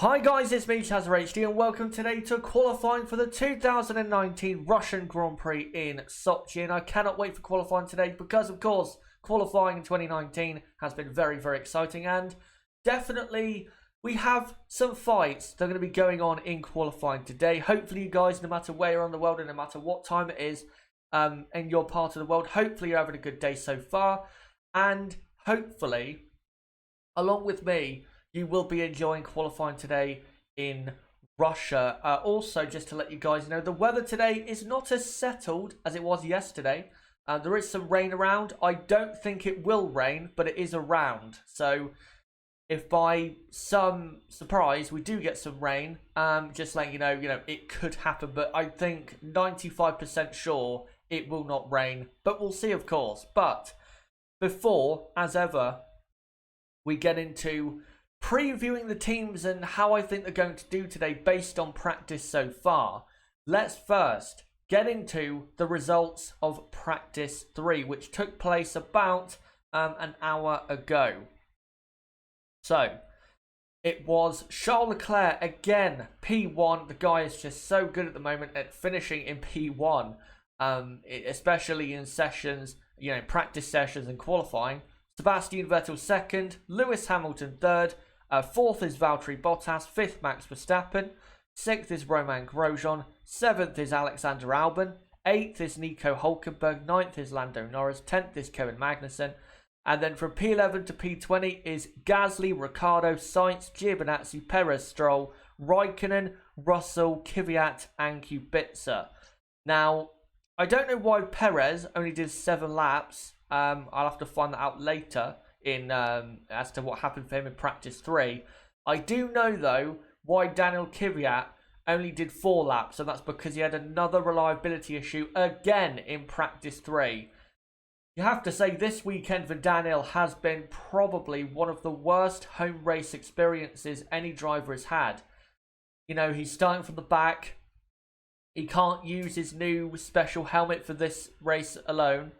Hi guys, it's me, ChazzaHD, and welcome today to qualifying for the 2019 Russian Grand Prix in Sochi. And I cannot wait for qualifying today because, of course, qualifying in 2019 has been very, very exciting. And definitely, we have some fights that are going to be going on in qualifying today. Hopefully, you guys, no matter where you're on the world and no matter what time it is in your part of the world, hopefully you're having a good day so far. And hopefully, along with me, you will be enjoying qualifying today in Russia. Also, just to let you guys know, the weather today is not as settled as it was yesterday. There is some rain around. I don't think it will rain, but it is around. So if by some surprise we do get some rain, just letting you know, it could happen. But I think 95% sure it will not rain. But we'll see, of course. But before, as ever, we get into previewing the teams and how I think they're going to do today based on practice so far. Let's first get into the results of practice 3, which took place about an hour ago. So it was Charles Leclerc again, P1. The guy is just so good at the moment at finishing in P1, especially in sessions, practice sessions and qualifying. Sebastian Vettel second, Lewis Hamilton third, fourth is Valtteri Bottas, fifth Max Verstappen, sixth is Romain Grosjean, seventh is Alexander Albon, eighth is Nico Hülkenberg, ninth is Lando Norris, 10th is Kevin Magnussen, and then from P11 to P20 is Gasly, Ricciardo, Sainz, Giovinazzi, Perez, Stroll, Raikkonen, Russell, Kvyat, and Kubica. Now, I don't know why Perez only did 7 laps. I'll have to find that out later in as to what happened for him in practice 3. I do know though why Daniel Kvyat only did 4 laps, and that's because he had another reliability issue again in practice 3. You have to say this weekend for Daniel has been probably one of the worst home race experiences any driver has had. He's starting from the back. He can't use his new special helmet for this race alone.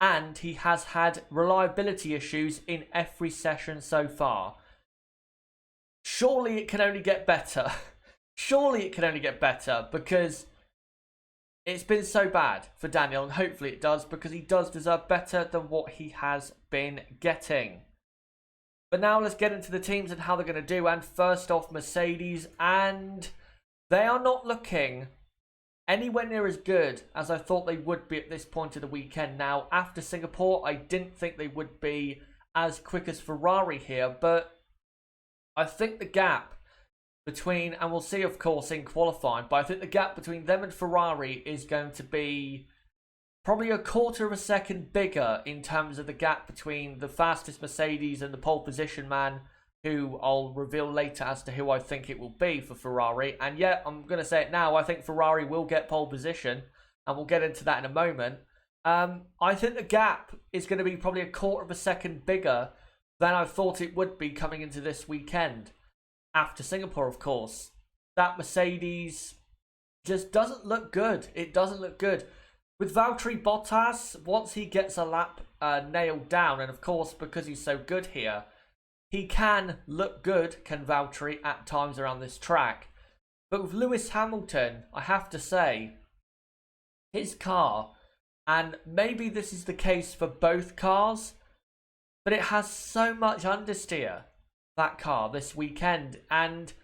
And he has had reliability issues in every session so far. Surely it can only get better. Surely it can only get better because it's been so bad for Daniel, and hopefully it does, because he does deserve better than what he has been getting. But now let's get into the teams and how they're going to do. And first off, Mercedes, and they are not looking anywhere near as good as I thought they would be at this point of the weekend. Now, after Singapore, I didn't think they would be as quick as Ferrari here, but I think the gap between, and we'll see of course in qualifying, but I think the gap between them and Ferrari is going to be probably a quarter of a second bigger in terms of the gap between the fastest Mercedes and the pole position man, who I'll reveal later as to who I think it will be for Ferrari. And yet, I'm going to say it now, I think Ferrari will get pole position, and we'll get into that in a moment. I think the gap is going to be probably a quarter of a second bigger than I thought it would be coming into this weekend. After Singapore, of course. That Mercedes just doesn't look good. It doesn't look good. With Valtteri Bottas, once he gets a lap nailed down, and of course, because he's so good here, he can look good, can Valtteri, at times around this track. But with Lewis Hamilton, I have to say, his car, and maybe this is the case for both cars, but it has so much understeer, that car, this weekend. And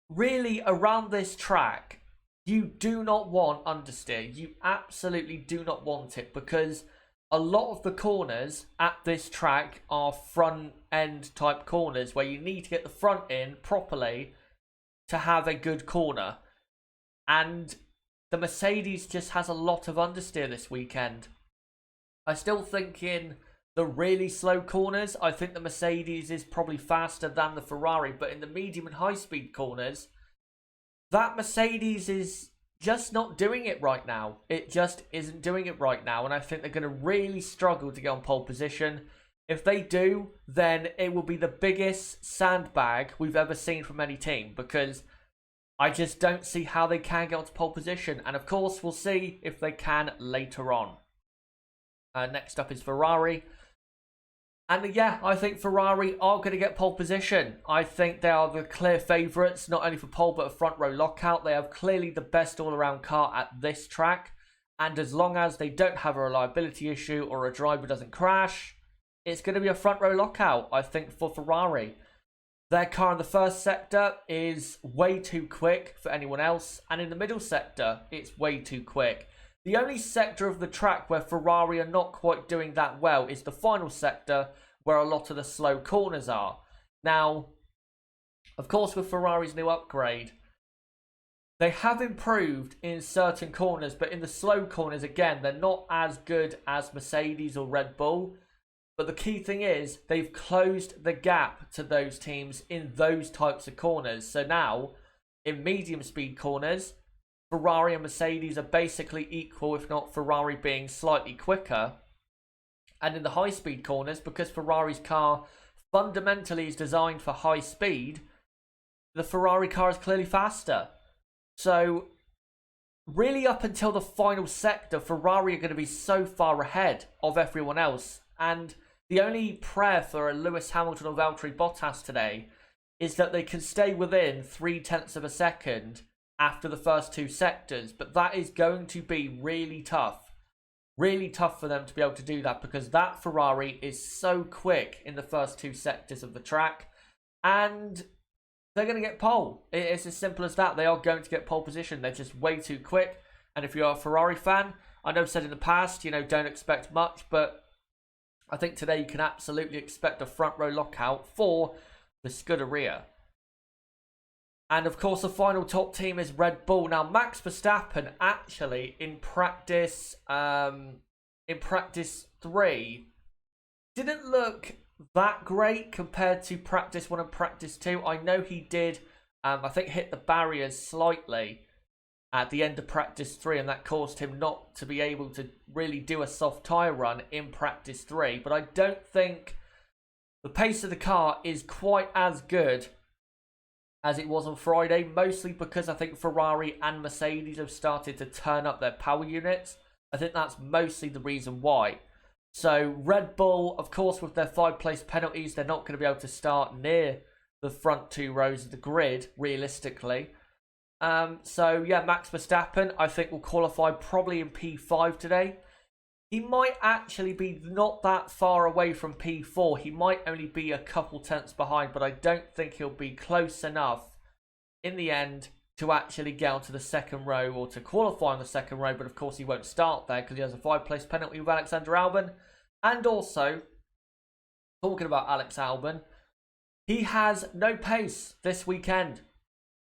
really, around this track, you do not want understeer. You absolutely do not want it, because a lot of the corners at this track are front end type corners where you need to get the front in properly to have a good corner. And the Mercedes just has a lot of understeer this weekend. I still think in the really slow corners, I think the Mercedes is probably faster than the Ferrari, but in the medium and high speed corners, that Mercedes is just not doing it right now. It just isn't doing it right now, and I think they're going to really struggle to get on pole position. If they do, then it will be the biggest sandbag we've ever seen from any team, because I just don't see how they can get onto pole position. And of course, we'll see if they can later on. Next up is Ferrari. And yeah, I think Ferrari are going to get pole position. I think they are the clear favourites, not only for pole but a front row lockout. They have clearly the best all-around car at this track. And as long as they don't have a reliability issue or a driver doesn't crash, it's going to be a front row lockout, I think, for Ferrari. Their car in the first sector is way too quick for anyone else. And in the middle sector, it's way too quick. The only sector of the track where Ferrari are not quite doing that well is the final sector, where a lot of the slow corners are. Now, of course, with Ferrari's new upgrade, they have improved in certain corners, but in the slow corners, again, they're not as good as Mercedes or Red Bull. But the key thing is, they've closed the gap to those teams in those types of corners. So now, in medium speed corners, Ferrari and Mercedes are basically equal, if not Ferrari being slightly quicker. And in the high-speed corners, because Ferrari's car fundamentally is designed for high speed, the Ferrari car is clearly faster. So, really up until the final sector, Ferrari are going to be so far ahead of everyone else. And the only prayer for a Lewis Hamilton or Valtteri Bottas today is that they can stay within 0.3 of a second after the first two sectors, but that is going to be really tough for them to be able to do that, because that Ferrari is so quick in the first two sectors of the track, and they're going to get pole. It's as simple as that. They are going to get pole position. They're just way too quick. And if you're a Ferrari fan, I know I've said in the past, don't expect much, but I think today you can absolutely expect a front row lockout for the Scuderia. And of course, the final top team is Red Bull. Now, Max Verstappen actually in practice 3 didn't look that great compared to practice 1 and practice 2. I know he did, I think, hit the barriers slightly at the end of practice 3, and that caused him not to be able to really do a soft tyre run in practice 3. But I don't think the pace of the car is quite as good as it was on Friday, mostly because I think Ferrari and Mercedes have started to turn up their power units. I think that's mostly the reason why. So Red Bull, of course, with their 5-place penalties, they're not going to be able to start near the front 2 rows of the grid, realistically. So yeah, Max Verstappen, I think, will qualify probably in P5 today. He might actually be not that far away from P4. He might only be a couple tenths behind, but I don't think he'll be close enough in the end to actually get onto the second row or to qualify on the second row. But of course, he won't start there because he has a 5-place penalty with Alexander Albon. And also, talking about Alex Albon, he has no pace this weekend.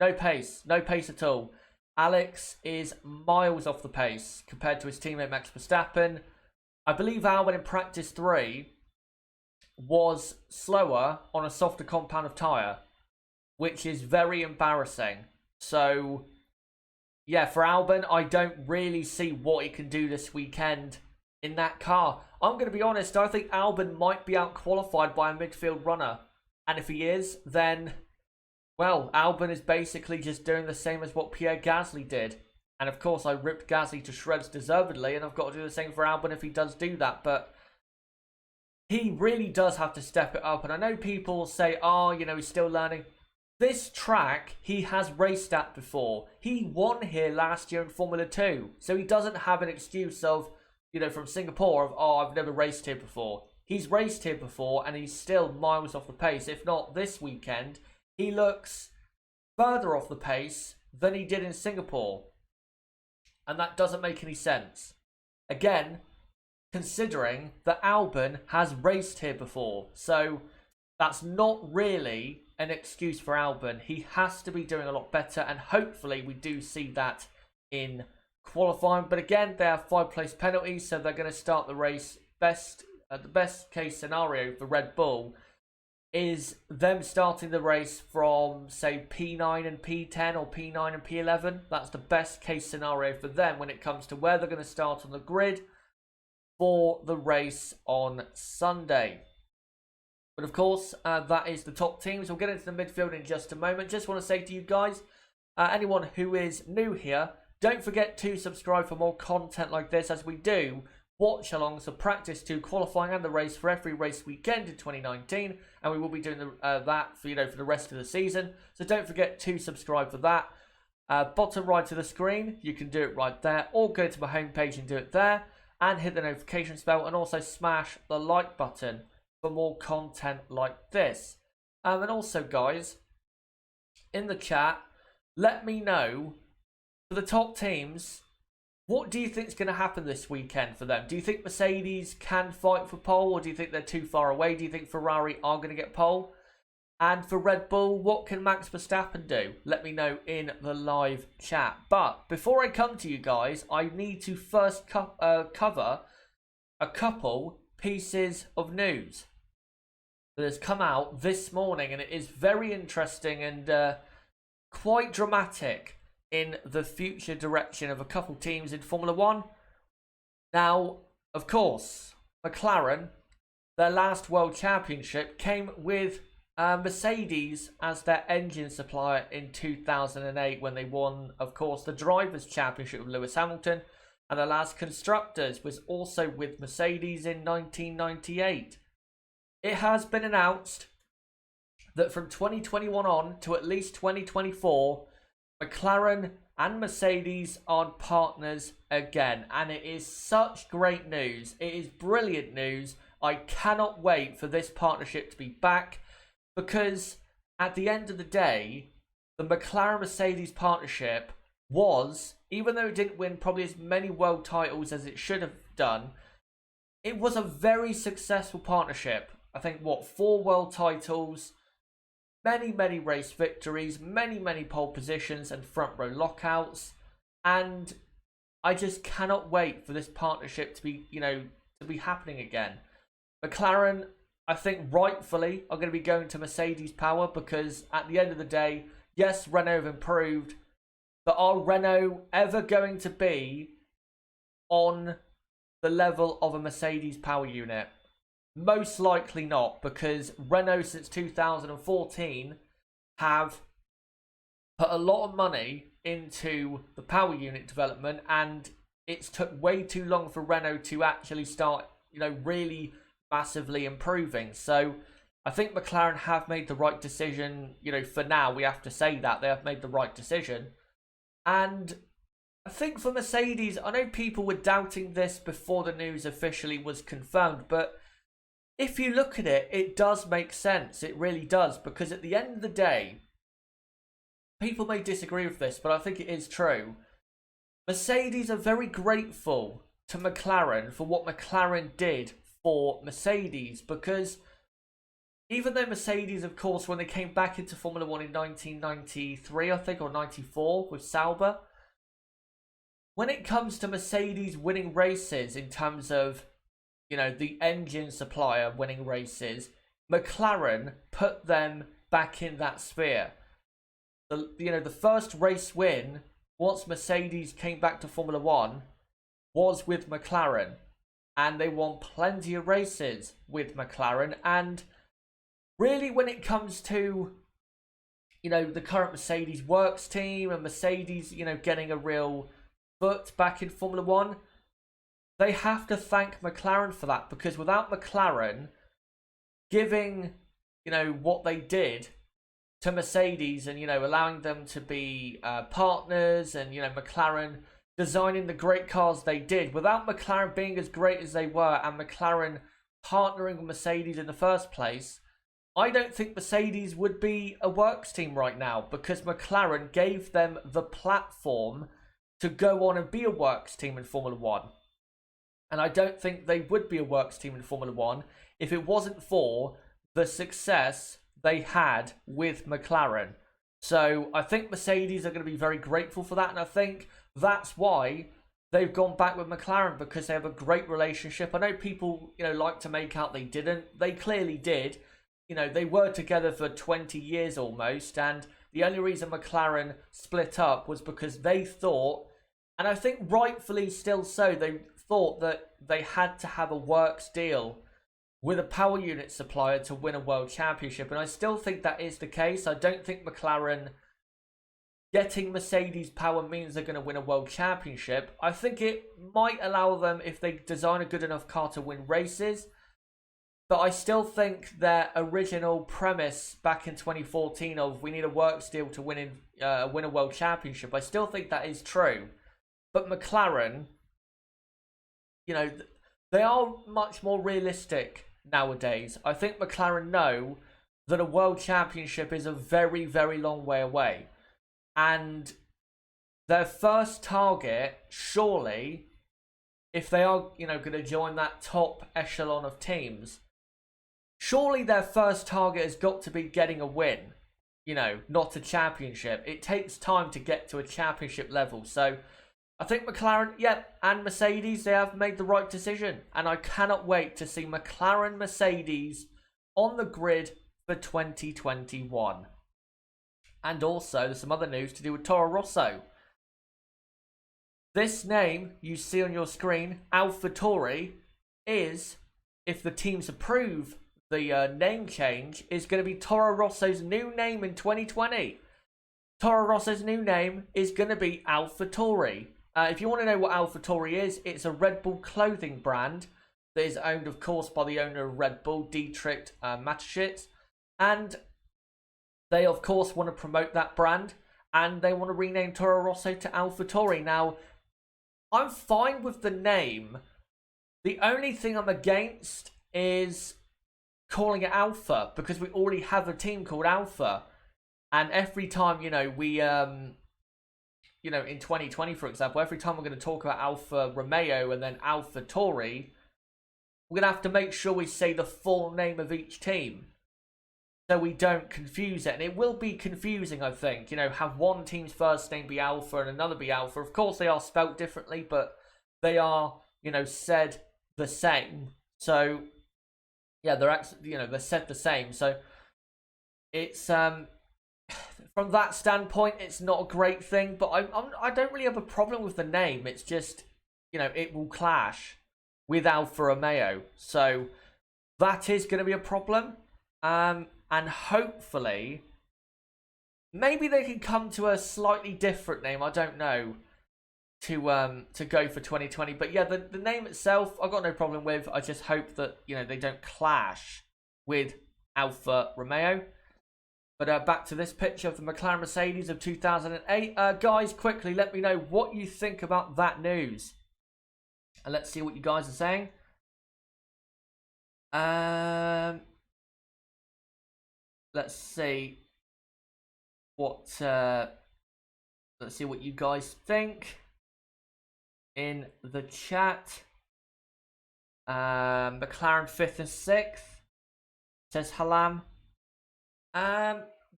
No pace at all. Alex is miles off the pace compared to his teammate Max Verstappen. I believe Albon in practice 3 was slower on a softer compound of tyre, which is very embarrassing. So, yeah, for Albon, I don't really see what he can do this weekend in that car. I'm going to be honest, I think Albon might be out-qualified by a midfield runner. And if he is, then, well, Albon is basically just doing the same as what Pierre Gasly did. And of course, I ripped Gasly to shreds deservedly, and I've got to do the same for Albon if he does do that. But he really does have to step it up. And I know people say, oh, he's still learning. This track, he has raced at before. He won here last year in Formula 2. So he doesn't have an excuse of, from Singapore of, oh, I've never raced here before. He's raced here before, and he's still miles off the pace. If not this weekend, he looks further off the pace than he did in Singapore. And that doesn't make any sense. Again, considering that Albon has raced here before. So that's not really an excuse for Albon. He has to be doing a lot better, and hopefully we do see that in qualifying. But again, they have 5-place penalties, so they're going to start the race the best case scenario for Red Bull is them starting the race from, say, P9 and P10 or P9 and P11. That's the best case scenario for them when it comes to where they're going to start on the grid for the race on Sunday. But of course, that is the top teams. We'll get into the midfield in just a moment. Just want to say to you guys, anyone who is new here, don't forget to subscribe for more content like this, as we do watch-alongs of practice 2 qualifying and the race for every race weekend in 2019, and we will be doing that for for the rest of the season. So don't forget to subscribe for that. Bottom right of the screen, you can do it right there, or go to my homepage and do it there, and hit the notification bell, and also smash the like button for more content like this. And also, guys, in the chat, let me know for the top teams, what do you think is going to happen this weekend for them? Do you think Mercedes can fight for pole, or do you think they're too far away? Do you think Ferrari are going to get pole? And for Red Bull, what can Max Verstappen do? Let me know in the live chat. But before I come to you guys, I need to first cover a couple pieces of news that has come out this morning, and it is very interesting and quite dramatic in the future direction of a couple teams in Formula 1. Now, of course, McLaren, their last World Championship, came with Mercedes as their engine supplier in 2008 when they won, of course, the Drivers' Championship with Lewis Hamilton, and the last Constructors was also with Mercedes in 1998. It has been announced that from 2021 on to at least 2024, McLaren and Mercedes are partners again, and it is such great news. It is brilliant news. I cannot wait for this partnership to be back, because at the end of the day, the McLaren-Mercedes partnership was, even though it didn't win probably as many world titles as it should have done, it was a very successful partnership. I think, 4 world titles, many race victories, many pole positions and front row lockouts, and I just cannot wait for this partnership to be, to be happening again. McLaren, I think rightfully, are going to be going to Mercedes power, because at the end of the day, yes, Renault have improved, but are Renault ever going to be on the level of a Mercedes power unit? Most likely not, because Renault since 2014 have put a lot of money into the power unit development, and it's took way too long for Renault to actually start, really massively improving. So I think McLaren have made the right decision. For now, we have to say that they have made the right decision. And I think for Mercedes, I know people were doubting this before the news officially was confirmed, but if you look at it, it does make sense. It really does, because at the end of the day, people may disagree with this, but I think it is true. Mercedes are very grateful to McLaren for what McLaren did for Mercedes, because even though Mercedes, of course, when they came back into Formula 1 in 1993, I think, or 94 with Sauber, when it comes to Mercedes winning races in terms of, the engine supplier winning races, McLaren put them back in that sphere. The first race win once Mercedes came back to Formula 1 was with McLaren, and they won plenty of races with McLaren. And really, when it comes to, the current Mercedes works team and Mercedes, getting a real foot back in Formula 1, they have to thank McLaren for that, because without McLaren giving, what they did to Mercedes and, allowing them to be partners, and, McLaren designing the great cars they did, without McLaren being as great as they were and McLaren partnering with Mercedes in the first place, I don't think Mercedes would be a works team right now, because McLaren gave them the platform to go on and be a works team in Formula 1. And I don't think they would be a works team in Formula 1 if it wasn't for the success they had with McLaren. So I think Mercedes are going to be very grateful for that, and I think that's why they've gone back with McLaren, because they have a great relationship. I know people, like to make out they didn't. They clearly did. They were together for 20 years almost, and the only reason McLaren split up was because they thought, and I think rightfully still so, they thought that they had to have a works deal with a power unit supplier to win a world championship, and I still think that is the case. I don't think McLaren getting Mercedes power means they're going to win a world championship. I think it might allow them, if they design a good enough car, to win races. But I still think their original premise back in 2014 of we need a works deal to win a world championship, I still think that is true. But McLaren, you know, they are much more realistic nowadays. I think McLaren know that a world championship is a very, very long way away. And their first target, surely, if they are, going to join that top echelon of teams, surely their first target has got to be getting a win, not a championship. It takes time to get to a championship level. So I think McLaren, and Mercedes, they have made the right decision. And I cannot wait to see McLaren Mercedes on the grid for 2021. And also, there's some other news to do with Toro Rosso. This name you see on your screen, AlphaTauri, is, if the teams approve the name change, is going to be Toro Rosso's new name in 2020. Toro Rosso's new name is going to be AlphaTauri. If you want to know what AlphaTauri is, it's a Red Bull clothing brand that is owned, of course, by the owner of Red Bull, Dietrich Mateschitz. And they, of course, want to promote that brand. And they want to rename Toro Rosso to AlphaTauri. Now, I'm fine with the name. The only thing I'm against is calling it Alpha, because we already have a team called Alpha. And every time, we, in 2020, for example, every time we're going to talk about Alfa Romeo and then AlphaTauri, we're going to have to make sure we say the full name of each team, so we don't confuse it. And it will be confusing, I think, have one team's first name be Alpha and another be Alpha. Of course, they are spelt differently, but they are, said the same. So, yeah, they're actually, they're said the same. So, it's, from that standpoint, it's not a great thing, but I don't really have a problem with the name. It's just, it will clash with Alfa Romeo. So, that is going to be a problem. And hopefully, maybe they can come to a slightly different name. I don't know, to go for 2020. But yeah, the name itself, I've got no problem with. I just hope that they don't clash with Alfa Romeo. But back to this picture of the McLaren Mercedes of 2008. Guys, quickly, let me know what you think about that news. And let's see what you guys are saying. Let's see what you guys think in the chat. McLaren 5th and 6th, says Halam.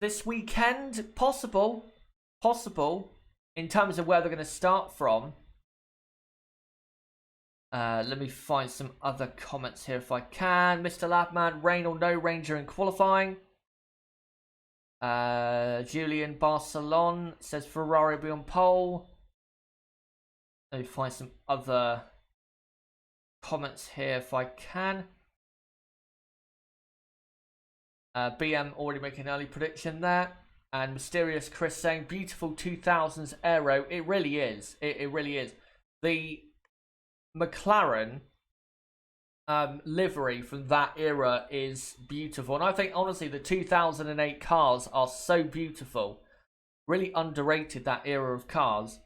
This weekend, possible in terms of where they're going to start from. Let me find some other comments here if I can. Mr. Labman, rain or no rain during qualifying. Julian Barcelon says Ferrari will be on pole. Let me find some other comments here if I can. BM already making an early prediction there. And Mysterious Chris saying beautiful 2000s aero. It really is. It really is. The McLaren livery from that era is beautiful. And I think, honestly, the 2008 cars are so beautiful. Really underrated, that era of cars.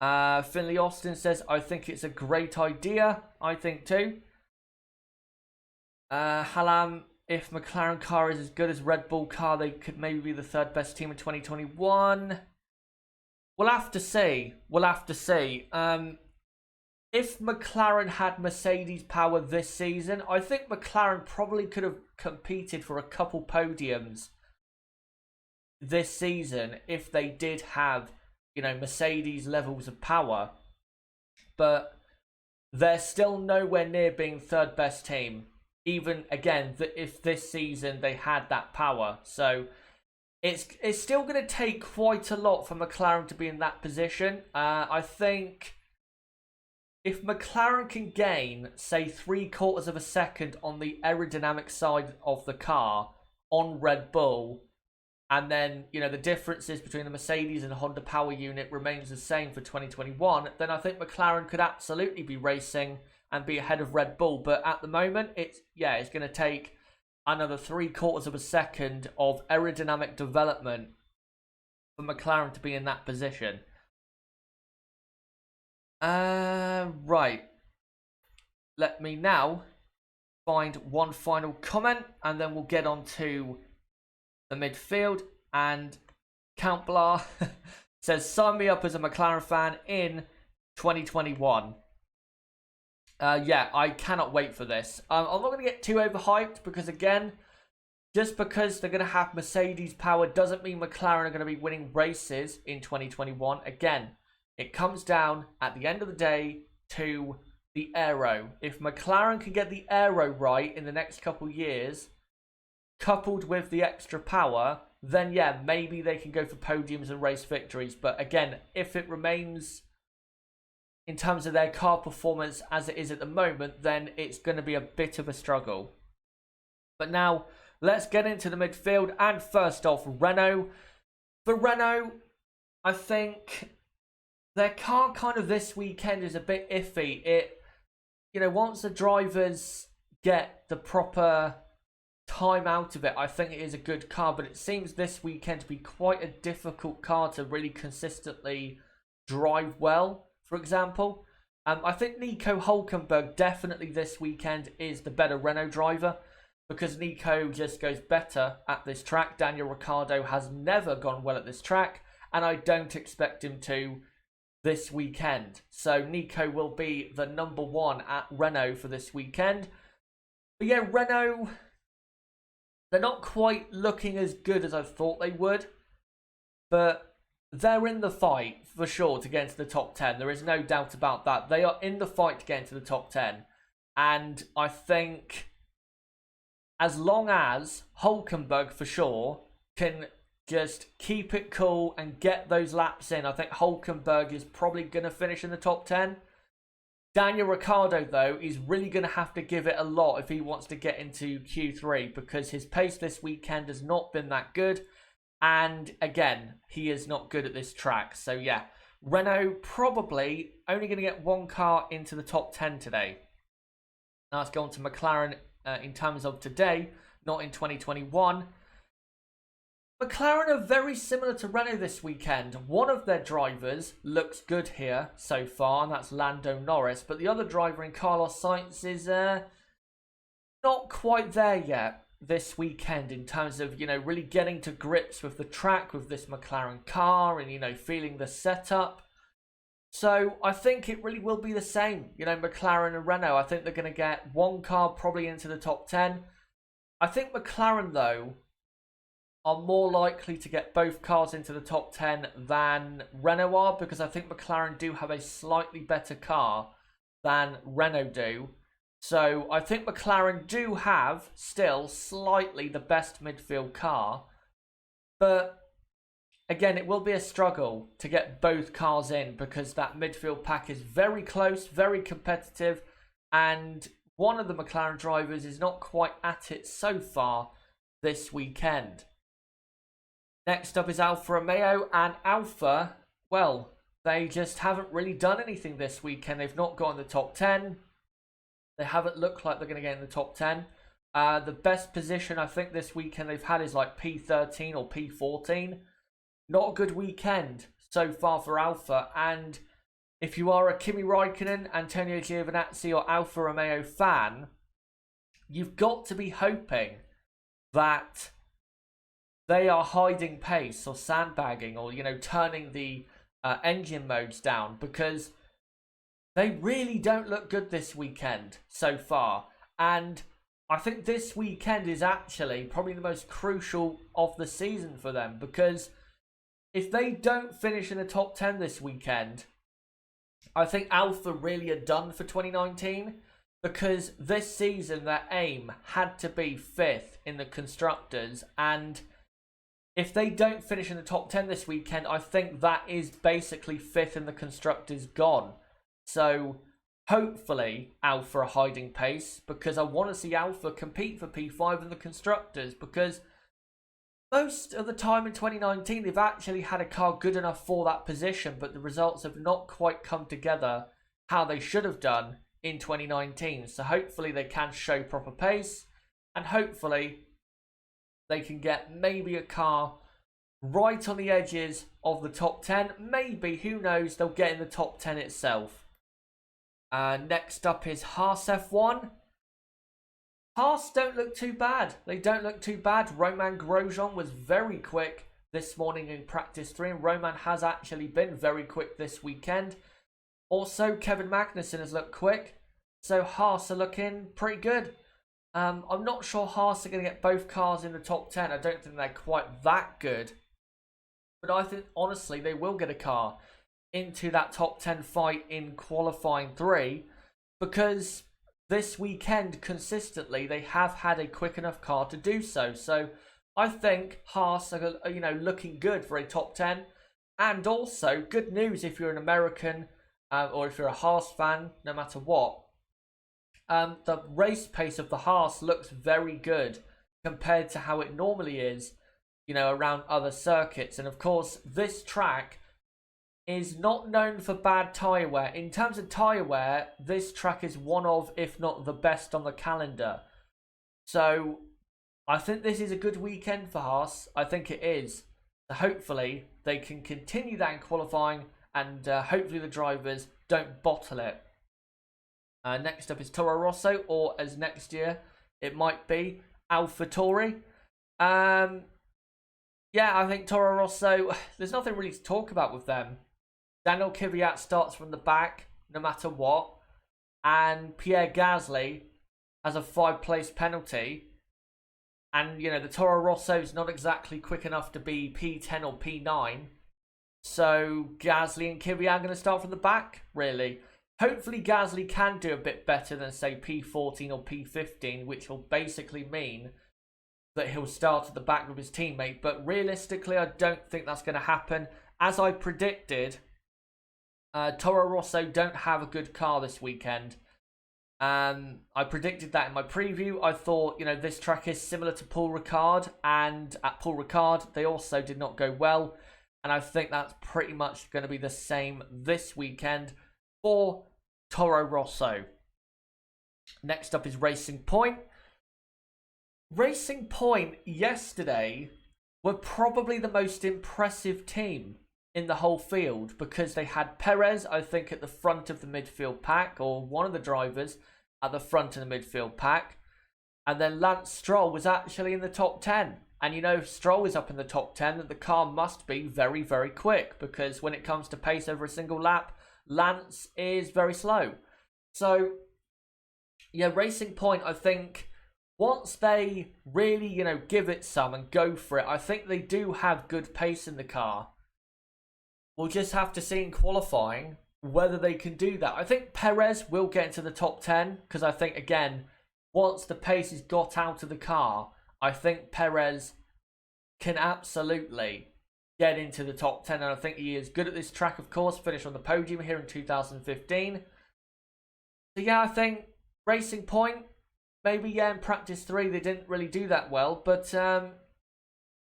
Finley Austin says, I think it's a great idea. I think too. Halam, if McLaren car is as good as Red Bull car, they could maybe be the third best team in 2021. We'll have to see. If McLaren had Mercedes power this season, I think McLaren probably could have competed for a couple podiums this season if they did have, Mercedes levels of power. But they're still nowhere near being third best team. Even, again, if this season they had that power. So it's still going to take quite a lot for McLaren to be in that position. I think if McLaren can gain, say, 3/4 of a second on the aerodynamic side of the car on Red Bull, and then, you know, the differences between the Mercedes and Honda power unit remains the same for 2021, then I think McLaren could absolutely be racing and be ahead of Red Bull. But at the moment, it's going to take another 3/4 of a second of aerodynamic development for McLaren to be in that position. Right. Let me now find one final comment, and then we'll get on to the midfield. And Count Blah says, sign me up as a McLaren fan in 2021. Yeah, I cannot wait for this. I'm not going to get too overhyped because, again, just because they're going to have Mercedes power doesn't mean McLaren are going to be winning races in 2021. Again, it comes down at the end of the day to the aero. If McLaren can get the aero right in the next couple years, coupled with the extra power, then yeah, maybe they can go for podiums and race victories. But again, if it remains in terms of their car performance as it is at the moment, then it's going to be a bit of a struggle. But now, let's get into the midfield. And first off, Renault. For Renault, I think their car kind of this weekend is a bit iffy. Once the drivers get the proper time out of it, I think it is a good car. But it seems this weekend to be quite a difficult car to really consistently drive well, for example. I think Nico Hülkenberg definitely this weekend is the better Renault driver, because Nico just goes better at this track. Daniel Ricciardo has never gone well at this track, and I don't expect him to this weekend. So Nico will be the number one at Renault for this weekend. But yeah, Renault, they're not quite looking as good as I thought they would, but they're in the fight for sure to get into the top 10. There is no doubt about that. They are in the fight to get into the top 10. And I think as long as Hülkenberg for sure can just keep it cool and get those laps in, I think Hülkenberg is probably going to finish in the top 10. Daniel Ricciardo, though, is really going to have to give it a lot if he wants to get into Q3, because his pace this weekend has not been that good. And again, he is not good at this track. So yeah, Renault probably only going to get one car into the top 10 today. Now let's go on to McLaren in terms of today, not in 2021. McLaren are very similar to Renault this weekend. One of their drivers looks good here so far, and that's Lando Norris. But the other driver in Carlos Sainz is not quite there yet this weekend in terms of, really getting to grips with the track with this McLaren car and, feeling the setup. So I think it really will be the same, McLaren and Renault. I think they're going to get one car probably into the top 10. I think McLaren, though, are more likely to get both cars into the top 10 than Renault are, because I think McLaren do have a slightly better car than Renault do. So I think McLaren do have still slightly the best midfield car. But again, it will be a struggle to get both cars in, because that midfield pack is very close, very competitive, and one of the McLaren drivers is not quite at it so far this weekend. Next up is Alfa Romeo, and Alfa, well, they just haven't really done anything this weekend. They've not got in the top 10. They haven't looked like they're going to get in the top 10. The best position I think this weekend they've had is like P13 or P14. Not a good weekend so far for Alfa. And if you are a Kimi Raikkonen, Antonio Giovinazzi or Alfa Romeo fan, you've got to be hoping that they are hiding pace or sandbagging or, turning the engine modes down, because they really don't look good this weekend so far. And I think this weekend is actually probably the most crucial of the season for them, because if they don't finish in the top 10 this weekend, I think Alfa really are done for 2019, because this season their aim had to be 5th in the Constructors, and if they don't finish in the top 10 this weekend, I think that is basically 5th in the Constructors gone. So hopefully Alfa are hiding pace, because I want to see Alfa compete for P5 in the Constructors, because most of the time in 2019, they've actually had a car good enough for that position, but the results have not quite come together how they should have done in 2019. So hopefully they can show proper pace, and hopefully they can get maybe a car right on the edges of the top 10. Maybe, who knows, they'll get in the top 10 itself. Next up is Haas F1. Haas don't look too bad. They don't look too bad. Romain Grosjean was very quick this morning in practice 3, and Romain has actually been very quick this weekend. Also, Kevin Magnussen has looked quick. So Haas are looking pretty good. I'm not sure Haas are going to get both cars in the top 10. I don't think they're quite that good. But I think, honestly, they will get a car into that top 10 fight in qualifying 3. Because this weekend, consistently, they have had a quick enough car to do so. So I think Haas are, looking good for a top 10. And also, good news if you're an American or if you're a Haas fan, no matter what. The race pace of the Haas looks very good compared to how it normally is, around other circuits. And of course, this track is not known for bad tyre wear. In terms of tyre wear, this track is one of, if not the best on the calendar. So I think this is a good weekend for Haas. I think it is. So hopefully they can continue that in qualifying, and hopefully the drivers don't bottle it. Next up is Toro Rosso, or as next year it might be, AlphaTauri. Yeah, I think Toro Rosso, there's nothing really to talk about with them. Daniel Kvyat starts from the back, no matter what. And Pierre Gasly has a 5-place penalty. And, the Toro Rosso is not exactly quick enough to be P10 or P9. So Gasly and Kvyat are going to start from the back, really. Hopefully Gasly can do a bit better than, say, P14 or P15, which will basically mean that he'll start at the back with his teammate. But realistically, I don't think that's going to happen. As I predicted, Toro Rosso don't have a good car this weekend. I predicted that in my preview. I thought, this track is similar to Paul Ricard, and at Paul Ricard, they also did not go well. And I think that's pretty much going to be the same this weekend for Toro Rosso. Next up is Racing Point. Racing Point yesterday were probably the most impressive team in the whole field, because they had Perez, I think, at the front of the midfield pack, or one of the drivers at the front of the midfield pack. And then Lance Stroll was actually in the top 10. And Stroll is up in the top 10, that the car must be very, very quick, because when it comes to pace over a single lap, Lance is very slow. So, yeah, Racing Point, I think, once they really, give it some and go for it, I think they do have good pace in the car. We'll just have to see in qualifying whether they can do that. I think Perez will get into the top 10, because I think, again, once the pace is got out of the car, I think Perez can absolutely get into the top 10. And I think he is good at this track, of course. Finished on the podium here in 2015. So, yeah, I think Racing Point, maybe, in practice 3, they didn't really do that well. But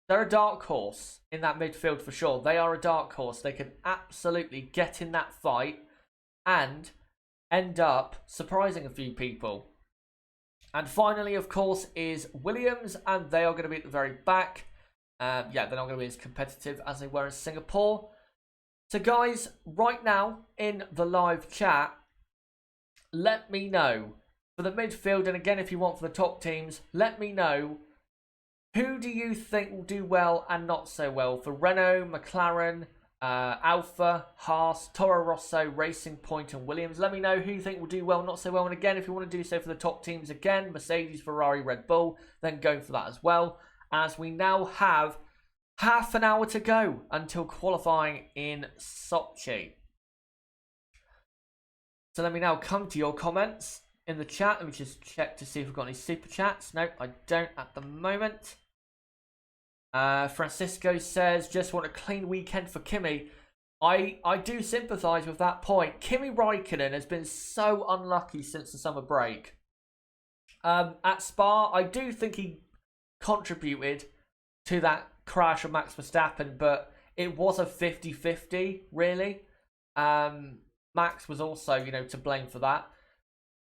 they're a dark horse in that midfield for sure. They are a dark horse. They can absolutely get in that fight and end up surprising a few people. And finally, of course, is Williams, and they are going to be at the very back. Yeah, they're not going to be as competitive as they were in Singapore. So, guys, right now in the live chat, let me know for the midfield, and again, if you want for the top teams, let me know, who do you think will do well and not so well for Renault, McLaren, Alpha, Haas, Toro Rosso, Racing Point and Williams? Let me know who you think will do well, not so well. And again, if you want to do so for the top teams, again, Mercedes, Ferrari, Red Bull, then go for that as well. As we now have half an hour to go until qualifying in Sochi. So let me now come to your comments in the chat. Let me just check to see if we've got any super chats. Nope, I don't at the moment. Francisco says, just want a clean weekend for Kimi. I do sympathise with that point. Kimi Raikkonen has been so unlucky since the summer break. At Spa, I do think he contributed to that crash of Max Verstappen, but it was a 50-50, really. Max was also, to blame for that.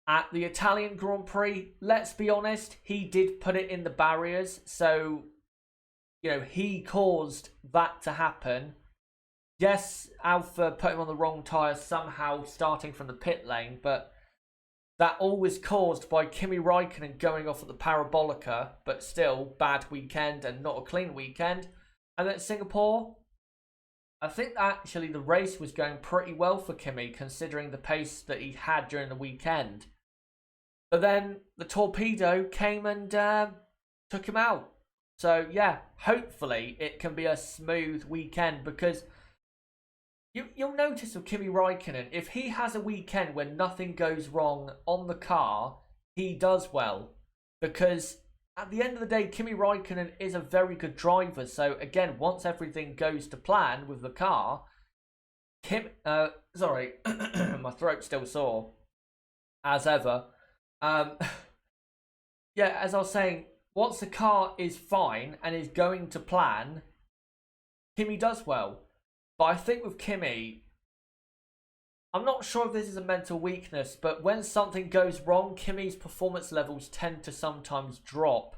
At the Italian Grand Prix, let's be honest, he did put it in the barriers, so, he caused that to happen. Yes, Alpha put him on the wrong tyre somehow starting from the pit lane, but that all was caused by Kimi Raikkonen going off at the Parabolica, but still, bad weekend and not a clean weekend. And then Singapore, I think actually the race was going pretty well for Kimi, considering the pace that he had during the weekend. But then the torpedo came and took him out. So yeah, hopefully it can be a smooth weekend, because you'll notice with Kimi Raikkonen, if he has a weekend where nothing goes wrong on the car, he does well. Because at the end of the day, Kimi Raikkonen is a very good driver. So again, once everything goes to plan with the car, sorry, my throat's still sore, as ever. Yeah, as I was saying, once the car is fine and is going to plan, Kimi does well. But I think with Kimi, I'm not sure if this is a mental weakness, but when something goes wrong, Kimi's performance levels tend to sometimes drop.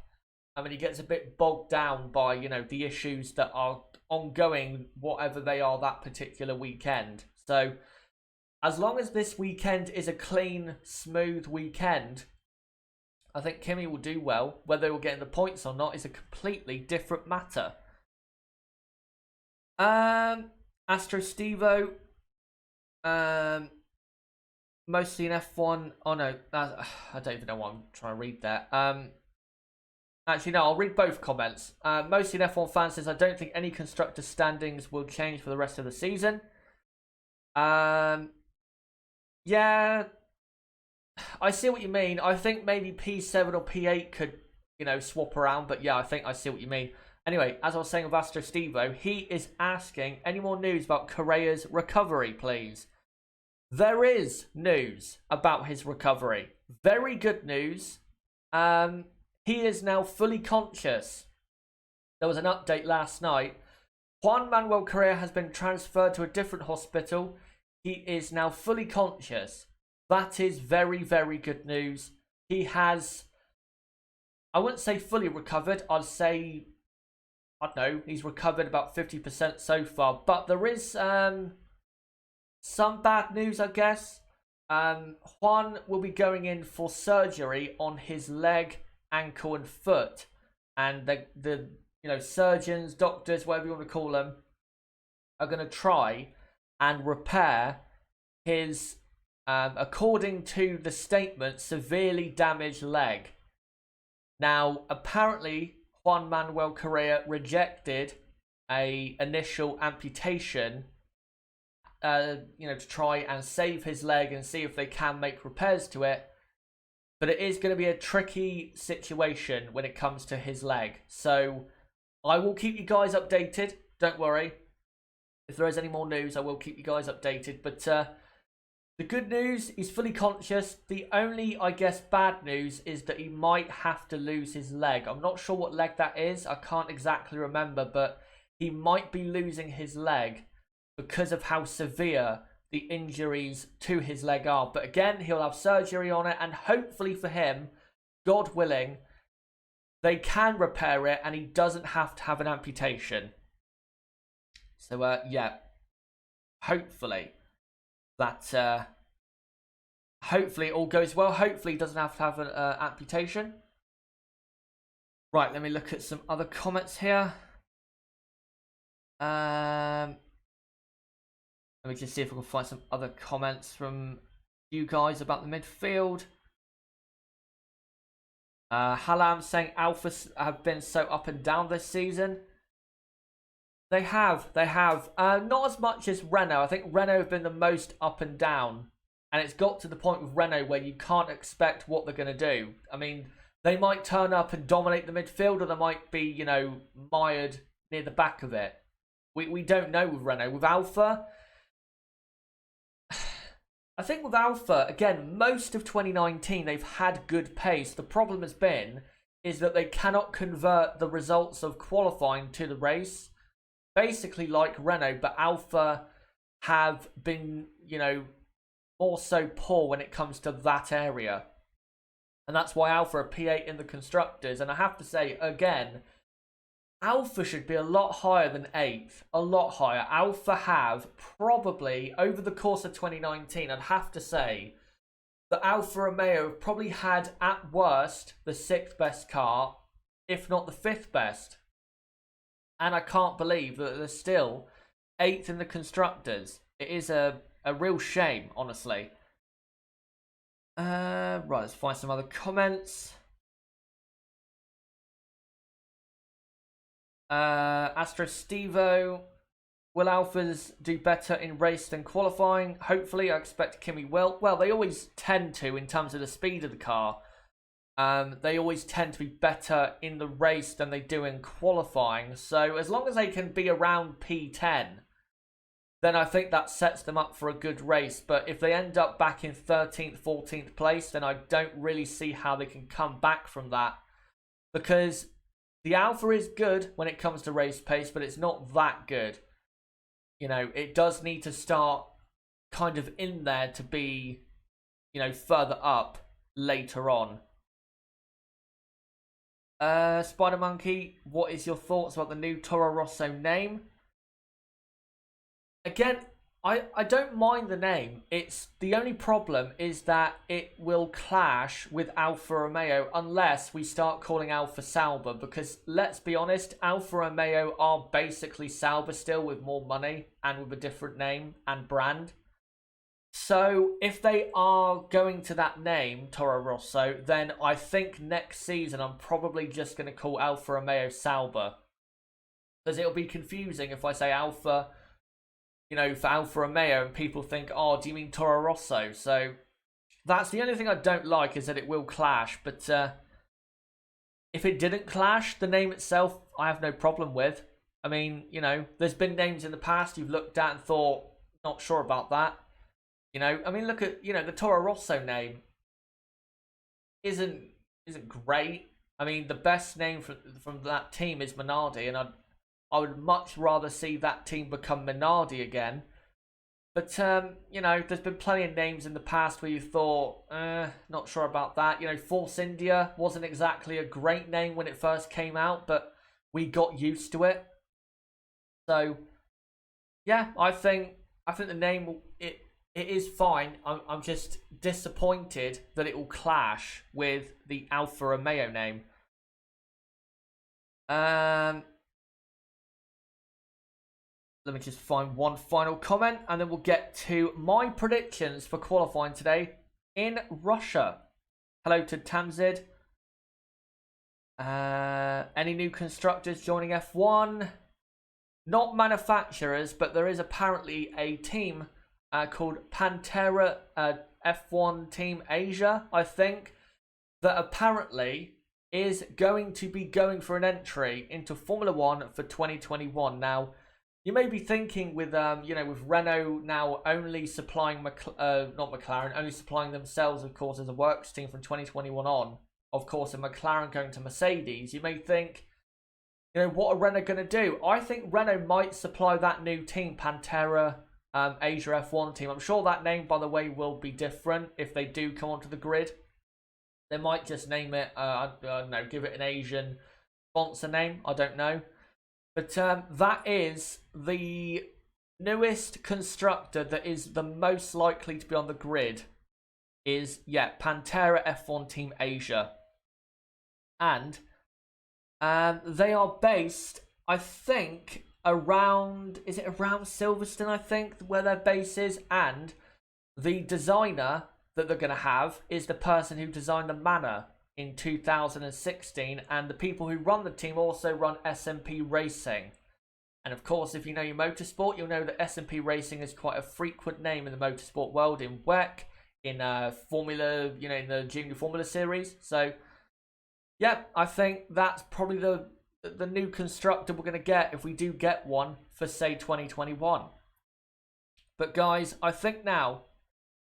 I mean, he gets a bit bogged down by, the issues that are ongoing, whatever they are that particular weekend. So, as long as this weekend is a clean, smooth weekend, I think Kimi will do well. Whether he'll get in the points or not is a completely different matter. Astro Stevo, mostly in F1. Oh no, I don't even know what I'm trying to read there. Actually, no, I'll read both comments. Mostly in F1 fan says, I don't think any constructor standings will change for the rest of the season. Yeah, I see what you mean. I think maybe P7 or P8 could, swap around. But yeah, I see what you mean. Anyway, as I was saying with Astro Stevo, he is asking, any more news about Correa's recovery, please? There is news about his recovery. Very good news. He is now fully conscious. There was an update last night. Juan Manuel Correa has been transferred to a different hospital. He is now fully conscious. That is very, very good news. He has, I wouldn't say fully recovered. I'd say, I don't know, he's recovered about 50% so far. But there is some bad news, I guess. Juan will be going in for surgery on his leg, ankle and foot. And the surgeons, doctors, whatever you want to call them, are going to try and repair his, according to the statement, severely damaged leg. Now, apparently, Juan Manuel Correa rejected a initial amputation, to try and save his leg and see if they can make repairs to it. But it is going to be a tricky situation when it comes to his leg. So I will keep you guys updated. Don't worry. If there is any more news, I will keep you guys updated. But the good news, he's fully conscious. The only, I guess, bad news is that he might have to lose his leg. I'm not sure what leg that is. I can't exactly remember. But he might be losing his leg because of how severe the injuries to his leg are. But again, he'll have surgery on it. And hopefully for him, God willing, they can repair it and he doesn't have to have an amputation. So, yeah, hopefully that, hopefully it all goes well. Hopefully he doesn't have to have an amputation. Right, let me look at some other comments here. Let me just see if I can find some other comments from you guys about the midfield. Halam saying Alphas have been so up and down this season. They have. Not as much as Renault. I think Renault have been the most up and down. And it's got to the point with Renault where you can't expect what they're going to do. I mean, they might turn up and dominate the midfield, or they might be, mired near the back of it. We don't know with Renault. With Alpha, I think with Alpha, again, most of 2019, they've had good pace. The problem has been is that they cannot convert the results of qualifying to the race. Basically like Renault, but Alpha have been, more so poor when it comes to that area. And that's why Alpha are P8 in the Constructors. And I have to say, again, Alpha should be a lot higher than 8th. A lot higher. Alpha have probably, over the course of 2019, I'd have to say, that Alfa Romeo have probably had, at worst, the 6th best car, if not the 5th best. And I can't believe that they're still 8th in the Constructors. It is a real shame, honestly. Right, let's find some other comments. Astro Stevo. Will Alphas do better in race than qualifying? Hopefully, I expect Kimi will. Well, they always tend to in terms of the speed of the car. They always tend to be better in the race than they do in qualifying. So as long as they can be around P10, then I think that sets them up for a good race. But if they end up back in 13th, 14th place, then I don't really see how they can come back from that. Because the Alpha is good when it comes to race pace, but it's not that good. It does need to start kind of in there to be, further up later on. Spider Monkey, what is your thoughts about the new Toro Rosso name? Again, I don't mind the name. It's the only problem is that it will clash with Alfa Romeo unless we start calling Alfa Sauber, because let's be honest, Alfa Romeo are basically Sauber still with more money and with a different name and brand. So if they are going to that name, Toro Rosso, then I think next season I'm probably just going to call Alfa Romeo Sauber, because it'll be confusing if I say Alfa, for Alfa Romeo, and people think, oh, do you mean Toro Rosso? So that's the only thing I don't like, is that it will clash. But if it didn't clash, the name itself, I have no problem with. I mean, there's been names in the past you've looked at and thought, not sure about that. I mean, look at, the Toro Rosso name isn't great. I mean, the best name from that team is Minardi, and I would much rather see that team become Minardi again. But, there's been plenty of names in the past where you thought, not sure about that. Force India wasn't exactly a great name when it first came out, but we got used to it. So, yeah, I think the name, it is fine. I'm just disappointed that it will clash with the Alfa Romeo name. Let me just find one final comment, and then we'll get to my predictions for qualifying today in Russia. Hello to Tamzid. Any new constructors joining F1? Not manufacturers, but there is apparently a team called Pantera F1 Team Asia, I think, that apparently is going to be going for an entry into Formula 1 for 2021. Now, you may be thinking with with Renault now only supplying not McLaren, only supplying themselves, of course, as a works team from 2021 on, of course, and McLaren going to Mercedes, you may think, what are Renault going to do? I think Renault might supply that new team, Pantera Asia F1 team. I'm sure that name, by the way, will be different if they do come onto the grid. They might just name it, I don't know, give it an Asian sponsor name, I don't know. But that is the newest constructor that is the most likely to be on the grid. Is, Pantera F1 Team Asia. And they are based, I think, around Silverstone, I think, where their base is. And the designer that they're going to have is the person who designed the Manor in 2016, and the people who run the team also run SMP Racing. And of course, if you know your motorsport, you'll know that SMP Racing is quite a frequent name in the motorsport world, in WEC, in Formula, in the Junior Formula Series. So, I think that's probably the new constructor we're going to get, if we do get one, for, say, 2021. But guys, I think now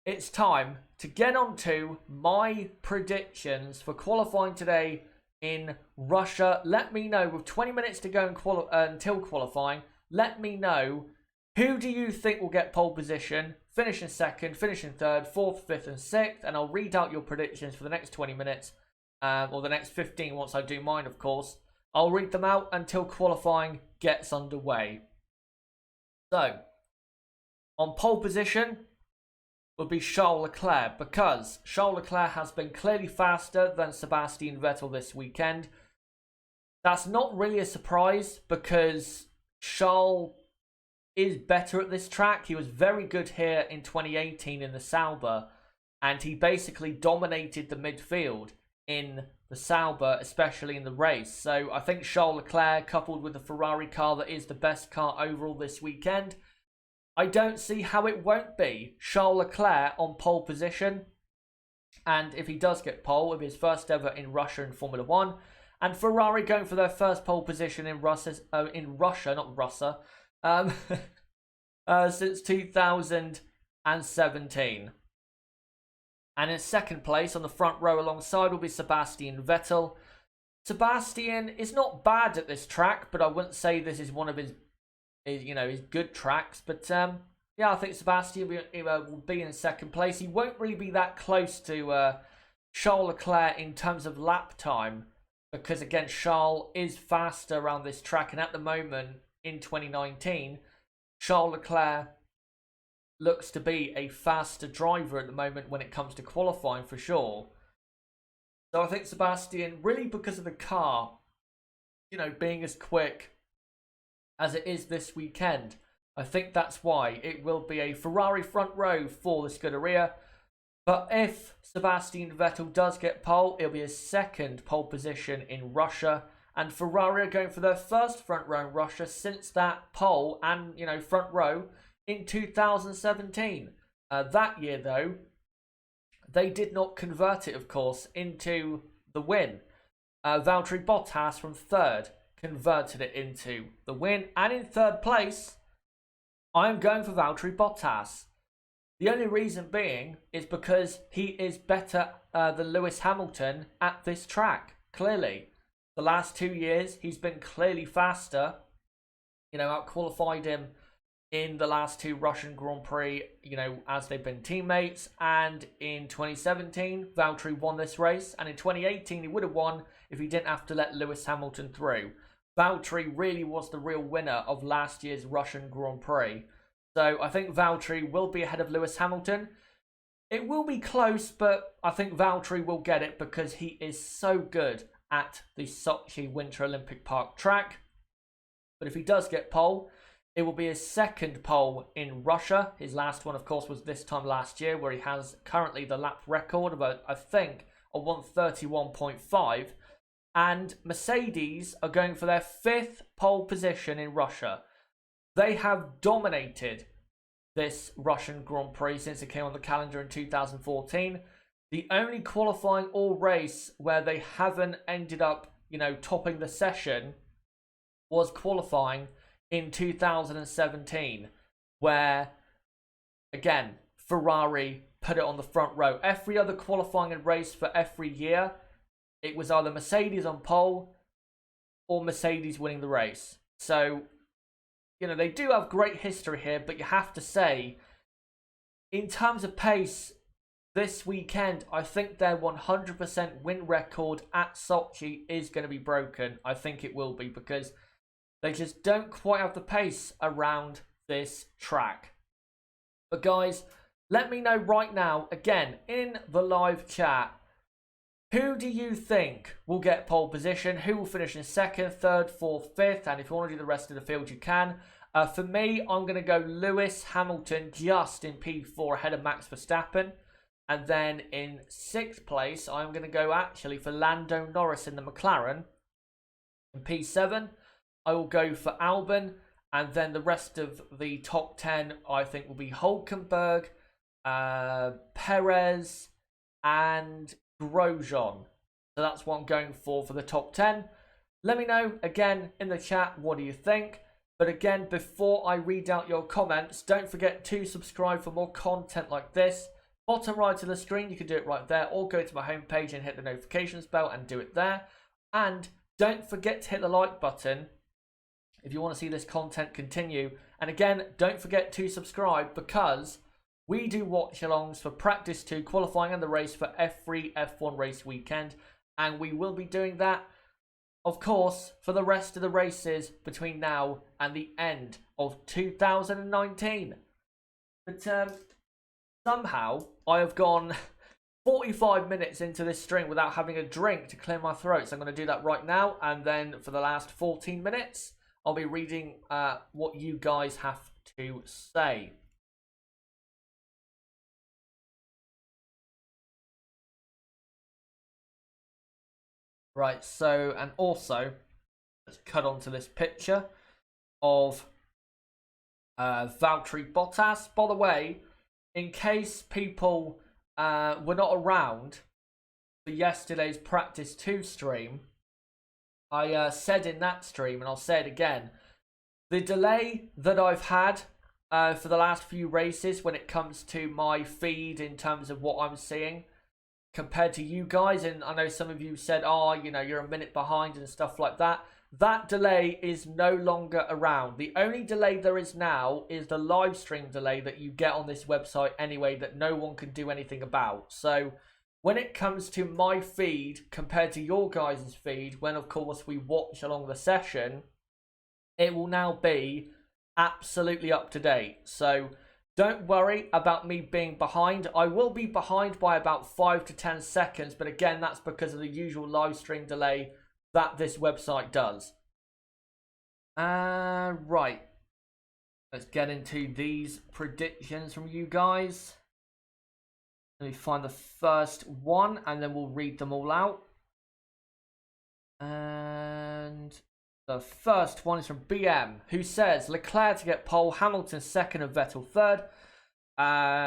it's time to get on to my predictions for qualifying today in Russia. Let me know, with 20 minutes to go until qualifying, let me know, who do you think will get pole position, finish in second, finish in third, fourth, fifth and sixth, and I'll read out your predictions for the next 20 minutes, or the next 15 once I do mine, of course. I'll read them out until qualifying gets underway. So, on pole position would be Charles Leclerc, because Charles Leclerc has been clearly faster than Sebastian Vettel this weekend. That's not really a surprise, because Charles is better at this track. He was very good here in 2018 in the Sauber, and he basically dominated the midfield in the Sauber, especially in the race. So I think Charles Leclerc, coupled with the Ferrari car that is the best car overall this weekend, I don't see how it won't be Charles Leclerc on pole position. And if he does get pole, it'll be his first ever in Russia in Formula 1. And Ferrari going for their first pole position in Russia, since 2017. And in second place on the front row alongside will be Sebastian Vettel. Sebastian is not bad at this track, but I wouldn't say this is one of his good tracks. But yeah, I think Sebastian will be in second place. He won't really be that close to Charles Leclerc in terms of lap time, because again, Charles is faster around this track, and at the moment in 2019, Charles Leclerc looks to be a faster driver at the moment when it comes to qualifying, for sure. So I think Sebastian, really because of the car, being as quick as it is this weekend, I think that's why it will be a Ferrari front row for the Scuderia. But if Sebastian Vettel does get pole, it'll be his second pole position in Russia. And Ferrari are going for their first front row in Russia since that pole and, front row in 2017. That year, though, they did not convert it, of course, into the win. Valtteri Bottas from third converted it into the win. And in third place, I'm going for Valtteri Bottas. The only reason being is because he is better than Lewis Hamilton at this track, clearly. The last 2 years, he's been clearly faster. Out-qualified him in the last two Russian Grand Prix, as they've been teammates. And in 2017, Valtteri won this race. And in 2018, he would have won if he didn't have to let Lewis Hamilton through. Valtteri really was the real winner of last year's Russian Grand Prix. So I think Valtteri will be ahead of Lewis Hamilton. It will be close, but I think Valtteri will get it because he is so good at the Sochi Winter Olympic Park track. But if he does get pole, it will be his second pole in Russia. His last one, of course, was this time last year, where he has currently the lap record of, I think, a 131.5. And Mercedes are going for their fifth pole position in Russia. They have dominated this Russian Grand Prix since it came on the calendar in 2014. The only qualifying or race where they haven't ended up, topping the session was qualifying in 2017, where, again, Ferrari put it on the front row. Every other qualifying and race for every year, it was either Mercedes on pole or Mercedes winning the race. So, they do have great history here, but you have to say, in terms of pace, this weekend, I think their 100% win record at Sochi is going to be broken. I think it will be, because they just don't quite have the pace around this track. But guys, let me know right now, again, in the live chat, who do you think will get pole position? Who will finish in second, third, fourth, fifth? And if you want to do the rest of the field, you can. For me, I'm going to go Lewis Hamilton just in P4 ahead of Max Verstappen. And then in sixth place, I'm going to go actually for Lando Norris in the McLaren. In P7, I will go for Albon. And then the rest of the top 10, I think, will be Hülkenberg, Perez, and Grosjean. So that's what I'm going for the top 10. Let me know, again, in the chat, what do you think? But again, before I read out your comments, don't forget to subscribe for more content like this. Bottom right of the screen, you can do it right there, or go to my homepage and hit the notifications bell and do it there. And don't forget to hit the like button if you want to see this content continue. And again, don't forget to subscribe, because we do watch-alongs for Practice 2, qualifying, and the race for every F1 race weekend. And we will be doing that, of course, for the rest of the races between now and the end of 2019. But somehow I have gone 45 minutes into this stream without having a drink to clear my throat. So I'm going to do that right now. And then for the last 14 minutes, I'll be reading what you guys have to say. Right, so, and also, let's cut onto this picture of Valtteri Bottas. By the way, in case people were not around for yesterday's Practice 2 stream, I said in that stream, and I'll say it again, the delay that I've had for the last few races when it comes to my feed in terms of what I'm seeing compared to you guys, and I know some of you said, oh, you know, you're a minute behind and stuff like that. That delay is no longer around. The only delay there is now is the live stream delay that you get on this website anyway, that no one can do anything about. So when it comes to my feed compared to your guys' feed, when of course we watch along the session, it will now be absolutely up to date. So don't worry about me being behind. I will be behind by about 5 to 10 seconds, but again, that's because of the usual live stream delay that this website does. Right. Let's get into these predictions from you guys. Let me find the first one, and then we'll read them all out. And the first one is from BM, who says Leclerc to get pole, Hamilton second, and Vettel third.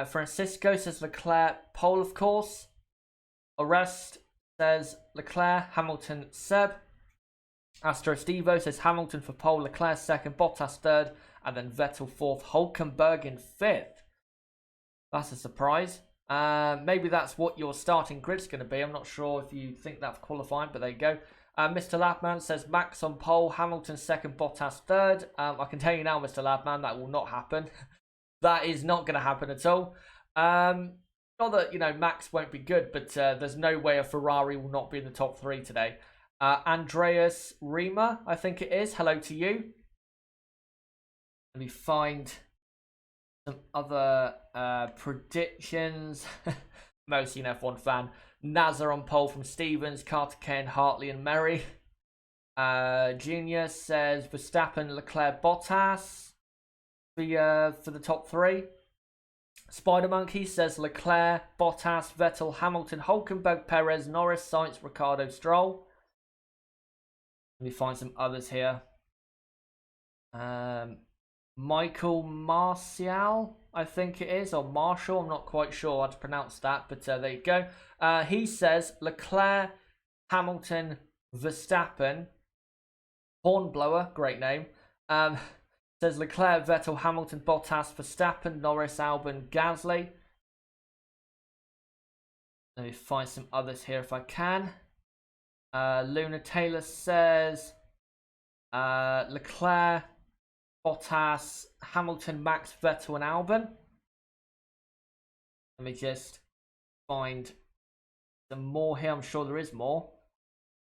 Francisco says Leclerc pole, of course. Orest says Leclerc, Hamilton, Seb. Astro Stevo says Hamilton for pole, Leclerc second, Bottas third, and then Vettel fourth, Hulkenberg in fifth. That's a surprise. Maybe that's what your starting grid's going to be. I'm not sure if you think that's qualifying, but there you go. Mr. Labman says Max on pole, Hamilton second, Bottas third. I can tell you now, Mr. Labman, that will not happen. That is not going to happen at all. Not that, you know, Max won't be good, but there's no way a Ferrari will not be in the top 3 today. Andreas Rima, I think it is. Hello to you. Let me find some other predictions. Mostly an F1 fan. Nazar on pole from Stevens, Carter, Kane, Hartley, and Merry. Junior says Verstappen, Leclerc, Bottas for the top 3. Spider Monkey says Leclerc, Bottas, Vettel, Hamilton, Hulkenberg, Perez, Norris, Sainz, Ricciardo, Stroll. Let me find some others here. Michael Martial, I think it is, or Marshall, I'm not quite sure how to pronounce that, but there you go. He says Leclerc, Hamilton, Verstappen, Hornblower, great name. Says Leclerc, Vettel, Hamilton, Bottas, Verstappen, Norris, Albon, Gasly. Let me find some others here if I can. Luna Taylor says Leclerc, Bottas, Hamilton, Max, Vettel, and Albon. Let me just find some more here. I'm sure there is more.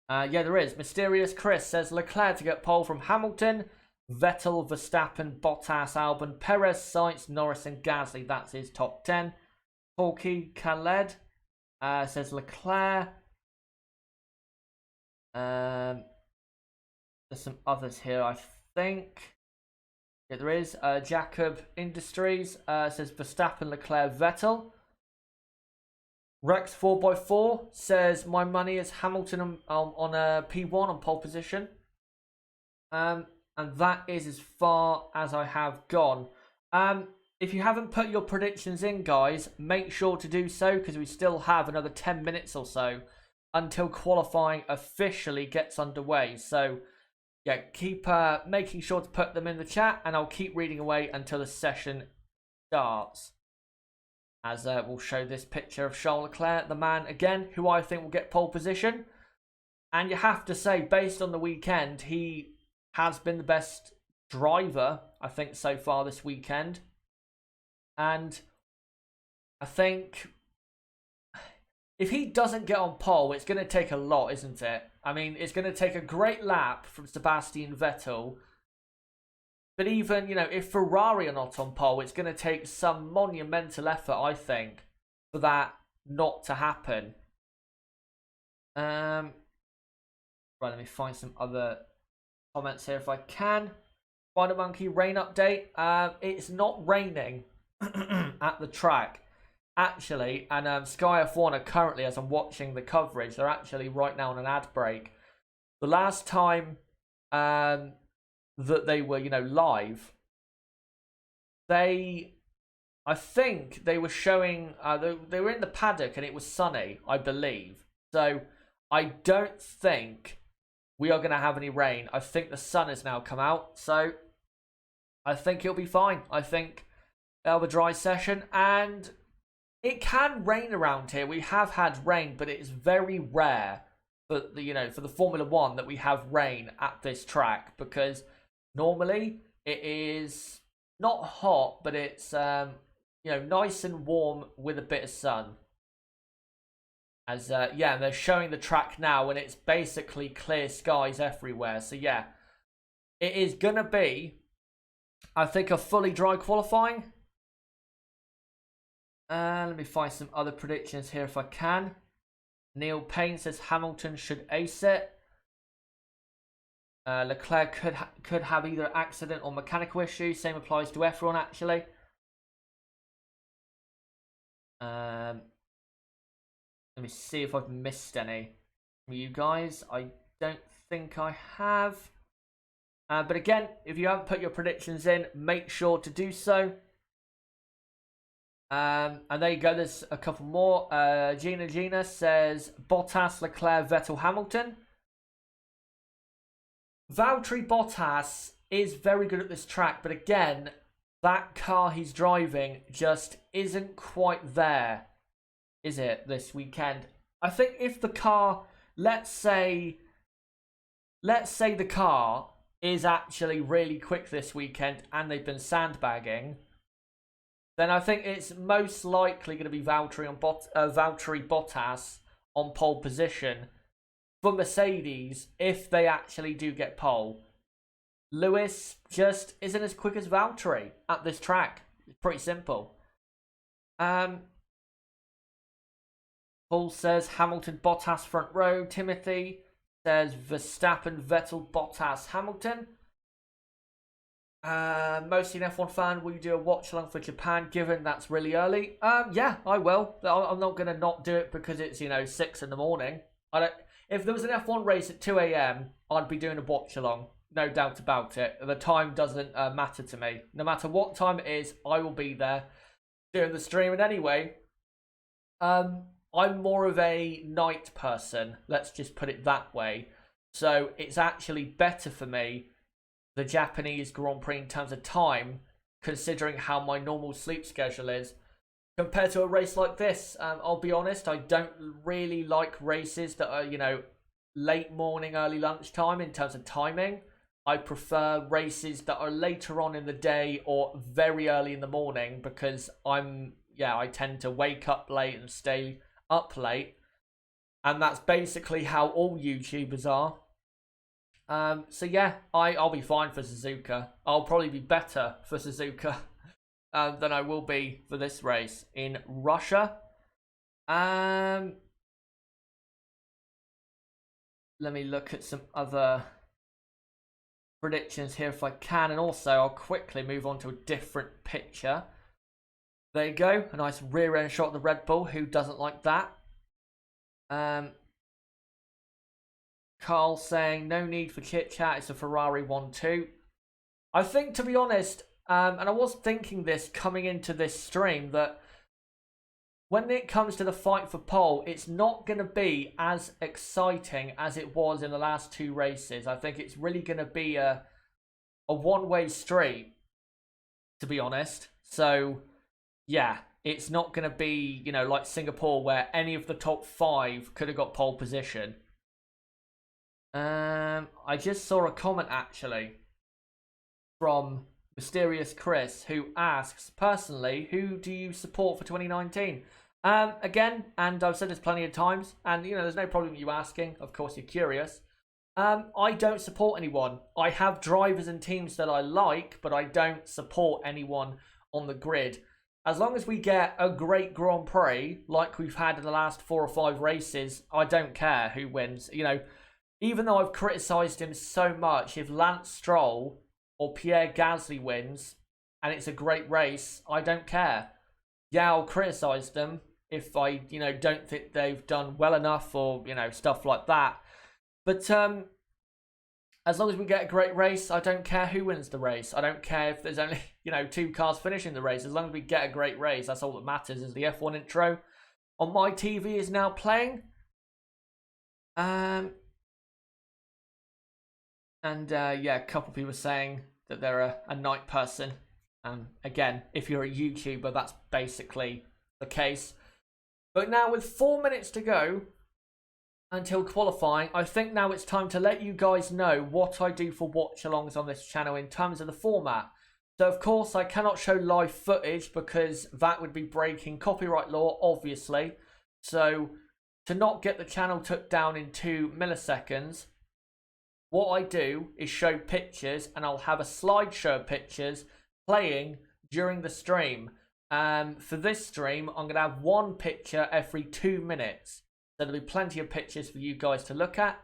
Yeah, there is. Mysterious Chris says Leclerc to get pole from Hamilton, Vettel, Verstappen, Bottas, Albon, Perez, Sainz, Norris, and Gasly. That's his top 10. Porky Khaled says Leclerc. There's some others here, I think. Yeah, there is. Jacob Industries says Verstappen, Leclerc, Vettel. Rex 4x4 says my money is Hamilton on a P1 on pole position. And that is as far as I have gone. If you haven't put your predictions in, guys, make sure to do so, because we still have another 10 minutes or so until qualifying officially gets underway. So yeah, keep making sure to put them in the chat, and I'll keep reading away until the session starts. As we'll show this picture of Charles Leclerc, the man again who I think will get pole position. And you have to say, based on the weekend, he has been the best driver, I think, so far this weekend. And I think if he doesn't get on pole, it's going to take a lot, isn't it? I mean, it's going to take a great lap from Sebastian Vettel. But even, you know, if Ferrari are not on pole, it's going to take some monumental effort, I think, for that not to happen. Right, let me find some other comments here if I can. Spider Monkey rain update. It's not raining at the track, actually, and Sky F1 are currently, as I'm watching the coverage, they're actually right now on an ad break. The last time that they were, you know, live, I think they were showing, they were in the paddock and it was sunny, I believe. So I don't think we are going to have any rain. I think the sun has now come out, so I think it'll be fine. I think they'll have a dry session, and it can rain around here. We have had rain, but it is very rare for the, you know, for the Formula One that we have rain at this track, because normally it is not hot, but it's you know, nice and warm with a bit of sun. As yeah, they're showing the track now, and it's basically clear skies everywhere. So yeah, it is gonna be, I think, a fully dry qualifying. Let me find some other predictions here if I can. Neil Payne says Hamilton should ace it. Leclerc could have either accident or mechanical issue. Same applies to everyone, actually. Let me see if I've missed any from you guys. I don't think I have. But again, if you haven't put your predictions in, make sure to do so. And there you go, there's a couple more. Gina says Bottas, Leclerc, Vettel, Hamilton. Valtteri Bottas is very good at this track, but again, that car he's driving just isn't quite there, is it, this weekend? I think if the car, let's say the car is actually really quick this weekend and they've been sandbagging, then I think it's most likely going to be Valtteri Bottas on pole position for Mercedes if they actually do get pole. Lewis just isn't as quick as Valtteri at this track. It's pretty simple. Paul says Hamilton, Bottas front row. Timothy says Verstappen, Vettel, Bottas, Hamilton. Mostly an F1 fan, will you do a watch along for Japan given that's really early? Yeah, I will. I'm not going to not do it because it's, you know, 6 in the morning. If there was an F1 race at 2 a.m, I'd be doing a watch along. No doubt about it. The time doesn't matter to me. No matter what time it is, I will be there doing the stream. And anyway, I'm more of a night person. Let's just put it that way. So it's actually better for me, the Japanese Grand Prix, in terms of time, considering how my normal sleep schedule is, compared to a race like this. I'll be honest, I don't really like races that are, you know, late morning, early lunchtime in terms of timing. I prefer races that are later on in the day or very early in the morning, because I tend to wake up late and stay up late, and that's basically how all YouTubers are. So yeah, I'll be fine for Suzuka. I'll probably be better for Suzuka than I will be for this race in Russia. Let me look at some other predictions here if I can, and also I'll quickly move on to a different picture. There you go, a nice rear end shot of the Red Bull. Who doesn't like that? Carl saying no need for chit chat, it's a Ferrari 1-2. I think, to be honest, and I was thinking this coming into this stream, that when it comes to the fight for pole, it's not going to be as exciting as it was in the last 2 races. I think it's really going to be a one-way street, to be honest. So yeah, it's not going to be, you know, like Singapore, where any of the top 5 could have got pole position. I just saw a comment actually from Mysterious Chris who asks, personally, who do you support for 2019? Again, and I've said this plenty of times, and there's no problem with you asking. Of course, you're curious. I don't support anyone. I have drivers and teams that I like, but I don't support anyone on the grid. As long as we get a great Grand Prix, like we've had in the last 4 or 5 races, I don't care who wins. Even though I've criticised him so much, if Lance Stroll or Pierre Gasly wins, and it's a great race, I don't care. Yeah, I'll criticise them if I, don't think they've done well enough or, stuff like that. But as long as we get a great race, I don't care who wins the race. I don't care if there's only, 2 cars finishing the race. As long as we get a great race, that's all that matters. Is the F1 intro on my TV is now playing. Yeah, a couple of people saying that they're a night person. Again, if you're a YouTuber, that's basically the case. But now with 4 minutes to go until qualifying, I think now it's time to let you guys know what I do for watch-alongs on this channel in terms of the format. So of course I cannot show live footage because that would be breaking copyright law, obviously. So to not get the channel took down in 2 milliseconds, what I do is show pictures, and I'll have a slideshow of pictures playing during the stream. For this stream, I'm going to have 1 picture every 2 minutes. So there'll be plenty of pictures for you guys to look at.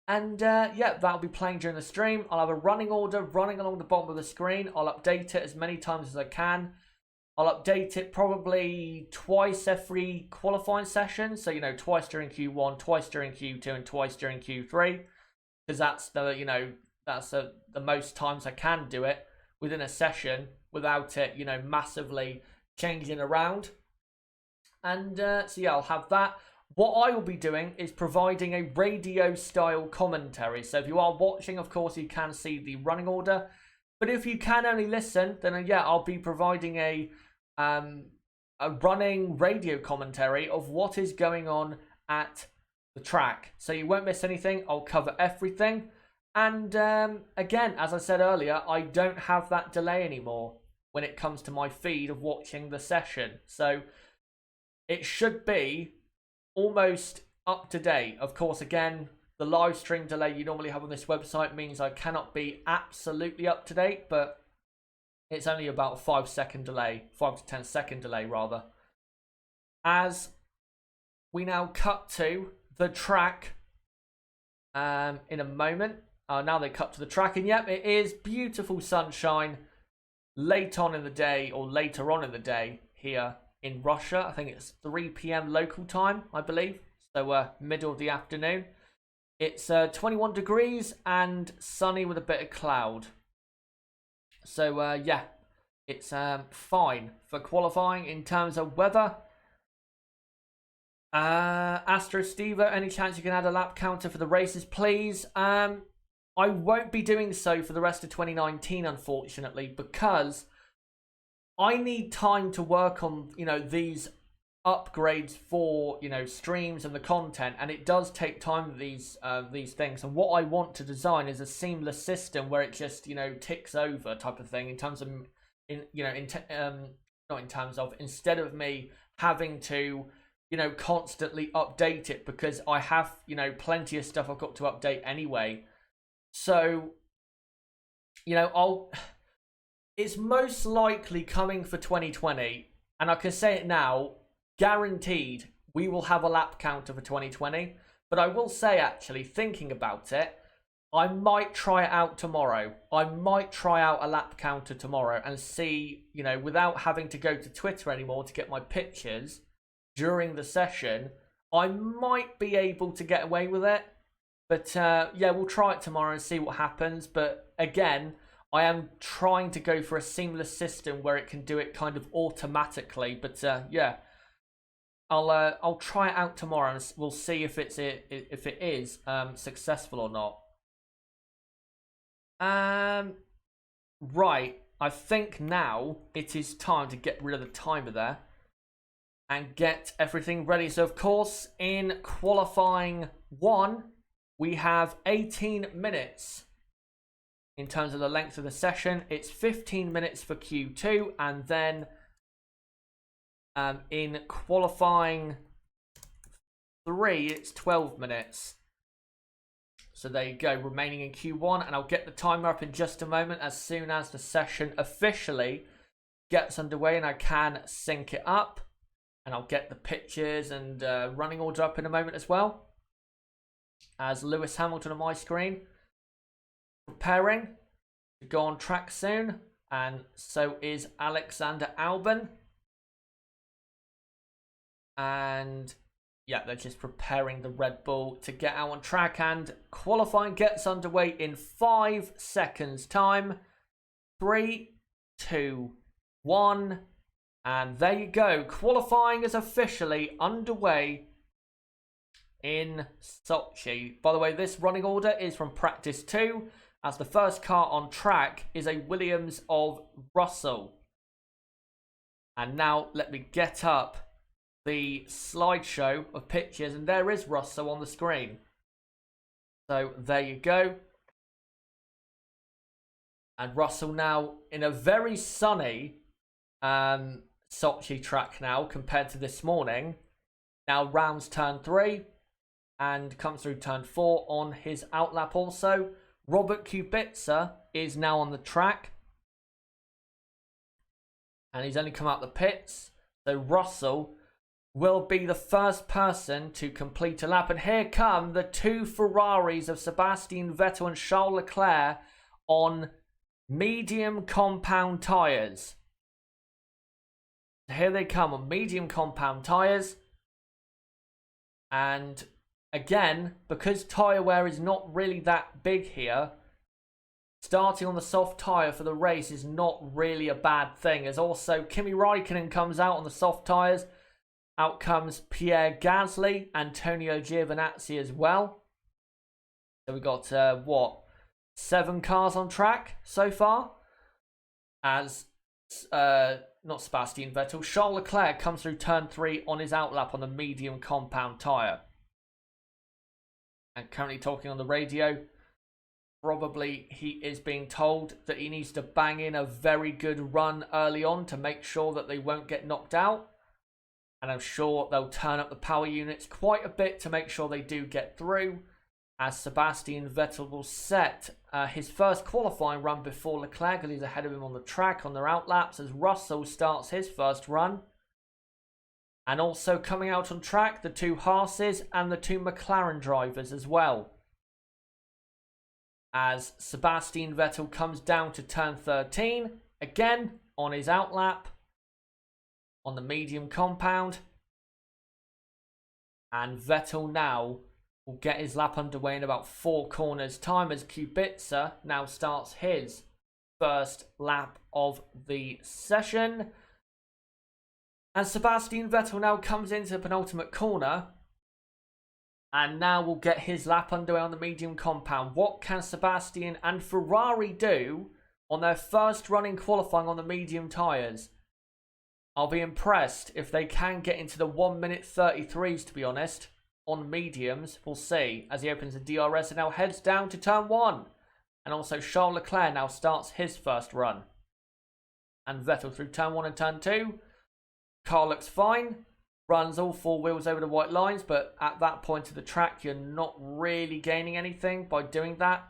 And yeah, that'll be playing during the stream. I'll have a running order running along the bottom of the screen. I'll update it as many times as I can. I'll update it probably twice every qualifying session. So, twice during Q1, twice during Q2, and twice during Q3. Because that's the most times I can do it within a session without it, massively changing around. And so yeah, I'll have that. What I will be doing is providing a radio style commentary. So if you are watching, of course, you can see the running order. But if you can only listen, then yeah, I'll be providing a running radio commentary of what is going on at the track. So you won't miss anything. I'll cover everything. And again, as I said earlier, I don't have that delay anymore when it comes to my feed of watching the session. So it should be almost up to date. Of course, again, the live stream delay you normally have on this website means I cannot be absolutely up to date, but it's only about a 5-second delay, 5 to 10 second delay rather. As we now cut to the track in a moment. Now they cut to the track, and yep, it is beautiful sunshine late on in the day, or later on in the day here in Russia. I think it's 3 p.m. local time, I believe. So middle of the afternoon. It's 21 degrees and sunny with a bit of cloud. So yeah, it's fine for qualifying in terms of weather. Astro Steva, any chance you can add a lap counter for the races, please? I won't be doing so for the rest of 2019, unfortunately, because I need time to work on, these upgrades for, streams and the content, and it does take time with these things. And what I want to design is a seamless system where it just, ticks over type of thing in terms of, not in terms of, instead of me having to, constantly update it, because I have, plenty of stuff I've got to update anyway. So, it's most likely coming for 2020, and I can say it now, guaranteed we will have a lap counter for 2020. But I will say, actually, thinking about it, I might try it out tomorrow. I might try out a lap counter tomorrow and see, without having to go to Twitter anymore to get my pictures during the session, I might be able to get away with it. But yeah, we'll try it tomorrow and see what happens. But again, I am trying to go for a seamless system where it can do it kind of automatically. But yeah, I'll try it out tomorrow and we'll see if it is successful or not. Right, I think now it is time to get rid of the timer there and get everything ready. So of course, in qualifying 1, we have 18 minutes in terms of the length of the session. It's 15 minutes for Q2, and then in qualifying 3, it's 12 minutes. So there you go, remaining in Q1, and I'll get the timer up in just a moment as soon as the session officially gets underway and I can sync it up. And I'll get the pictures and running order up in a moment as well. As Lewis Hamilton on my screen, preparing to go on track soon, and so is Alexander Albon. And yeah, they're just preparing the Red Bull to get out on track, and qualifying gets underway in 5 seconds time. 3, 2, 1, and there you go. Qualifying is officially underway in Sochi. By the way, this running order is from practice 2, as the first car on track is a Williams of Russell. And now let me get up the slideshow of pictures, and there is Russell on the screen. So there you go. And Russell now in a very sunny Sochi track now compared to this morning. Now rounds turn 3 and comes through turn 4 on his outlap also. Robert Kubica is now on the track, and he's only come out the pits. So Russell will be the first person to complete a lap. And here come the 2 Ferraris of Sebastian Vettel and Charles Leclerc on medium compound tyres. Here they come on medium compound tyres. And again, because tyre wear is not really that big here, starting on the soft tyre for the race is not really a bad thing. As also Kimi Raikkonen comes out on the soft tyres. Out comes Pierre Gasly, Antonio Giovinazzi as well. So we got, 7 cars on track so far. As, not Sebastian Vettel, Charles Leclerc comes through turn 3 on his outlap on the medium compound tyre. And currently talking on the radio, probably he is being told that he needs to bang in a very good run early on to make sure that they won't get knocked out. And I'm sure they'll turn up the power units quite a bit to make sure they do get through, as Sebastian Vettel will set his first qualifying run before Leclerc, because he's ahead of him on the track on their outlaps, as Russell starts his first run. And also coming out on track, the 2 Haas's and the 2 McLaren drivers as well. As Sebastian Vettel comes down to turn 13, again on his outlap, on the medium compound. And Vettel now will get his lap underway in about 4 corners time, as Kubica now starts his first lap of the session. And Sebastian Vettel now comes into the penultimate corner, and now will get his lap underway on the medium compound. What can Sebastian and Ferrari do on their first run in qualifying on the medium tyres? I'll be impressed if they can get into the 1:33s, to be honest, on mediums. We'll see, as he opens the DRS and now heads down to turn 1. And also Charles Leclerc now starts his first run. And Vettel through turn 1 and turn 2. Car looks fine. Runs all 4 wheels over the white lines, but at that point of the track, you're not really gaining anything by doing that.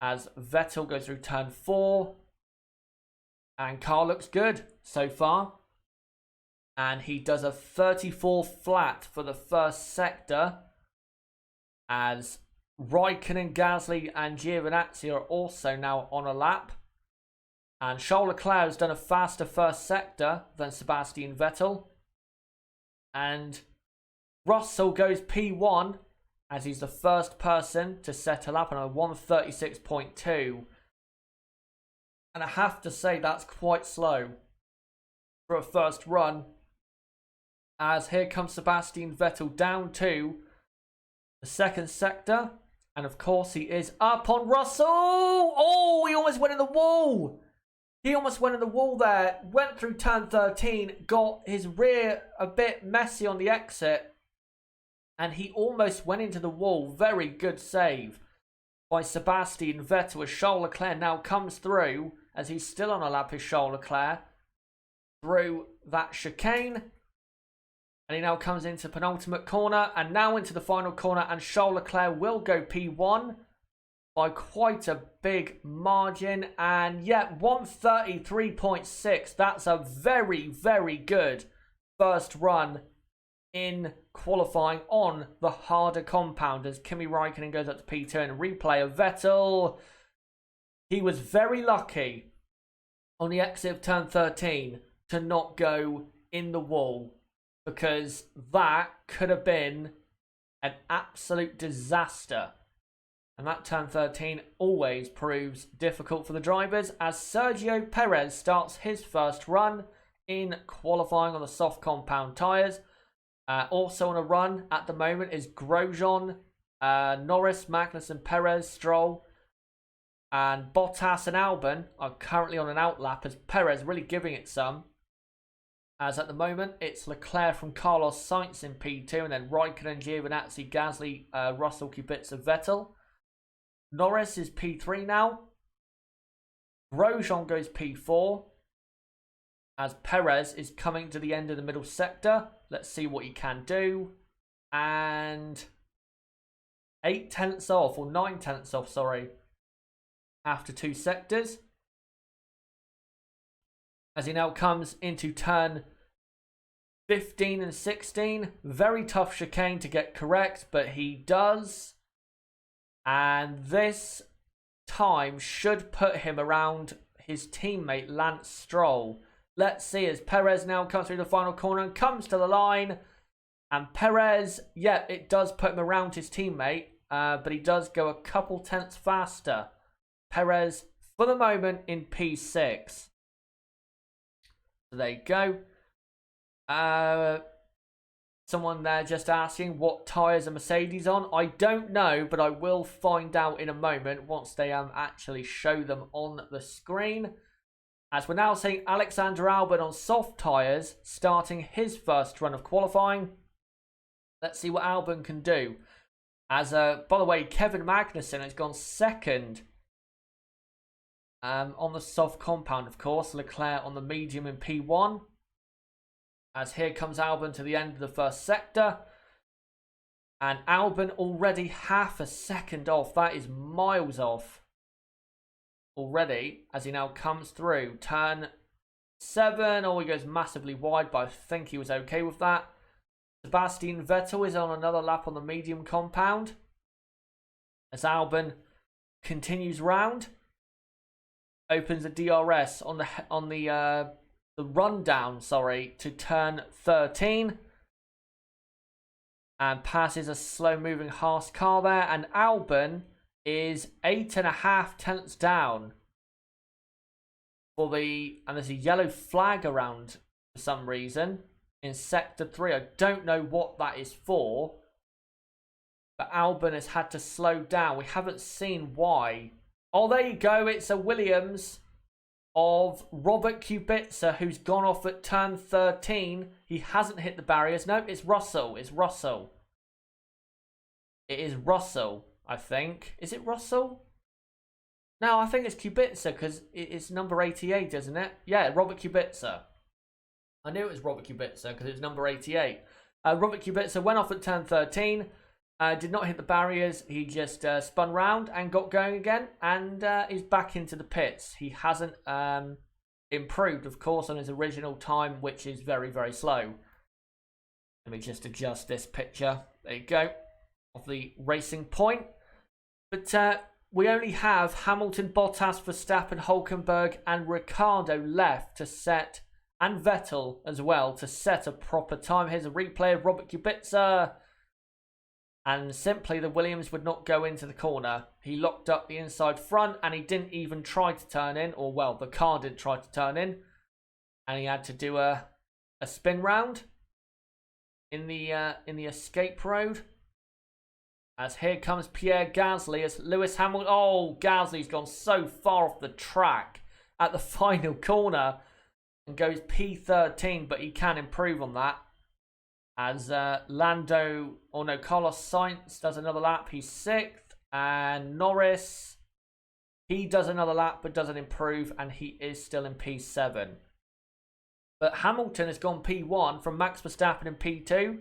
As Vettel goes through turn 4. And car looks good so far. And he does a 34 flat for the first sector. As Raikkonen, Gasly and Giovinazzi are also now on a lap. And Charles Leclerc has done a faster first sector than Sebastian Vettel. And Russell goes P1 as he's the first person to set a lap on a 1:36.2. And I have to say that's quite slow for a first run. As here comes Sebastian Vettel down to the second sector. And of course he is up on Russell. Oh, he almost went in the wall. He almost went in the wall there. Went through turn 13. Got his rear a bit messy on the exit. And he almost went into the wall. Very good save by Sebastian Vettel as Charles Leclerc now comes through, as he's still on a lap, is Charles Leclerc, through that chicane. And he now comes into penultimate corner and now into the final corner, and Charles Leclerc will go P1 by quite a big margin. And yeah, 133.6. That's a very, very good first run in qualifying on the harder compound, as Kimi Raikkonen goes up to P2. And replay of Vettel. He was very lucky on the exit of turn 13 to not go in the wall, because that could have been an absolute disaster. And that turn 13 always proves difficult for the drivers, as Sergio Perez starts his first run in qualifying on the soft compound tyres. Also on a run at the moment is Grosjean, Norris, Magnussen, Perez, Stroll, and Bottas and Albon are currently on an outlap, as Perez really giving it some. As at the moment, it's Leclerc from Carlos Sainz in P2, and then Raikkonen, Giovinazzi, Gasly, Russell, Kubica, Vettel. Norris is P3 now. Grosjean goes P4, as Perez is coming to the end of the middle sector. Let's see what he can do. And 8 tenths off, or 9 tenths off, sorry, after 2 sectors, as he now comes into turn 15 and 16. Very tough chicane to get correct, but he does. And this time should put him around his teammate Lance Stroll. Let's see, as Perez now comes through the final corner and comes to the line. And Perez, yeah, it does put him around his teammate, but he does go a couple tenths faster. Perez, for the moment, in P6. So there you go. Someone there just asking what tyres are Mercedes on. I don't know, but I will find out in a moment once they actually show them on the screen. As we're now seeing Alexander Albon on soft tyres, starting his first run of qualifying. Let's see what Albon can do. As, by the way, Kevin Magnussen has gone second on the soft compound, of course. Leclerc on the medium in P1. As here comes Albon to the end of the first sector. And Albon already half a second off. That is miles off already, as he now comes through. Turn 7. Oh, he goes massively wide, but I think he was okay with that. Sebastian Vettel is on another lap on the medium compound, as Albon continues round. Opens the DRS on the rundown, sorry, to turn 13, and passes a slow-moving Haas car there. And Albon is 8.5 tenths down for and there's a yellow flag around for some reason in sector 3. I don't know what that is for, but Albon has had to slow down. We haven't seen why. Oh, there you go. It's a Williams of Robert Kubica, who's gone off at turn 13. He hasn't hit the barriers. No, it's Russell. It's Russell. It is Russell, I think. Is it Russell? No, I think it's Kubica, because it's number 88, isn't it? Yeah, Robert Kubica. I knew it was Robert Kubica because it's number 88. Robert Kubica went off at turn 13. Did not hit the barriers. He just spun round and got going again, and is back into the pits. He hasn't improved, of course, on his original time, which is very, very slow. Let me just adjust this picture. There you go, of the racing point. But we only have Hamilton, Bottas, Verstappen, Hülkenberg, and Ricciardo left to set, and Vettel as well, to set a proper time. Here's a replay of Robert Kubica. And simply the Williams would not go into the corner. He locked up the inside front, and he didn't even try to turn in. Or, well, the car didn't try to turn in. And he had to do a spin round in the escape road. As here comes Pierre Gasly as Lewis Hamilton. Oh, Gasly's gone so far off the track at the final corner and goes P13, but he can improve on that. As Carlos Sainz does another lap, he's 6th. And Norris, he does another lap but doesn't improve, and he is still in P7. But Hamilton has gone P1 from Max Verstappen in P2.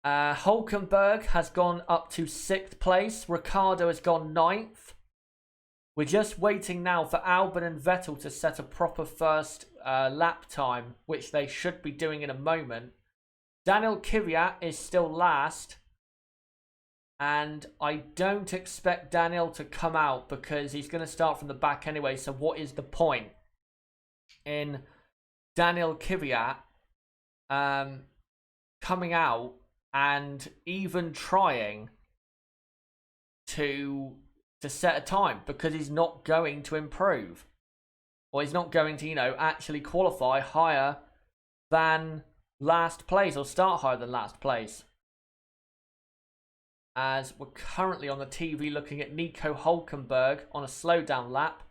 Hulkenberg has gone up to 6th place. Ricciardo has gone 9th. We're just waiting now for Albon and Vettel to set a proper first lap time, which they should be doing in a moment. Daniel Kvyat is still last. And I don't expect Daniel to come out because he's going to start from the back anyway. So what is the point in Daniel Kvyat coming out and even trying to set a time, because he's not going to improve, or he's not going to, actually qualify higher than last place or start higher than last place. As we're currently on the TV looking at Nico Hulkenberg on a slowdown lap.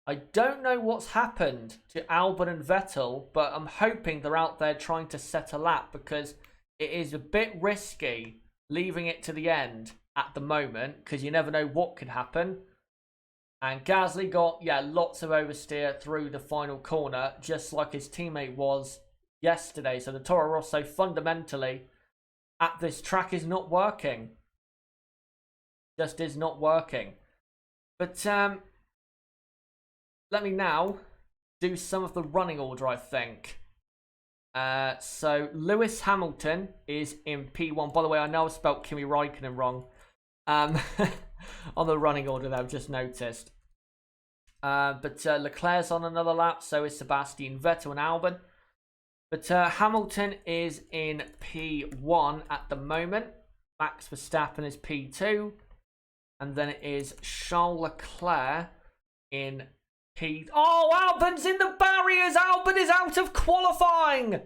I don't know what's happened to Albon and Vettel, but I'm hoping they're out there trying to set a lap, because it is a bit risky leaving it to the end at the moment, because you never know what could happen. And Gasly got, lots of oversteer through the final corner, just like his teammate was yesterday. So the Toro Rosso fundamentally at this track is not working. Just is not working. But let me now do some of the running order, I think. So Lewis Hamilton is in P1. By the way, I know I spelt Kimi Räikkönen wrong on the running order that I've just noticed. But Leclerc's on another lap, so is Sebastian Vettel and Albon. But Hamilton is in P1 at the moment. Max Verstappen is P2. And then it is Charles Leclerc in P... Oh, Albon's in the barriers! Albon is out of qualifying!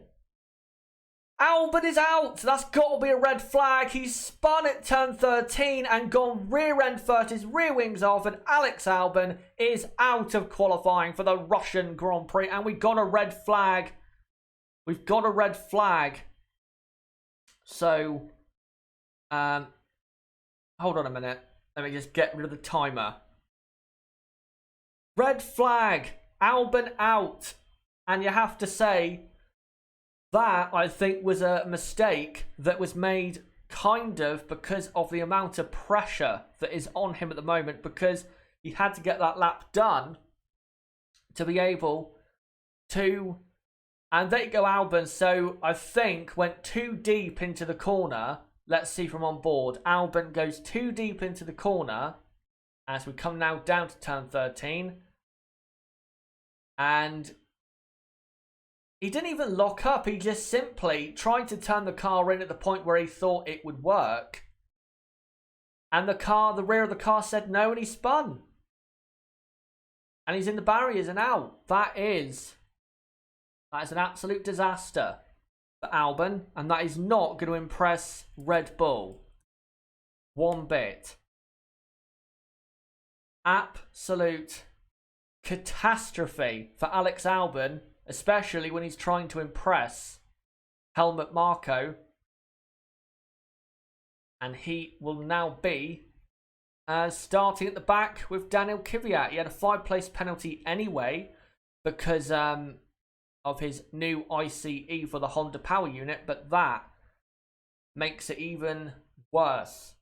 Albon is out! That's got to be a red flag. He's spun at turn 13 and gone rear end first, his rear wings off, and Alex Albon is out of qualifying for the Russian Grand Prix. And we got a red flag. We've got a red flag. So, hold on a minute. Let me just get rid of the timer. Red flag. Albon out. And you have to say, that, I think, was a mistake that was made kind of because of the amount of pressure that is on him at the moment, because he had to get that lap done to be able to... And there you go, Albon. So I think went too deep into the corner. Let's see from on board. Albon goes too deep into the corner as we come now down to turn 13. And he didn't even lock up. He just simply tried to turn the car in at the point where he thought it would work. And the rear of the car said no, and he spun. And he's in the barriers and out. That is an absolute disaster for Albon, and that is not going to impress Red Bull one bit. Absolute catastrophe for Alex Albon, especially when he's trying to impress Helmut Marko. And he will now be starting at the back with Daniel Kvyat. He had a 5-place penalty anyway because of his new ICE for the Honda power unit, but that makes it even worse.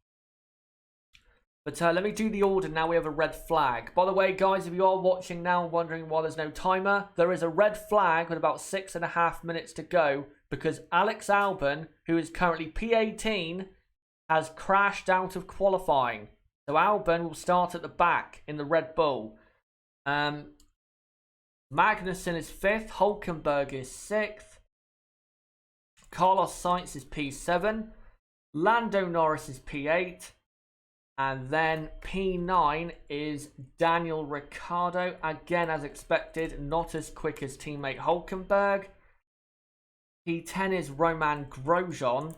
But let me do the order now. We have a red flag. By the way, guys, if you are watching now and wondering why there's no timer, there is a red flag with about 6.5 minutes to go because Alex Albon, who is currently P18, has crashed out of qualifying. So Albon will start at the back in the Red Bull. Magnussen is 5th. Hulkenberg is 6th. Carlos Sainz is P7. Lando Norris is P8. And then P9 is Daniel Ricciardo. Again, as expected, not as quick as teammate Hulkenberg. P10 is Romain Grosjean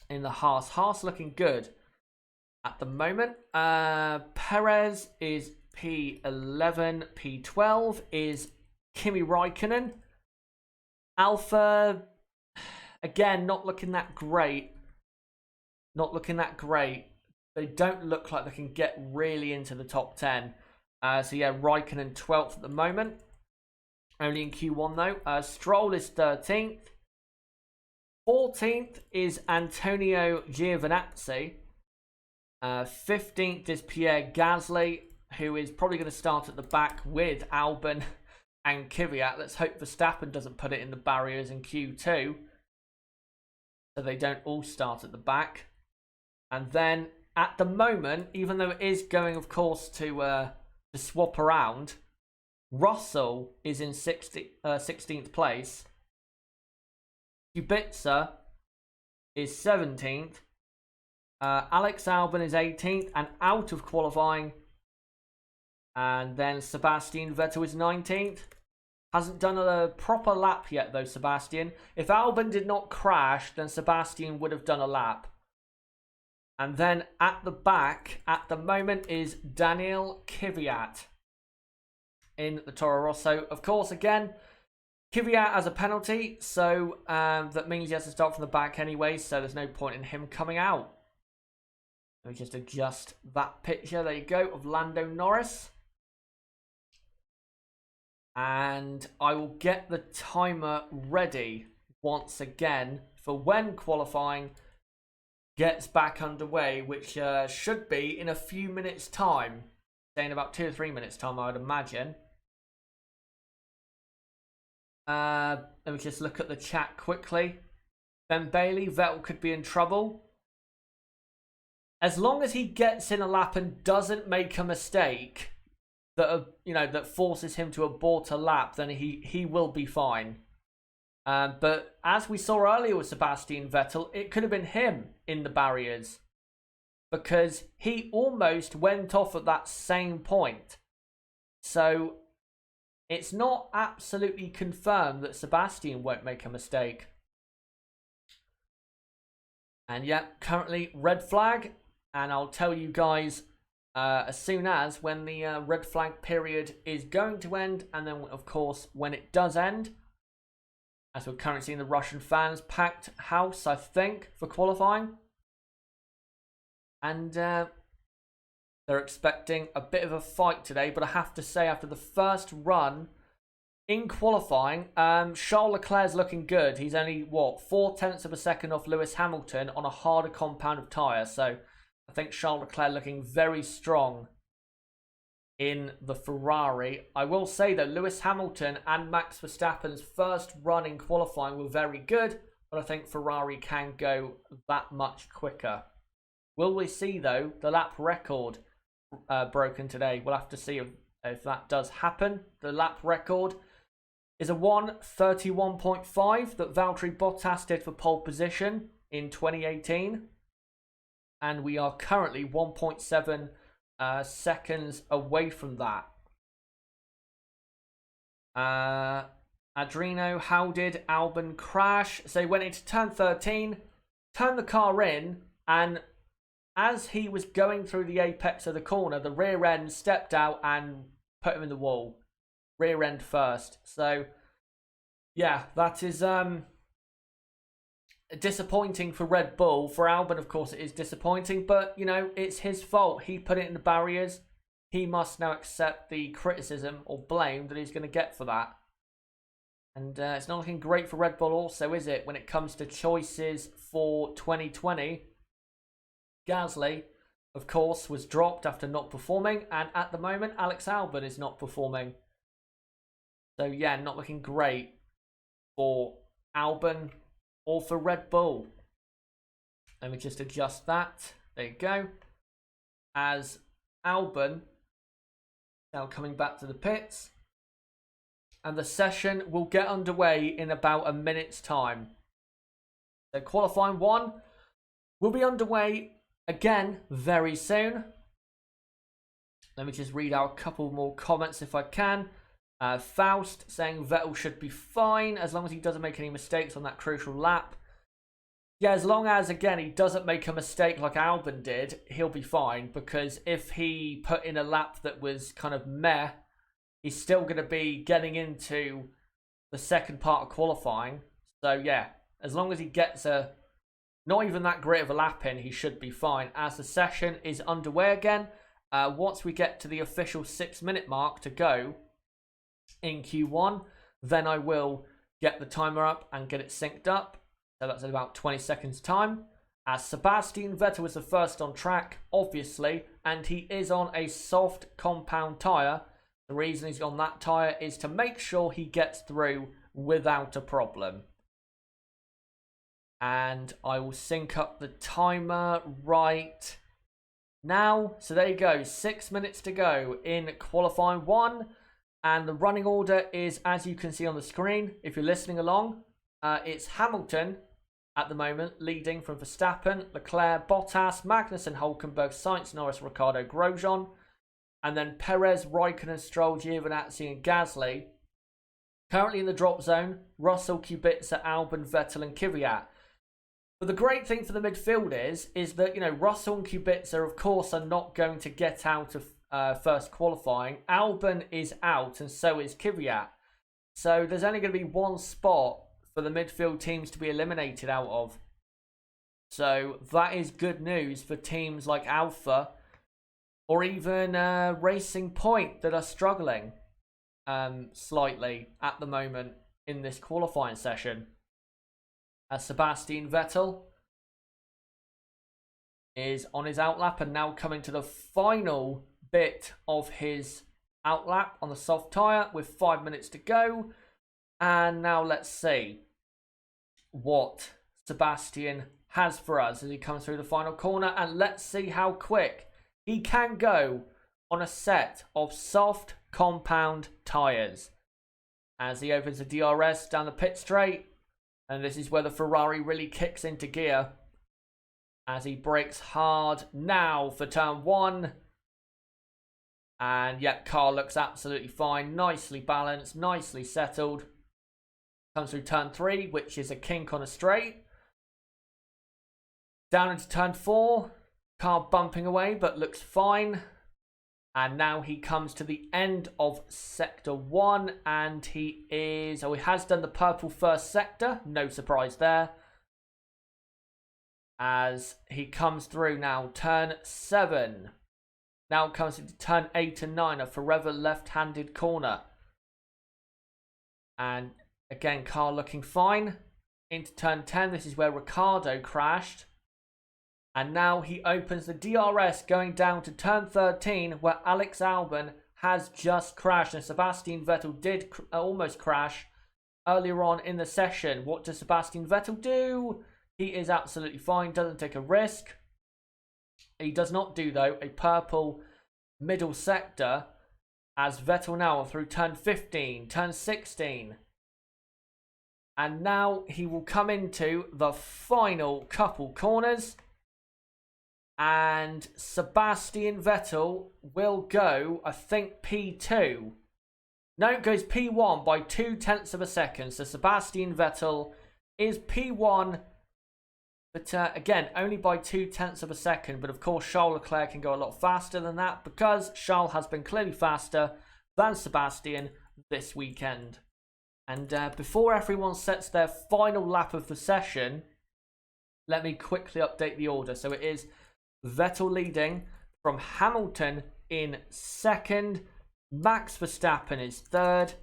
in the Haas. Haas looking good at the moment. Perez is P11. P12 is Kimi Räikkönen. Alpha, again, not looking that great. Not looking that great. They don't look like they can get really into the top 10. So yeah, Raikkonen 12th at the moment. Only in Q1 though. Stroll is 13th. 14th is Antonio Giovinazzi. 15th is Pierre Gasly, who is probably going to start at the back with Albon and Kvyat. Let's hope Verstappen doesn't put it in the barriers in Q2, so they don't all start at the back. And then at the moment, even though it is going, of course, to swap around, Russell is in 16th place. Kubica is 17th. Alex Albon is 18th and out of qualifying. And then Sebastian Vettel is 19th. Hasn't done a proper lap yet though, Sebastian. If Albon did not crash, then Sebastian would have done a lap. And then at the back, at the moment, is Daniel Kvyat in the Toro Rosso. Of course, again, Kvyat has a penalty, so that means he has to start from the back anyway, so there's no point in him coming out. Let me just adjust that picture. There you go, of Lando Norris. And I will get the timer ready once again for when qualifying gets back underway, which should be in a few minutes' time. Say in about 2 or 3 minutes' time, I would imagine. Let me just look at the chat quickly. Ben Bailey, Vettel could be in trouble. As long as he gets in a lap and doesn't make a mistake that forces him to abort a lap, then he will be fine. But as we saw earlier with Sebastian Vettel, it could have been him in the barriers, because he almost went off at that same point. So it's not absolutely confirmed that Sebastian won't make a mistake. And yeah, currently red flag. And I'll tell you guys as soon as when the red flag period is going to end. And then, of course, when it does end. As we're currently seeing the Russian fans, packed house, I think, for qualifying. And they're expecting a bit of a fight today. But I have to say, after the first run in qualifying, Charles Leclerc's looking good. He's only, 0.4 of a second off Lewis Hamilton on a harder compound of tyre. So I think Charles Leclerc looking very strong in the Ferrari. I will say though, Lewis Hamilton and Max Verstappen's first run in qualifying were very good, but I think Ferrari can go that much quicker. Will we see though the lap record broken today? We'll have to see if that does happen. The lap record is a 1:31.5 that Valtteri Bottas did for pole position in 2018. And we are currently 1.7 seconds away from that. Adreno, how did Albon crash? So he went into turn 13, turned the car in, and as he was going through the apex of the corner, the rear end stepped out and put him in the wall. Rear end first. So, yeah, that is disappointing for Red Bull. For Albon, of course, it is disappointing, but, it's his fault. He put it in the barriers. He must now accept the criticism or blame that he's going to get for that. And it's not looking great for Red Bull also, is it, when it comes to choices for 2020? Gasly, of course, was dropped after not performing, and at the moment, Alex Albon is not performing. So, yeah, not looking great for Albon or for Red Bull. Let me just adjust that. There you go. As Albon now coming back to the pits. And the session will get underway in about a minute's time. So qualifying 1 will be underway again very soon. Let me just read out a couple more comments if I can. Faust saying Vettel should be fine as long as he doesn't make any mistakes on that crucial lap. Yeah, as long as, again, he doesn't make a mistake like Albon did, he'll be fine. Because if he put in a lap that was kind of meh, he's still going to be getting into the second part of qualifying. So, yeah, As long as he gets not even that great of a lap in, he should be fine. As the session is underway again, once we get to the official 6-minute mark to go in Q1, then I will get the timer up and get it synced up. So that's in about 20 seconds time. As Sebastian Vettel is the first on track, obviously, and he is on a soft compound tyre. The reason he's on that tyre is to make sure he gets through without a problem. And I will sync up the timer right now. So there you go, 6 minutes to go in qualifying 1. And the running order is, as you can see on the screen, if you're listening along, it's Hamilton at the moment, leading from Verstappen, Leclerc, Bottas, Magnussen, Hülkenberg, Sainz, Norris, Ricciardo, Grosjean, and then Perez, Raikkonen, Stroll, Giovinazzi, and Gasly. Currently in the drop zone, Russell, Kubica, Albon, Vettel, and Kvyat. But the great thing for the midfield is that, you know, Russell and Kubica, of course, are not going to get out of first qualifying. Albon is out, and so is Kvyat. So there's only going to be one spot for the midfield teams to be eliminated out of. So that is good news for teams like Alpha or even Racing Point that are struggling slightly at the moment in this qualifying session. As Sebastian Vettel is on his outlap and now coming to the final bit of his outlap on the soft tyre with 5 minutes to go. And now let's see what Sebastian has for us as he comes through the final corner. And let's see how quick he can go on a set of soft compound tyres. As he opens the DRS down the pit straight. And this is where the Ferrari really kicks into gear. As he brakes hard now for turn 1. And yep, car looks absolutely fine. Nicely balanced, nicely settled. Comes through turn 3, which is a kink on a straight. Down into turn 4. Car bumping away, but looks fine. And now he comes to the end of sector 1. And he has done the purple first sector. No surprise there. As he comes through now, turn 7. Now comes into turn 8 and 9, a forever left-handed corner. And again, car looking fine. Into turn 10, this is where Ricciardo crashed. And now he opens the DRS going down to turn 13, where Alex Albon has just crashed. And Sebastian Vettel did almost crash earlier on in the session. What does Sebastian Vettel do? He is absolutely fine, doesn't take a risk. He does not do, though, a purple middle sector, as Vettel now through turn 15, turn 16. And now he will come into the final couple corners. And Sebastian Vettel will go, I think, P2. No, it goes P1 by 0.2 of a second. So Sebastian Vettel is P1. But again, only by 0.2 of a second. But of course, Charles Leclerc can go a lot faster than that, because Charles has been clearly faster than Sebastian this weekend. And before everyone sets their final lap of the session, let me quickly update the order. So it is Vettel leading from Hamilton in second. Max Verstappen is third.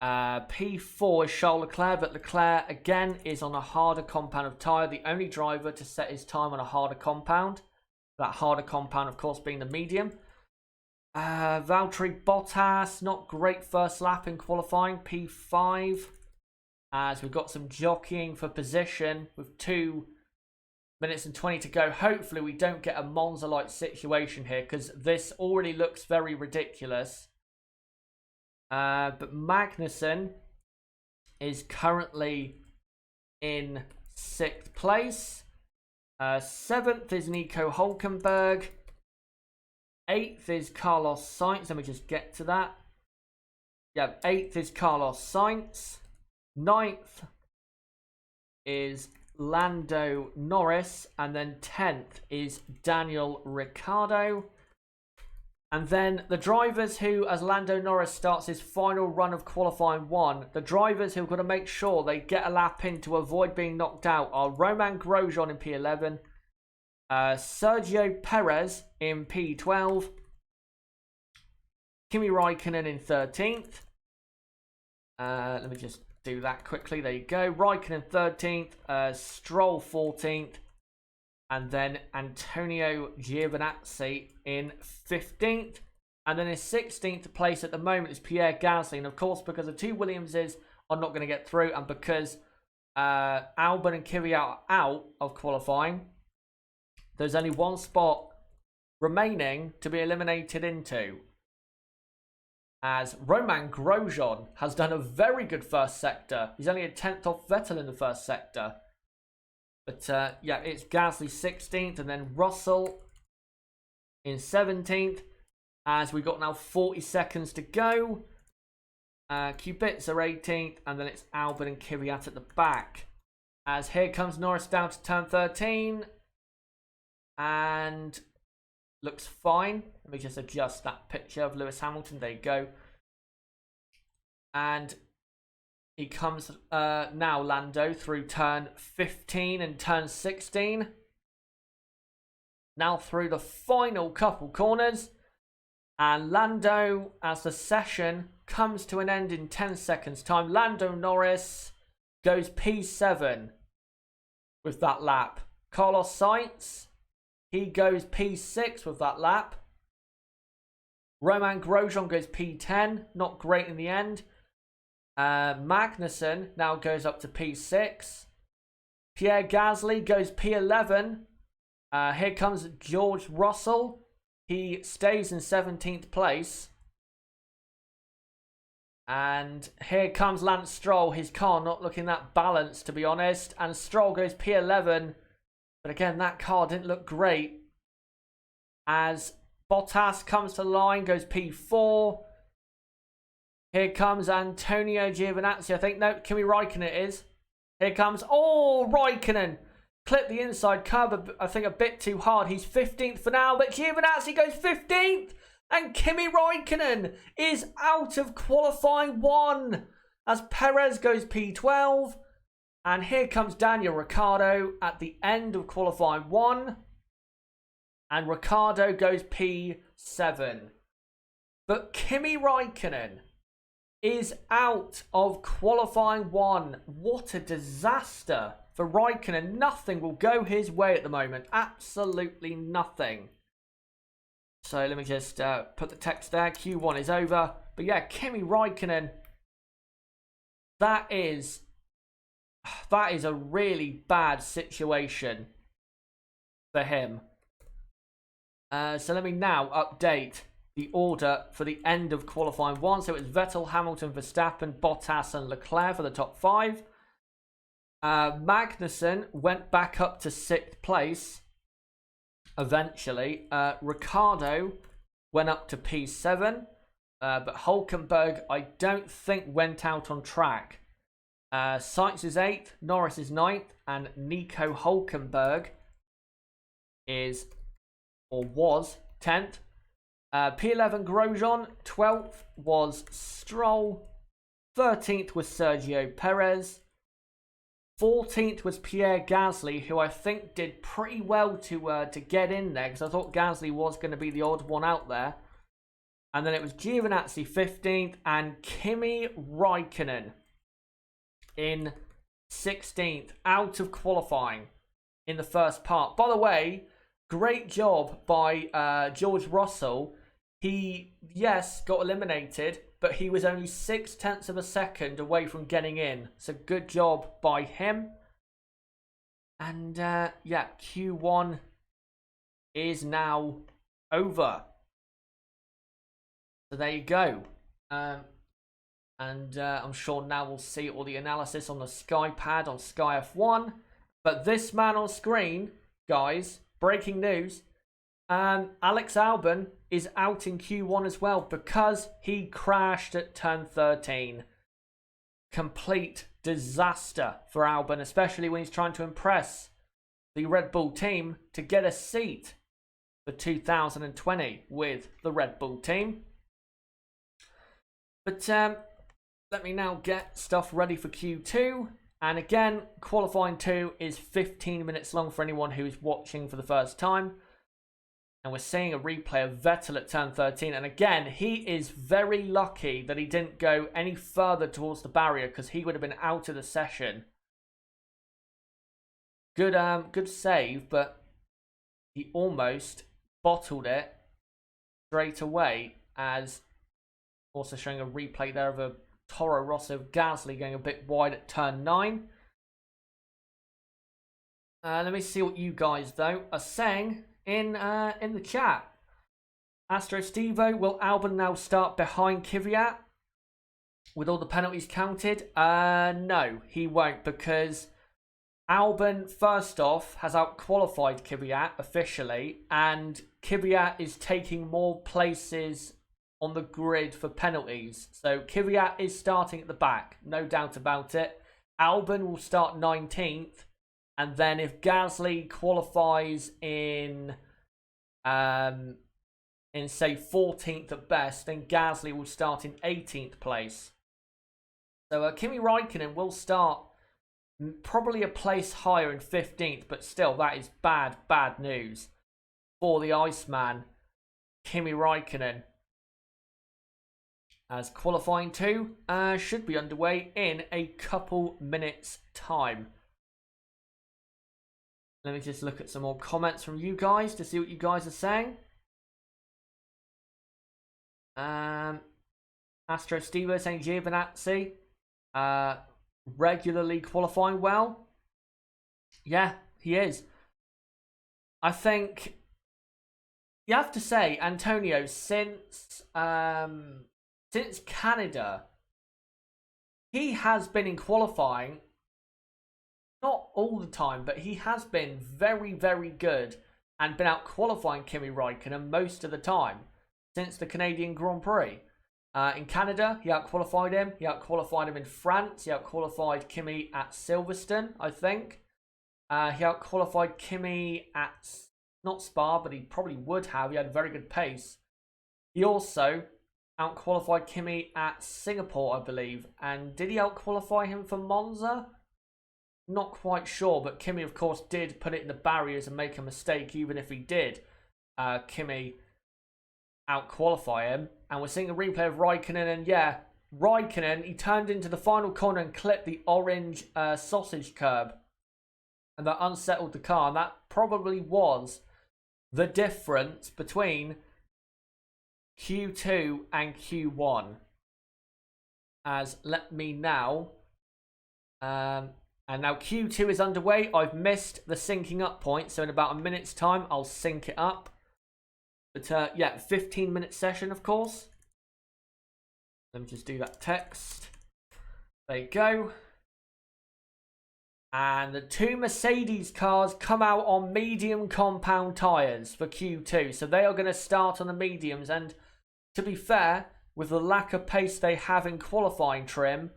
P4 is Charles Leclerc, but Leclerc again is on a harder compound of tyre, the only driver to set his time on a harder compound. That harder compound, of course, being the medium. Valtteri Bottas, not great first lap in qualifying, P5. As we've got some jockeying for position with 2 minutes and 20 to go. Hopefully we don't get a Monza-like situation here, because this already looks very ridiculous. But Magnussen is currently in 6th place. 7th is Nico Hülkenberg. 8th is Carlos Sainz. Let me just get to that. Yeah, 8th is Carlos Sainz. 9th is Lando Norris. And then 10th is Daniel Ricciardo. And then the drivers who, as Lando Norris starts his final run of qualifying 1, the drivers who are going to make sure they get a lap in to avoid being knocked out are Romain Grosjean in P11, Sergio Perez in P12, Kimi Raikkonen in 13th. Let me just do that quickly. There you go. Raikkonen 13th, Stroll 14th, and then Antonio Giovinazzi in 15th. And then in 16th place at the moment is Pierre Gasly. And of course, because the two Williamses are not going to get through, and because Albon and Kvyat are out of qualifying, there's only one spot remaining to be eliminated into. As Romain Grosjean has done a very good first sector. He's only a 10th off Vettel in the first sector. But yeah, it's Gasly 16th and then Russell in 17th. As we've got now 40 seconds to go. Kubica 18th, and then it's Albon and Kvyat at the back. As here comes Norris down to turn 13. And looks fine. Let me just adjust that picture of Lewis Hamilton. There you go. And he comes now, Lando, through turn 15 and turn 16. Now through the final couple corners. And Lando, as the session comes to an end in 10 seconds time, Lando Norris goes P7 with that lap. Carlos Sainz, he goes P6 with that lap. Romain Grosjean goes P10, not great in the end. Magnussen now goes up to P6. Pierre Gasly goes P11. Here comes George Russell. He stays in 17th place. And here comes Lance Stroll. His car not looking that balanced, to be honest. And Stroll goes P11. But again, that car didn't look great. As Bottas comes to the line, goes P4. Here comes Antonio Giovinazzi. I think, no, Kimi Raikkonen it is. Here comes, oh, Raikkonen. Clipped the inside curb, I think, a bit too hard. He's 15th for now, but Giovinazzi goes 15th. And Kimi Raikkonen is out of qualifying 1 as Perez goes P12. And here comes Daniel Ricciardo at the end of qualifying 1. And Ricciardo goes P7. But Kimi Raikkonen is out of qualifying 1. What a disaster for Raikkonen. Nothing will go his way at the moment. Absolutely nothing. So let me just put the text there. Q1 is over. But yeah, Kimi Raikkonen, that is a really bad situation for him. So let me now update the order for the end of qualifying 1. So it was Vettel, Hamilton, Verstappen, Bottas and Leclerc for the top 5. Magnussen went back up to 6th place eventually. Ricciardo went up to P7. But Hülkenberg, I don't think, went out on track. Sainz is 8th, Norris is 9th, and Nico Hülkenberg is, or was, 10th. P11 Grosjean, 12th was Stroll, 13th was Sergio Perez, 14th was Pierre Gasly, who I think did pretty well to get in there, because I thought Gasly was going to be the odd one out there. And then it was Giovinazzi 15th and Kimi Raikkonen in 16th, out of qualifying in the first part. By the way, great job by George Russell. He, yes, got eliminated, but he was only 0.6 of a second away from getting in. So good job by him. And yeah, Q1 is now over. So there you go. And I'm sure now we'll see all the analysis on the Sky Pad on Sky F1. But this man on screen, guys, breaking news. Alex Albon is out in Q1 as well because he crashed at turn 13. Complete disaster for Albon, especially when he's trying to impress the Red Bull team to get a seat for 2020 with the Red Bull team. But let me now get stuff ready for Q2. And again, qualifying 2 is 15 minutes long for anyone who's watching for the first time. And we're seeing a replay of Vettel at turn 13. And again, he is very lucky that he didn't go any further towards the barrier, because he would have been out of the session. Good save, but he almost bottled it straight away, as also showing a replay there of a Toro Rosso of Gasly going a bit wide at turn 9. Let me see what you guys, though, are saying in the chat. Astro Stevo, will Albon now start behind Kvyat with all the penalties counted? No, he won't, because Albon, first off, has out-qualified Kvyat officially, and Kvyat is taking more places on the grid for penalties. So Kvyat is starting at the back, no doubt about it. Albon will start 19th, and then if Gasly qualifies in say 14th at best, then Gasly will start in 18th place. So Kimi Raikkonen will start probably a place higher in 15th, but still, that is bad news for the Iceman, Kimi Raikkonen, as qualifying 2 should be underway in a couple minutes' time. Let me just look at some more comments from you guys to see what you guys are saying. Astro Stevo saying Giovinazzi regularly qualifying well. Yeah, he is. I think you have to say, Antonio, since Canada, he has been in qualifying, not all the time, but he has been very, very good and been out qualifying Kimi Raikkonen most of the time since the Canadian Grand Prix. In Canada, he out-qualified him. He out-qualified him in France. He out-qualified Kimi at Silverstone, I think. He out-qualified Kimi at, not Spa, but he probably would have. He had a very good pace. He also out-qualified Kimi at Singapore, I believe. And did he out-qualify him for Monza? Not quite sure, but Kimi, of course, did put it in the barriers and make a mistake, even if he did. Kimi out-qualify him. And we're seeing a replay of Raikkonen, and yeah, Raikkonen, he turned into the final corner and clipped the orange sausage curb. And that unsettled the car, and that probably was the difference between Q2 and Q1. As let me now... and now Q2 is underway. I've missed the syncing up point, so in about a minute's time, I'll sync it up. But yeah, 15-minute session, of course. Let me just do that text. There you go. And the 2 Mercedes cars come out on medium compound tyres for Q2. So they are going to start on the mediums. And to be fair, with the lack of pace they have in qualifying trim,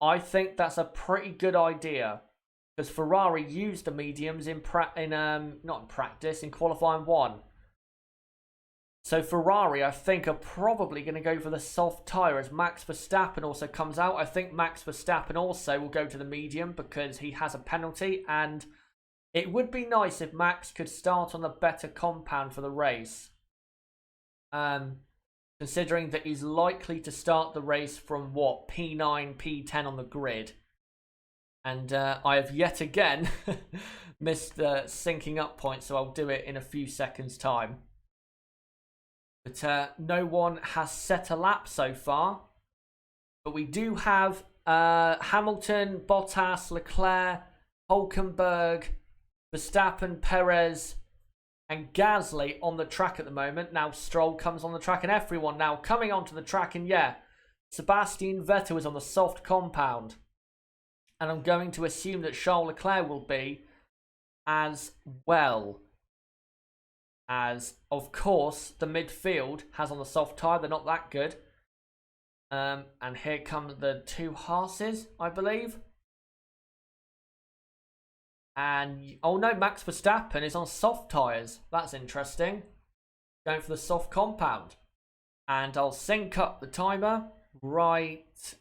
I think that's a pretty good idea. Because Ferrari used the mediums in qualifying 1. So Ferrari, I think, are probably going to go for the soft tyre as Max Verstappen also comes out. I think Max Verstappen also will go to the medium because he has a penalty. And it would be nice if Max could start on the better compound for the race. Considering that he's likely to start the race from, what, P9, P10 on the grid. And I have yet again missed the syncing up point, so I'll do it in a few seconds' time. But no one has set a lap so far. But we do have Hamilton, Bottas, Leclerc, Hülkenberg, Verstappen, Perez, and Gasly on the track at the moment. Now Stroll comes on the track, and everyone now coming onto the track. And yeah, Sebastian Vettel is on the soft compound. And I'm going to assume that Charles Leclerc will be as well. As, of course, the midfield has on the soft tyre. They're not that good. And here come the 2 Haas's, I believe. And, oh no, Max Verstappen is on soft tyres. That's interesting. going for the soft compound. And I'll sync up the timer right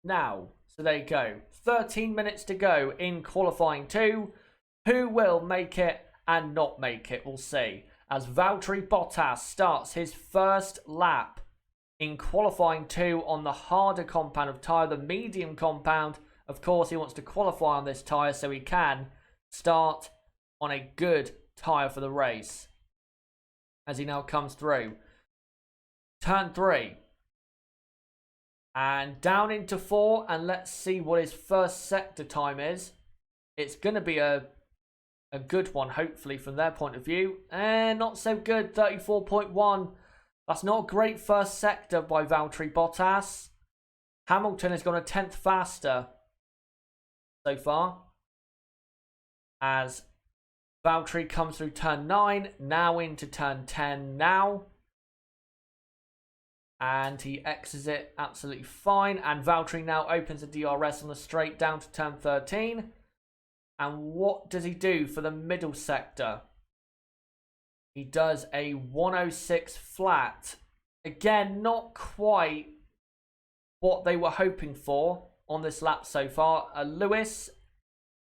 now. So there you go. 13 minutes to go in qualifying 2. Who will make it and not make it? We'll see. As Valtteri Bottas starts his first lap in qualifying 2 on the harder compound of tyre, the medium compound. Of course, he wants to qualify on this tyre so he can start on a good tyre for the race. As he now comes through. Turn 3. And down into 4. And let's see what his first sector time is. It's going to be a good one, hopefully, from their point of view. And not so good. 34.1. That's not a great first sector by Valtteri Bottas. Hamilton has gone a 10th faster so far. As Valtteri comes through turn 9. Now into turn 10 now. And he exits it absolutely fine. And Valtteri now opens the DRS on the straight down to turn 13. And what does he do for the middle sector? He does a 106 flat. Again, not quite what they were hoping for on this lap so far. Lewis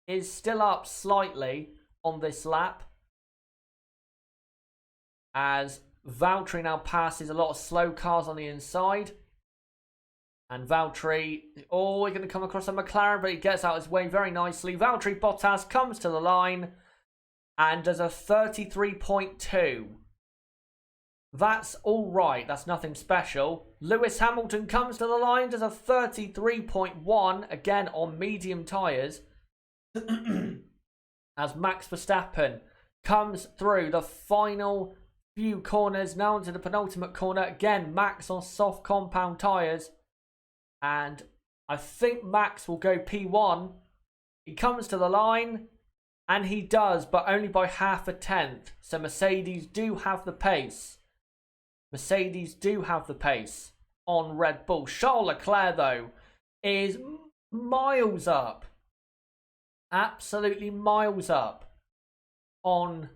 is still up slightly on this lap. As Valtteri now passes a lot of slow cars on the inside. And Valtteri, we're going to come across a McLaren, but he gets out his way very nicely. Valtteri Bottas comes to the line and does a 33.2. That's all right. That's nothing special. Lewis Hamilton comes to the line, does a 33.1, again on medium tyres. As Max Verstappen comes through the final few corners, now into the penultimate corner. Again, Max on soft compound tyres. And I think Max will go P1. He comes to the line. And he does, but only by half a tenth. So Mercedes do have the pace. Mercedes do have the pace on Red Bull. Charles Leclerc, though, is miles up. Absolutely miles up on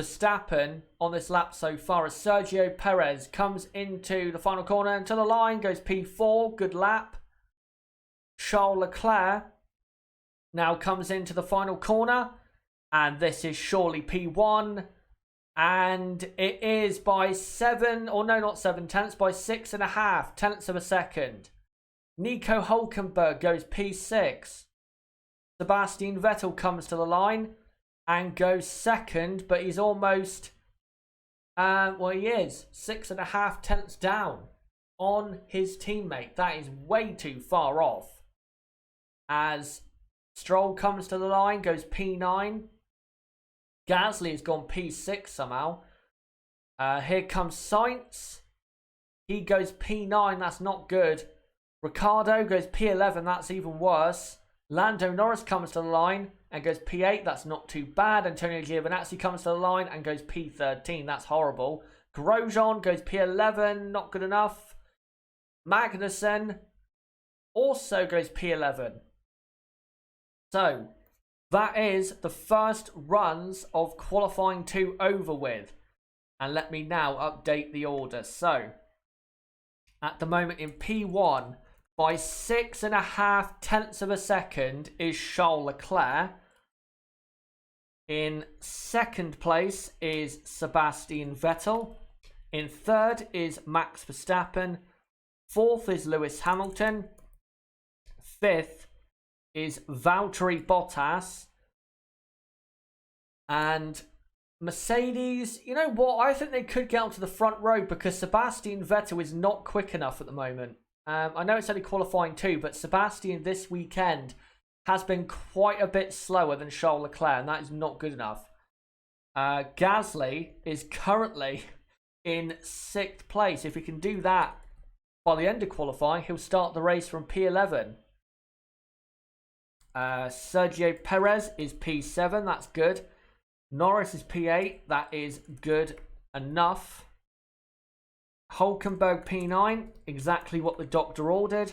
Verstappen on this lap so far. As Sergio Perez comes into the final corner and to the line, goes P4. Good lap. Charles Leclerc now comes into the final corner. And this is surely P1. And it is by 7, or no, not 7 tenths, by 6.5 tenths of a second. Nico Hülkenberg goes P6. Sebastian Vettel comes to the line and goes second, but he's almost, he is 6.5 tenths down on his teammate. That is way too far off. As Stroll comes to the line, goes P9. Gasly has gone P6 somehow. Here comes Sainz. He goes P9. That's not good. Ricciardo goes P11. That's even worse. Lando Norris comes to the line and goes P8. That's not too bad. Antonio Giovinazzi comes to the line and goes P13. That's horrible. Grosjean goes P11. Not good enough. Magnussen also goes P11. So that is the first runs of qualifying 2 over with. And let me now update the order. So, at the moment in P1, by 6.5 tenths of a second is Charles Leclerc. In second place is Sebastian Vettel. In third is Max Verstappen. Fourth is Lewis Hamilton. Fifth is Valtteri Bottas. And Mercedes, you know what? I think they could get onto the front row because Sebastian Vettel is not quick enough at the moment. I know it's only qualifying 2, but Sebastian this weekend has been quite a bit slower than Charles Leclerc, and that is not good enough. Gasly is currently in 6th place. If he can do that by the end of qualifying, he'll start the race from P11. Sergio Perez is P7. That's good. Norris is P8. That is good enough. Hülkenberg P9. Exactly what the doctor ordered.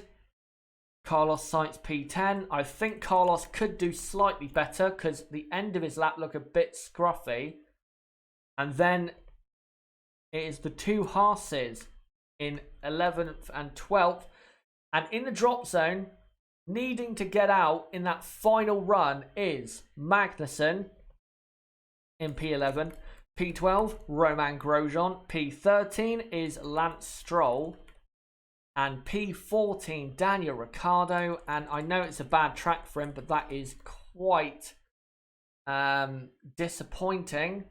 Carlos Sainz P10. I think Carlos could do slightly better because the end of his lap looked a bit scruffy. And then It is the two Haas's in 11th and 12th. And in the drop zone, needing to get out in that final run is Magnussen in P11. P12, Romain Grosjean. P13 is Lance Stroll. And P14, Daniel Ricciardo. And I know it's a bad track for him, but that is quite disappointing.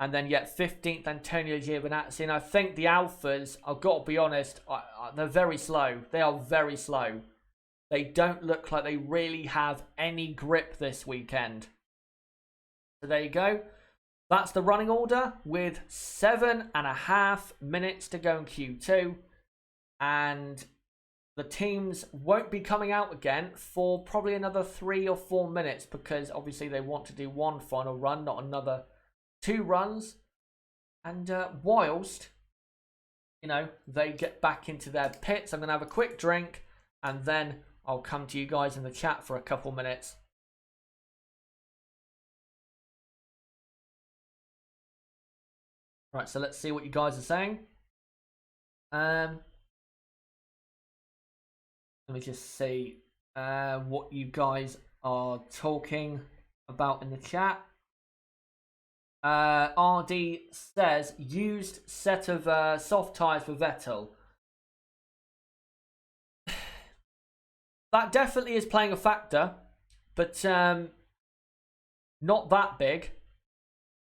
And then yet 15th, Antonio Giovinazzi. And I think the Alphas, I've got to be honest, they're very slow. They are very slow. They don't look like they really have any grip this weekend. So there you go. That's the running order with 7.5 minutes to go in Q2. And the teams won't be coming out again for probably another 3 or 4 minutes, because obviously they want to do one final run, not another 2 runs. And whilst, you know, they get back into their pits, I'm going to have a quick drink and then I'll come to you guys in the chat for a couple minutes. Right, so let's see what you guys are saying. Let me just see what you guys are talking about in the chat. RD says, used set of soft tyres for Vettel. That definitely is playing a factor, but not that big.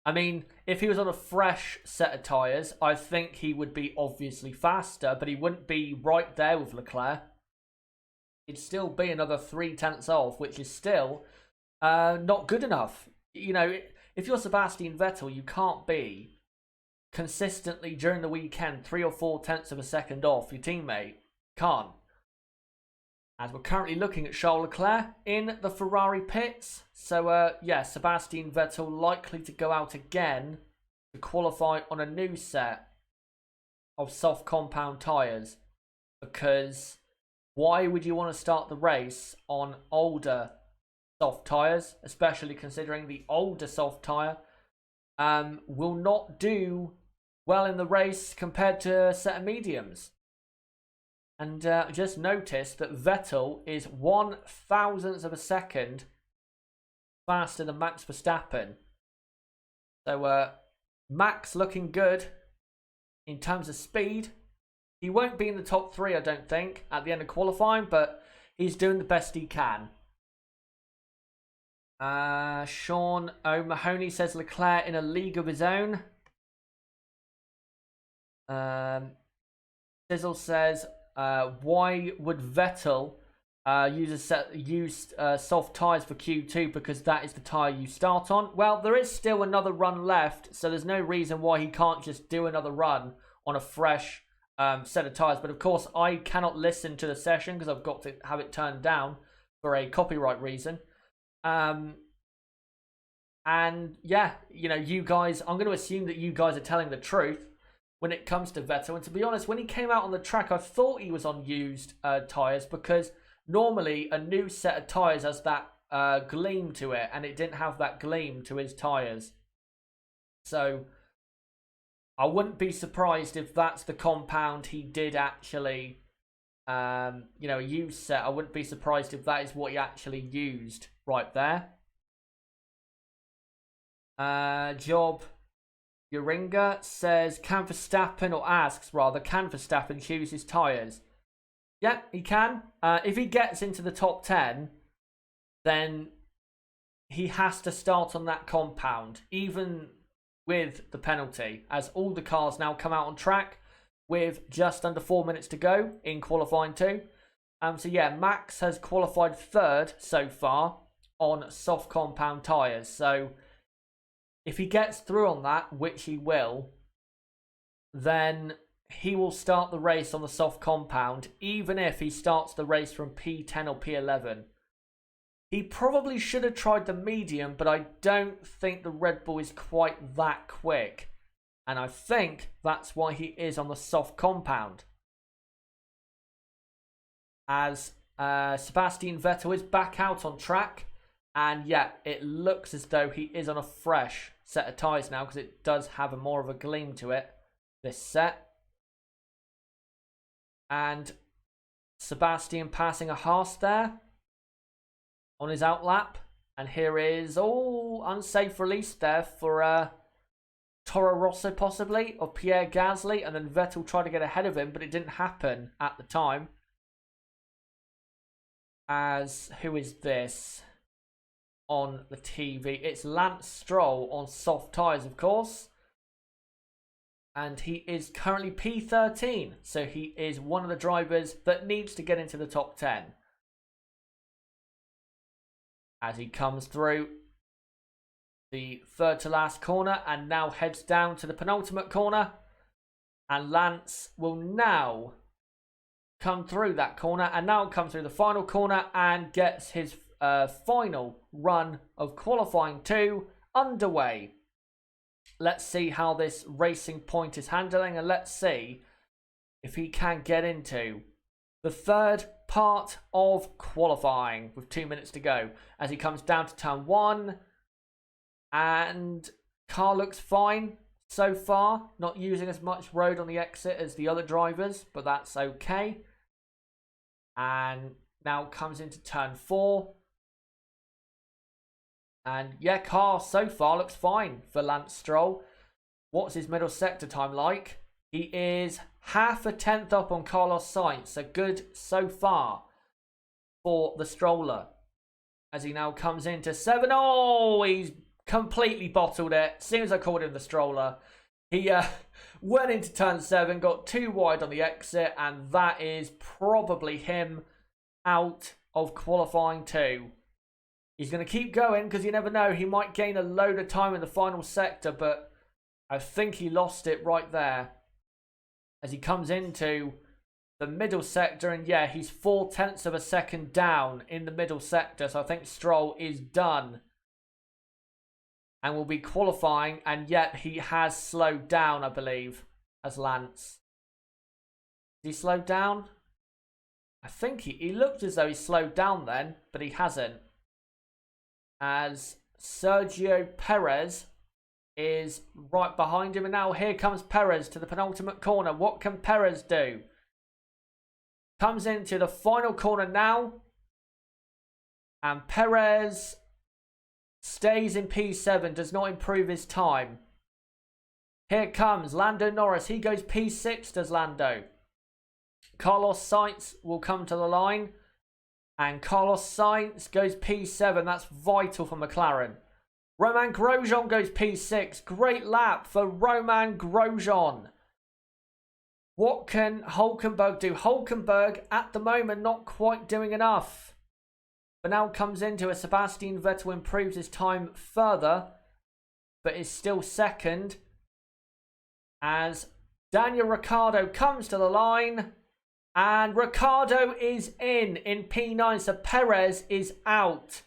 I mean, if he was on a fresh set of tyres, I think he would be obviously faster, but he wouldn't be right there with Leclerc. He'd still be another 0.3 off, which is still not good enough. You know, if you're Sebastian Vettel, you can't be consistently during the weekend 3 or 4 tenths of a second off your teammate. Can't. As we're currently looking at Charles Leclerc in the Ferrari pits. So, yeah, Sebastian Vettel likely to go out again to qualify on a new set of soft compound tyres. Because why would you want to start the race on older soft tyres, especially considering the older soft tyre will not do well in the race compared to a set of mediums. And just notice that Vettel is 1/1000th of a second faster than Max Verstappen. So Max looking good in terms of speed. He won't be in the top 3, I don't think, at the end of qualifying, but he's doing the best he can. Sean O'Mahony says Leclerc in a league of his own. Sizzle says, why would Vettel use soft tyres for Q2? Because that is the tyre you start on. Well, there is still another run left, so there's no reason why he can't just do another run on a fresh set of tyres. But of course, I cannot listen to the session because I've got to have it turned down for a copyright reason. And yeah, you know, you guys, I'm going to assume that you guys are telling the truth when it comes to Vettel. And to be honest, when he came out on the track, I thought he was on used tyres, because normally a new set of tyres has that gleam to it, and it didn't have that gleam to his tyres. So I wouldn't be surprised if that's the compound he did actually, you know, a used set. I wouldn't be surprised if that is what he actually used right there. Job Uringa says, can Verstappen, or asks rather, can Verstappen choose his tyres? Yeah, he can. If he gets into the top 10, then he has to start on that compound, even with the penalty, as all the cars now come out on track with just under 4 minutes to go in qualifying 2. So yeah, Max has qualified 3rd so far on soft compound tyres. So if he gets through on that, which he will, then he will start the race on the soft compound, even if he starts the race from P10 or P11. He probably should have tried the medium, but I don't think the Red Bull is quite that quick. And I think that's why he is on the soft compound. As Sebastian Vettel is back out on track. And yeah, it looks as though he is on a fresh set of tyres now, because it does have more of a gleam to it this set. And Sebastian passing a Haas there on his outlap. And here is unsafe release there for Toro Rosso possibly, of Pierre Gasly. And then Vettel tried to get ahead of him, but it didn't happen at the time. As, who is this on the TV? It's Lance Stroll on soft tyres, of course. And he is currently P13. So he is one of the drivers that needs to get into the top 10. As he comes through the third to last corner and now heads down to the penultimate corner. And Lance will now come through that corner and now come through the final corner and gets his final run of qualifying 2 underway. Let's see how this Racing Point is handling, and let's see if he can get into the third part of qualifying with 2 minutes to go as he comes down to turn 1. And car looks fine so far, not using as much road on the exit as the other drivers, but that's okay. And now comes into turn 4. And yeah, car so far looks fine for Lance Stroll. What's his middle sector time like? He is half a tenth up on Carlos Sainz, so good so far for the stroller. As he now comes into 7. Oh, he's completely bottled it. As soon as I called him the stroller, he went into turn 7, got too wide on the exit, and that is probably him out of qualifying 2. He's going to keep going because you never know. He might gain a load of time in the final sector, but I think he lost it right there as he comes into the middle sector. And yeah, he's 0.4 of a second down in the middle sector. So I think Stroll is done and will be qualifying. And yet he has slowed down, I believe, as Lance. Did he slow down? I think he looked as though he slowed down then, but he hasn't. As Sergio Perez is right behind him. And now here comes Perez to the penultimate corner. What can Perez do? Comes into the final corner now. And Perez stays in P7. Does not improve his time. Here comes Lando Norris. He goes P6, does Lando. Carlos Sainz will come to the line. And Carlos Sainz goes P7. That's vital for McLaren. Romain Grosjean goes P6. Great lap for Romain Grosjean. What can Hulkenberg do? Hulkenberg, at the moment, not quite doing enough. But now comes into a Sebastian Vettel, improves his time further, but is still second. As Daniel Ricciardo comes to the line. And Ricciardo is in P9, so Perez is out.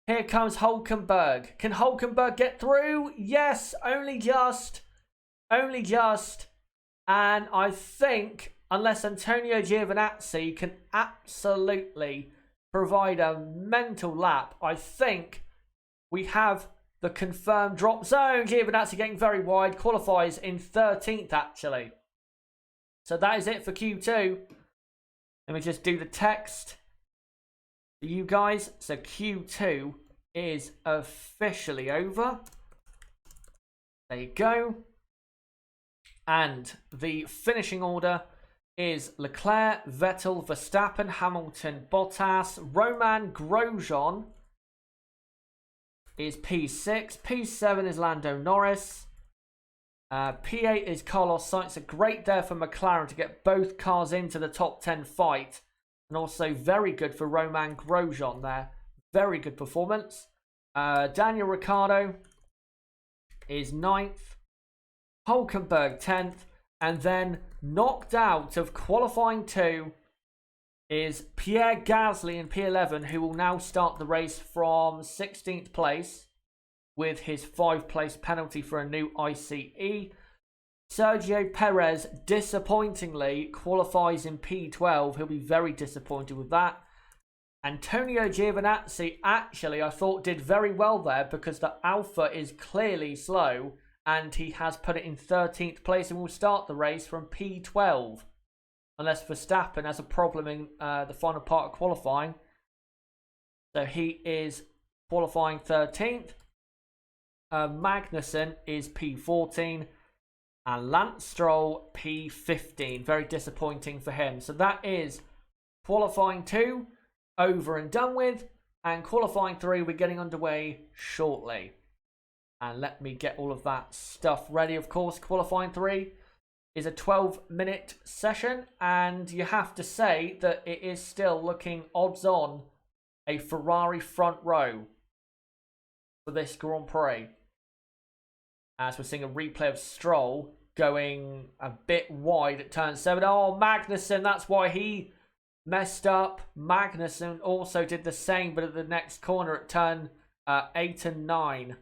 Here comes Hulkenberg. Can Hulkenberg get through? Yes, only just. Only just. And I think, unless Antonio Giovinazzi can absolutely provide a mental lap, I think we have the confirmed drop zone. Giovinazzi getting very wide, qualifies in 13th actually. So that is it for Q2. Let me just do the text for you guys. So Q2 is officially over. There you go. And the finishing order is Leclerc, Vettel, Verstappen, Hamilton, Bottas, Romain Grosjean is P6. P7 is Lando Norris. P8 is Carlos Sainz. A great there for McLaren to get both cars into the top 10 fight. And also very good for Romain Grosjean there. Very good performance. Daniel Ricciardo is 9th. Hulkenberg 10th. And then knocked out of qualifying 2 is Pierre Gasly in P11, who will now start the race from 16th place. With his 5-place penalty for a new ICE. Sergio Perez, disappointingly, qualifies in P12. He'll be very disappointed with that. Antonio Giovinazzi, actually, I thought did very well there because the Alpha is clearly slow. and he has put it in 13th place and will start the race from P12. Unless Verstappen has a problem in the final part of qualifying. So he is qualifying 13th. Magnussen is P14. And Lance Stroll P15. Very disappointing for him. So that is qualifying 2 over and done with. And qualifying 3 we're getting underway shortly. And let me get all of that stuff ready. Of course, qualifying 3 is a 12-minute session, and you have to say that it is still looking odds on a Ferrari front row for this Grand Prix. As we're seeing a replay of Stroll going a bit wide at turn 7. Oh, Magnussen, that's why he messed up. Magnussen also did the same, but at the next corner at turn 8 and 9.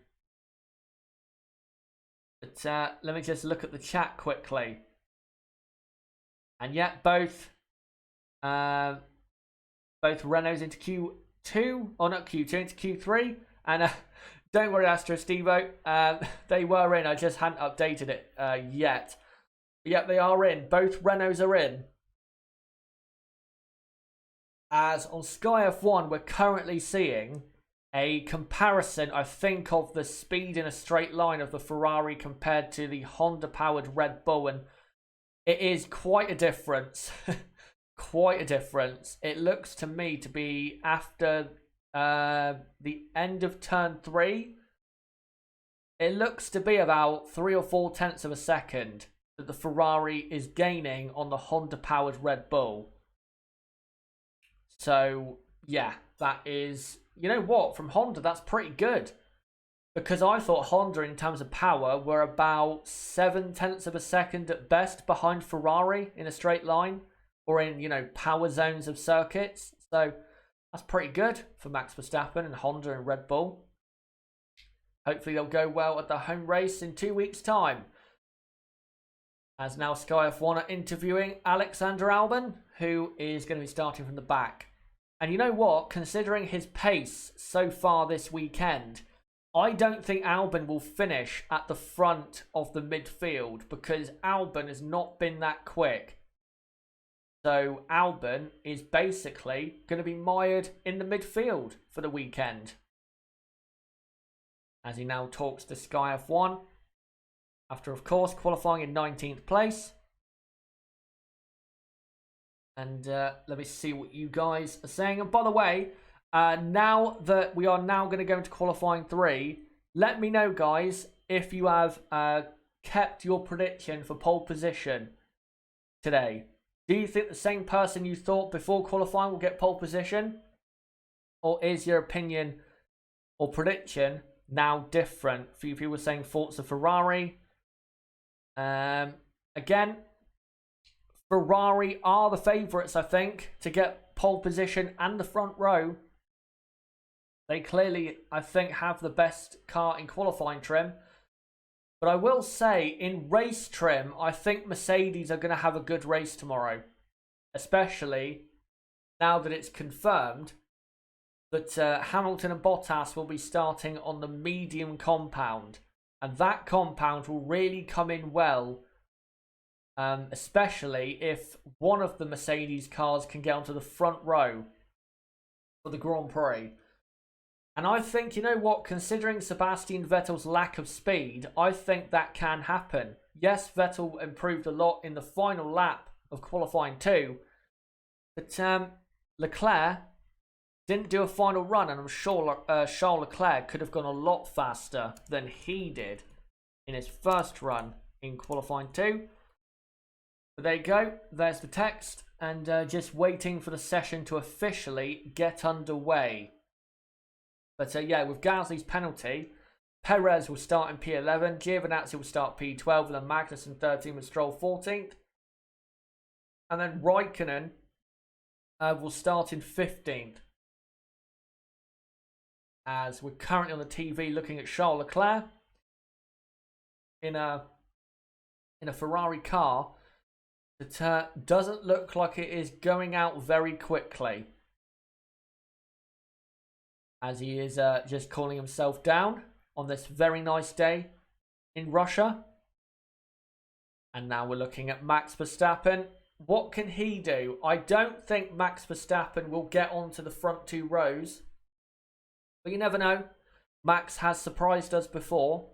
But let me just look at the chat quickly. And yet both Renaults into Q2, or not Q2, into Q3. And don't worry, Astro Stevo, they were in. I just hadn't updated it yet. But yep, they are in. Both Renaults are in. As on Sky F1, we're currently seeing a comparison, I think, of the speed in a straight line of the Ferrari compared to the Honda-powered Red Bull, and it is quite a difference. Quite a difference. It looks to me to be after the end of turn 3. It looks to be about 3 or 4 tenths of a second that the Ferrari is gaining on the Honda-powered Red Bull. So, yeah, that is... You know what? From Honda, that's pretty good. Because I thought Honda, in terms of power, were about 7 tenths of a second at best behind Ferrari in a straight line. Or in, you know, power zones of circuits. So, that's pretty good for Max Verstappen and Honda and Red Bull. Hopefully they'll go well at the home race in 2 weeks' time. As now Sky F1 are interviewing Alexander Albon, who is going to be starting from the back. And you know what? Considering his pace so far this weekend, I don't think Albon will finish at the front of the midfield because Albon has not been that quick. So Albon is basically going to be mired in the midfield for the weekend. As he now talks to Sky F1. After, of course, qualifying in 19th place. And let me see what you guys are saying. And by the way, now that we are now going to go into qualifying 3, let me know, guys, if you have kept your prediction for pole position today. Do you think the same person you thought before qualifying will get pole position? Or is your opinion or prediction now different? A few people saying Forza Ferrari. Again, Ferrari are the favourites, I think, to get pole position and the front row. They clearly, I think, have the best car in qualifying trim. But I will say, in race trim, I think Mercedes are going to have a good race tomorrow. Especially now that it's confirmed that Hamilton and Bottas will be starting on the medium compound. And that compound will really come in well. Especially if one of the Mercedes cars can get onto the front row for the Grand Prix. And I think, you know what, considering Sebastian Vettel's lack of speed, I think that can happen. Yes, Vettel improved a lot in the final lap of qualifying 2. But Leclerc didn't do a final run, and I'm sure Charles Leclerc could have gone a lot faster than he did in his first run in qualifying 2. But there you go, there's the text, and just waiting for the session to officially get underway. But yeah, with Gasly's penalty, Perez will start in P11, Giovinazzi will start P12, and then Magnussen 13 with Stroll 14th. And then Raikkonen will start in 15th. As we're currently on the TV looking at Charles Leclerc in a Ferrari car that doesn't look like it is going out very quickly. As he is just calling himself down on this very nice day in Russia. And now we're looking at Max Verstappen. What can he do? I don't think Max Verstappen will get onto the front two rows. But you never know. Max has surprised us before.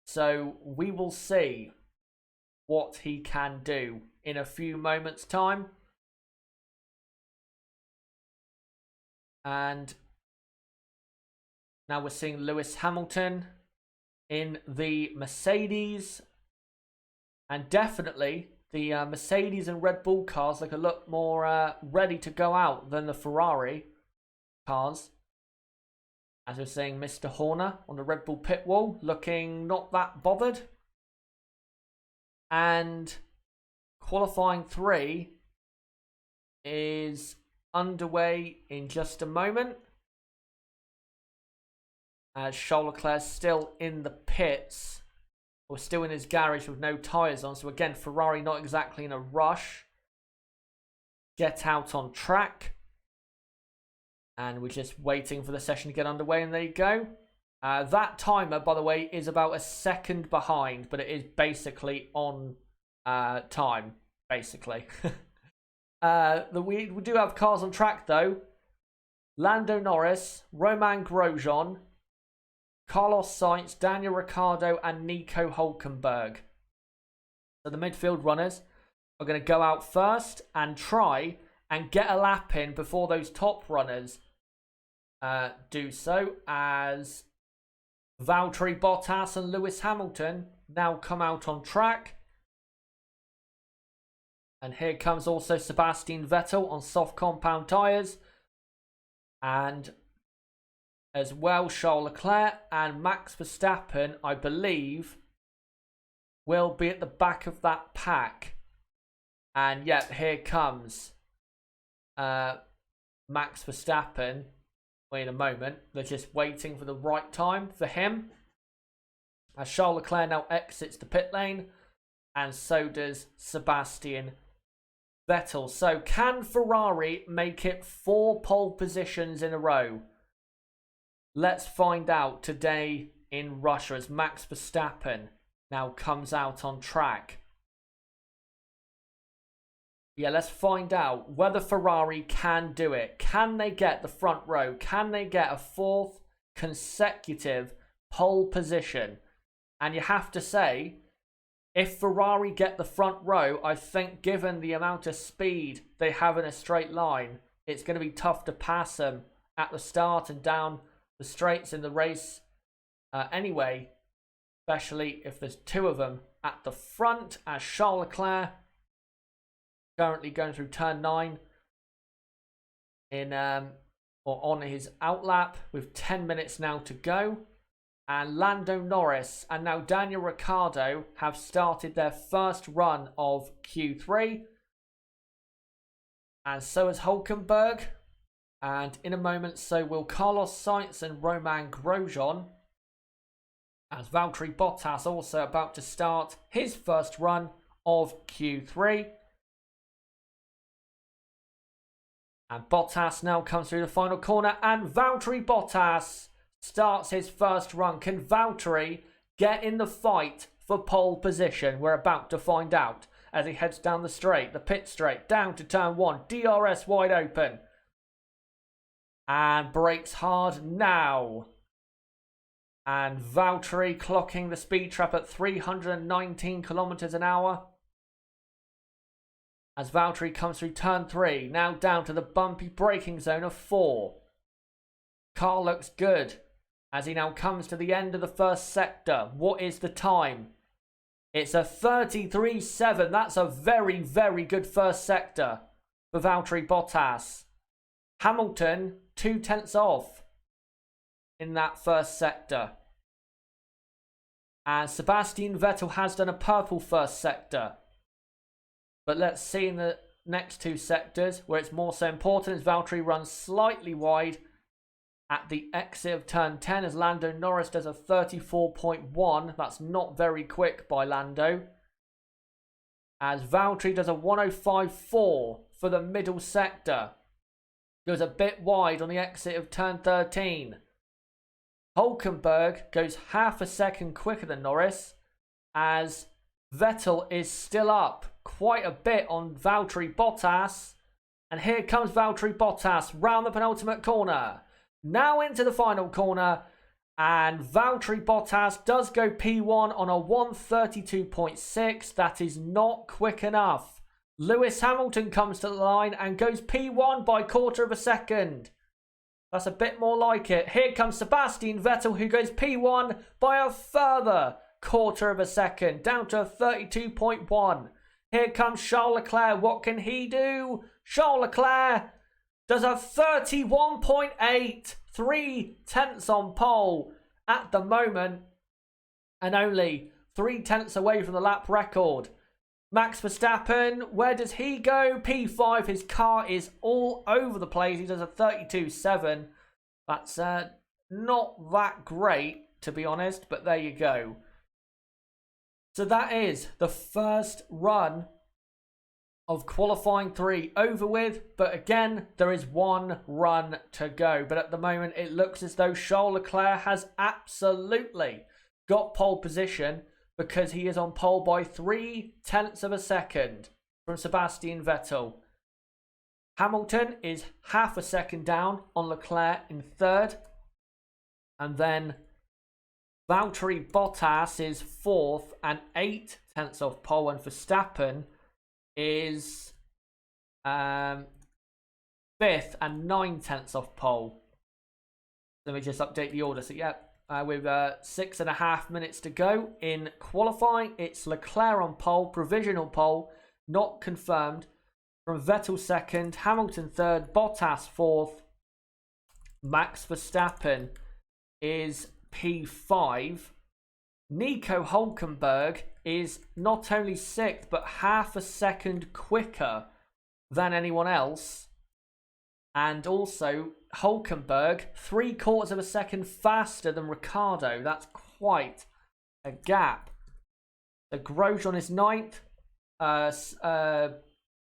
So we will see what he can do in a few moments' time. And now we're seeing Lewis Hamilton in the Mercedes. And definitely the Mercedes and Red Bull cars look a lot more ready to go out than the Ferrari cars. As we're seeing Mr. Horner on the Red Bull pit wall, looking not that bothered. And qualifying 3 is underway in just a moment. As Charles Leclerc still in the pits. Or still in his garage with no tyres on. So again, Ferrari not exactly in a rush. Get out on track. And we're just waiting for the session to get underway, and there you go. That timer, by the way, is about a second behind, but it is basically on time, basically. We do have cars on track, though. Lando Norris, Romain Grosjean, Carlos Sainz, Daniel Ricciardo, and Nico Hülkenberg. So the midfield runners are going to go out first and try and get a lap in before those top runners do so, as Valtteri Bottas and Lewis Hamilton now come out on track. And here comes also Sebastian Vettel on soft compound tyres. And as well, Charles Leclerc and Max Verstappen, I believe, will be at the back of that pack. And yep, here comes Max Verstappen. Wait a moment. They're just waiting for the right time for him. As Charles Leclerc now exits the pit lane. And so does Sebastian Vettel. So can Ferrari make it 4 pole positions in a row? Let's find out today in Russia as Max Verstappen now comes out on track. Yeah, let's find out whether Ferrari can do it. Can they get the front row? Can they get a 4th consecutive pole position? And you have to say, if Ferrari get the front row, I think given the amount of speed they have in a straight line, it's going to be tough to pass them at the start and down the straights in the race anyway, especially if there's 2 of them at the front, as Charles Leclerc currently going through turn 9 in or on his outlap with 10 minutes now to go. And Lando Norris and now Daniel Ricciardo have started their first run of Q3. And so has Hülkenberg. And in a moment, so will Carlos Sainz and Romain Grosjean. As Valtteri Bottas also about to start his first run of Q3. And Bottas now comes through the final corner. And Valtteri Bottas starts his first run. Can Valtteri get in the fight for pole position? We're about to find out as he heads down the straight, the pit straight, down to turn 1. DRS wide open. And brakes hard now. And Valtteri clocking the speed trap at 319 kilometers an hour. As Valtteri comes through turn 3, now down to the bumpy braking zone of 4. Car looks good as he now comes to the end of the first sector. What is the time? It's a 33.7. That's a very, very good first sector for Valtteri Bottas. Hamilton 0.2 off in that first sector. And Sebastian Vettel has done a purple first sector. But let's see in the next 2 sectors where it's more so important as Valtteri runs slightly wide at the exit of turn 10 as Lando Norris does a 34.1. That's not very quick by Lando. As Valtteri does a 105.4 for the middle sector. Goes a bit wide on the exit of turn 13. Hülkenberg goes half a second quicker than Norris. as Vettel is still up quite a bit on Valtteri Bottas. And here comes Valtteri Bottas round the penultimate corner. Now into the final corner. And Valtteri Bottas does go P1 on a 1:32.6. That is not quick enough. Lewis Hamilton comes to the line and goes P1 by 1/4 of a second. That's a bit more like it. Here comes Sebastian Vettel, who goes P1 by a further 1/4 of a second, down to 32.1. Here comes Charles Leclerc. What can he do? Charles Leclerc does a 31.8, 3/10 on pole at the moment, and only 3/10 away from the lap record. Max Verstappen, where does he go? P5. His car is all over the place. He does a 32.7. That's not that great, to be honest, but there you go. So that is the first run of qualifying 3 over with, but again, there is one run to go. But at the moment, it looks as though Charles Leclerc has absolutely got pole position, because he is on pole by 3/10 of a second from Sebastian Vettel. Hamilton is half a second down on Leclerc in third. And then Valtteri Bottas is fourth and 8/10 off pole. And Verstappen is fifth and 9/10 off pole. Let me just update the order. So, yeah. With 6.5 minutes to go in qualifying, it's Leclerc on pole, provisional pole, not confirmed. From Vettel second, Hamilton third, Bottas fourth. Max Verstappen is P5. Nico Hülkenberg is not only sixth, but half a second quicker than anyone else. And also, Hülkenberg, 3/4 of a second faster than Ricciardo. That's quite a gap. So Grosjean is 9th.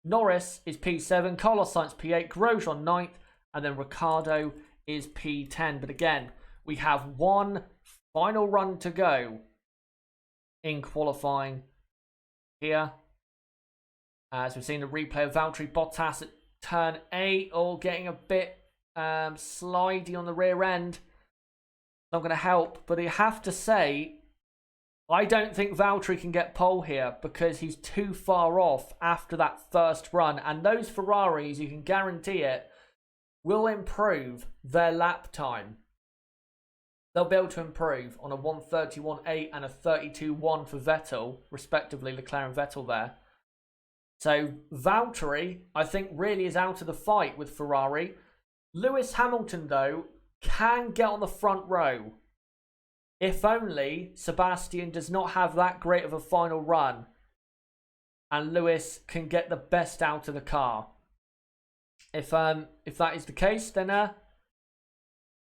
Norris is P7. Carlos Sainz P8. Grosjean 9th. And then Ricciardo is P10. But again, we have one final run to go in qualifying here. As we've seen the replay of Valtteri Bottas at turn 8, all getting a bit slidey on the rear end. Not going to help, but I have to say, I don't think Valtteri can get pole here because he's too far off after that first run. And those Ferraris, you can guarantee it, will improve their lap time. They'll be able to improve on a 1:31.8 and a 32.1 for Vettel, respectively, Leclerc and Vettel there. So Valtteri, I think, really is out of the fight with Ferrari. Lewis Hamilton, though, can get on the front row. If only Sebastian does not have that great of a final run and Lewis can get the best out of the car. If that is the case, then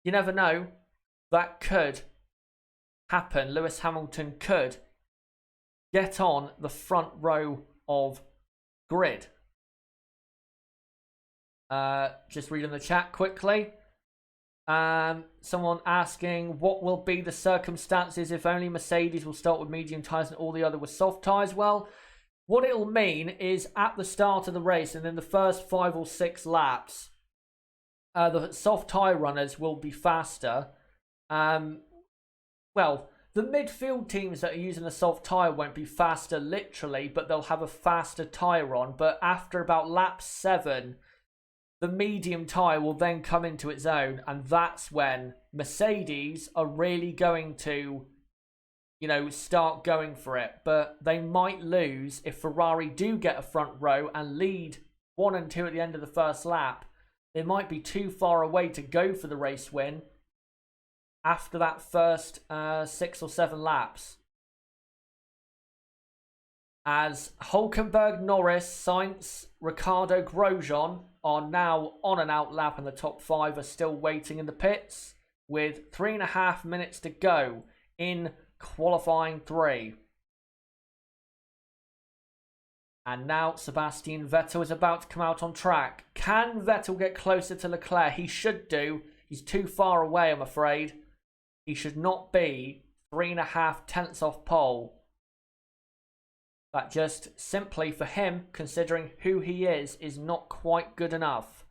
you never know. That could happen. Lewis Hamilton could get on the front row of grid. Just reading the chat quickly. Someone asking, what will be the circumstances if only Mercedes will start with medium tyres and all the other with soft tyres? Well, what it'll mean is at the start of the race and in the first 5 or 6 laps, the soft tyre runners will be faster. Well, the midfield teams that are using a soft tyre won't be faster literally, but they'll have a faster tyre on. But after about lap 7, the medium tyre will then come into its own, and that's when Mercedes are really going to, start going for it. But they might lose if Ferrari do get a front row and lead 1 and 2 at the end of the first lap. They might be too far away to go for the race win after that first 6 or 7 laps. As Hülkenberg, Norris, Sainz, Ricciardo, Grosjean are now on an out lap, and the top 5 are still waiting in the pits with 3.5 minutes to go in qualifying 3. And now Sebastian Vettel is about to come out on track. Can Vettel get closer to Leclerc? He should do. He's too far away, I'm afraid. He should not be 3.5 tenths off pole. that just simply for him, considering who he is not quite good enough.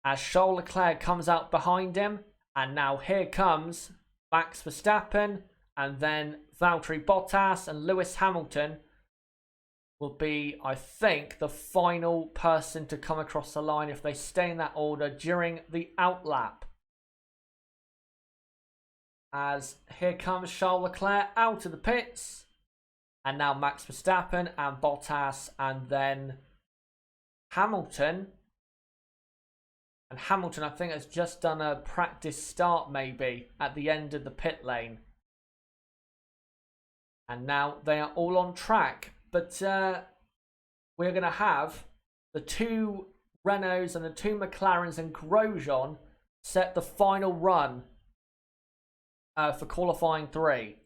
As Charles Leclerc comes out behind him, and now here comes Max Verstappen, and then Valtteri Bottas and Lewis Hamilton will be, I think, the final person to come across the line if they stay in that order during the outlap. As here comes Charles Leclerc out of the pits. And now Max Verstappen and Bottas and then Hamilton. And Hamilton, I think, has just done a practice start maybe at the end of the pit lane. And now they are all on track. But we're going to have the two Renaults and the two McLarens and Grosjean set the final run for qualifying 3.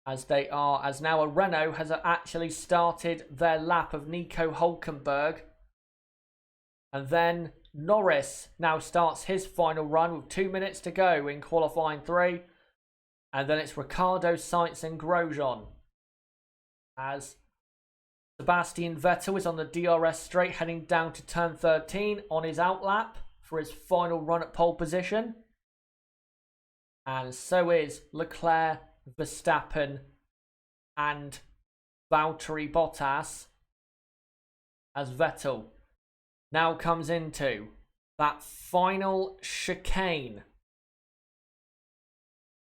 As now a Renault has actually started their lap of Nico Hülkenberg. And then Norris now starts his final run with 2 minutes to go in qualifying 3. And then it's Ricciardo, Sainz and Grosjean. As Sebastian Vettel is on the DRS straight heading down to turn 13 on his outlap for his final run at pole position. And so is Leclerc, Verstappen and Valtteri Bottas, as Vettel now comes into that final chicane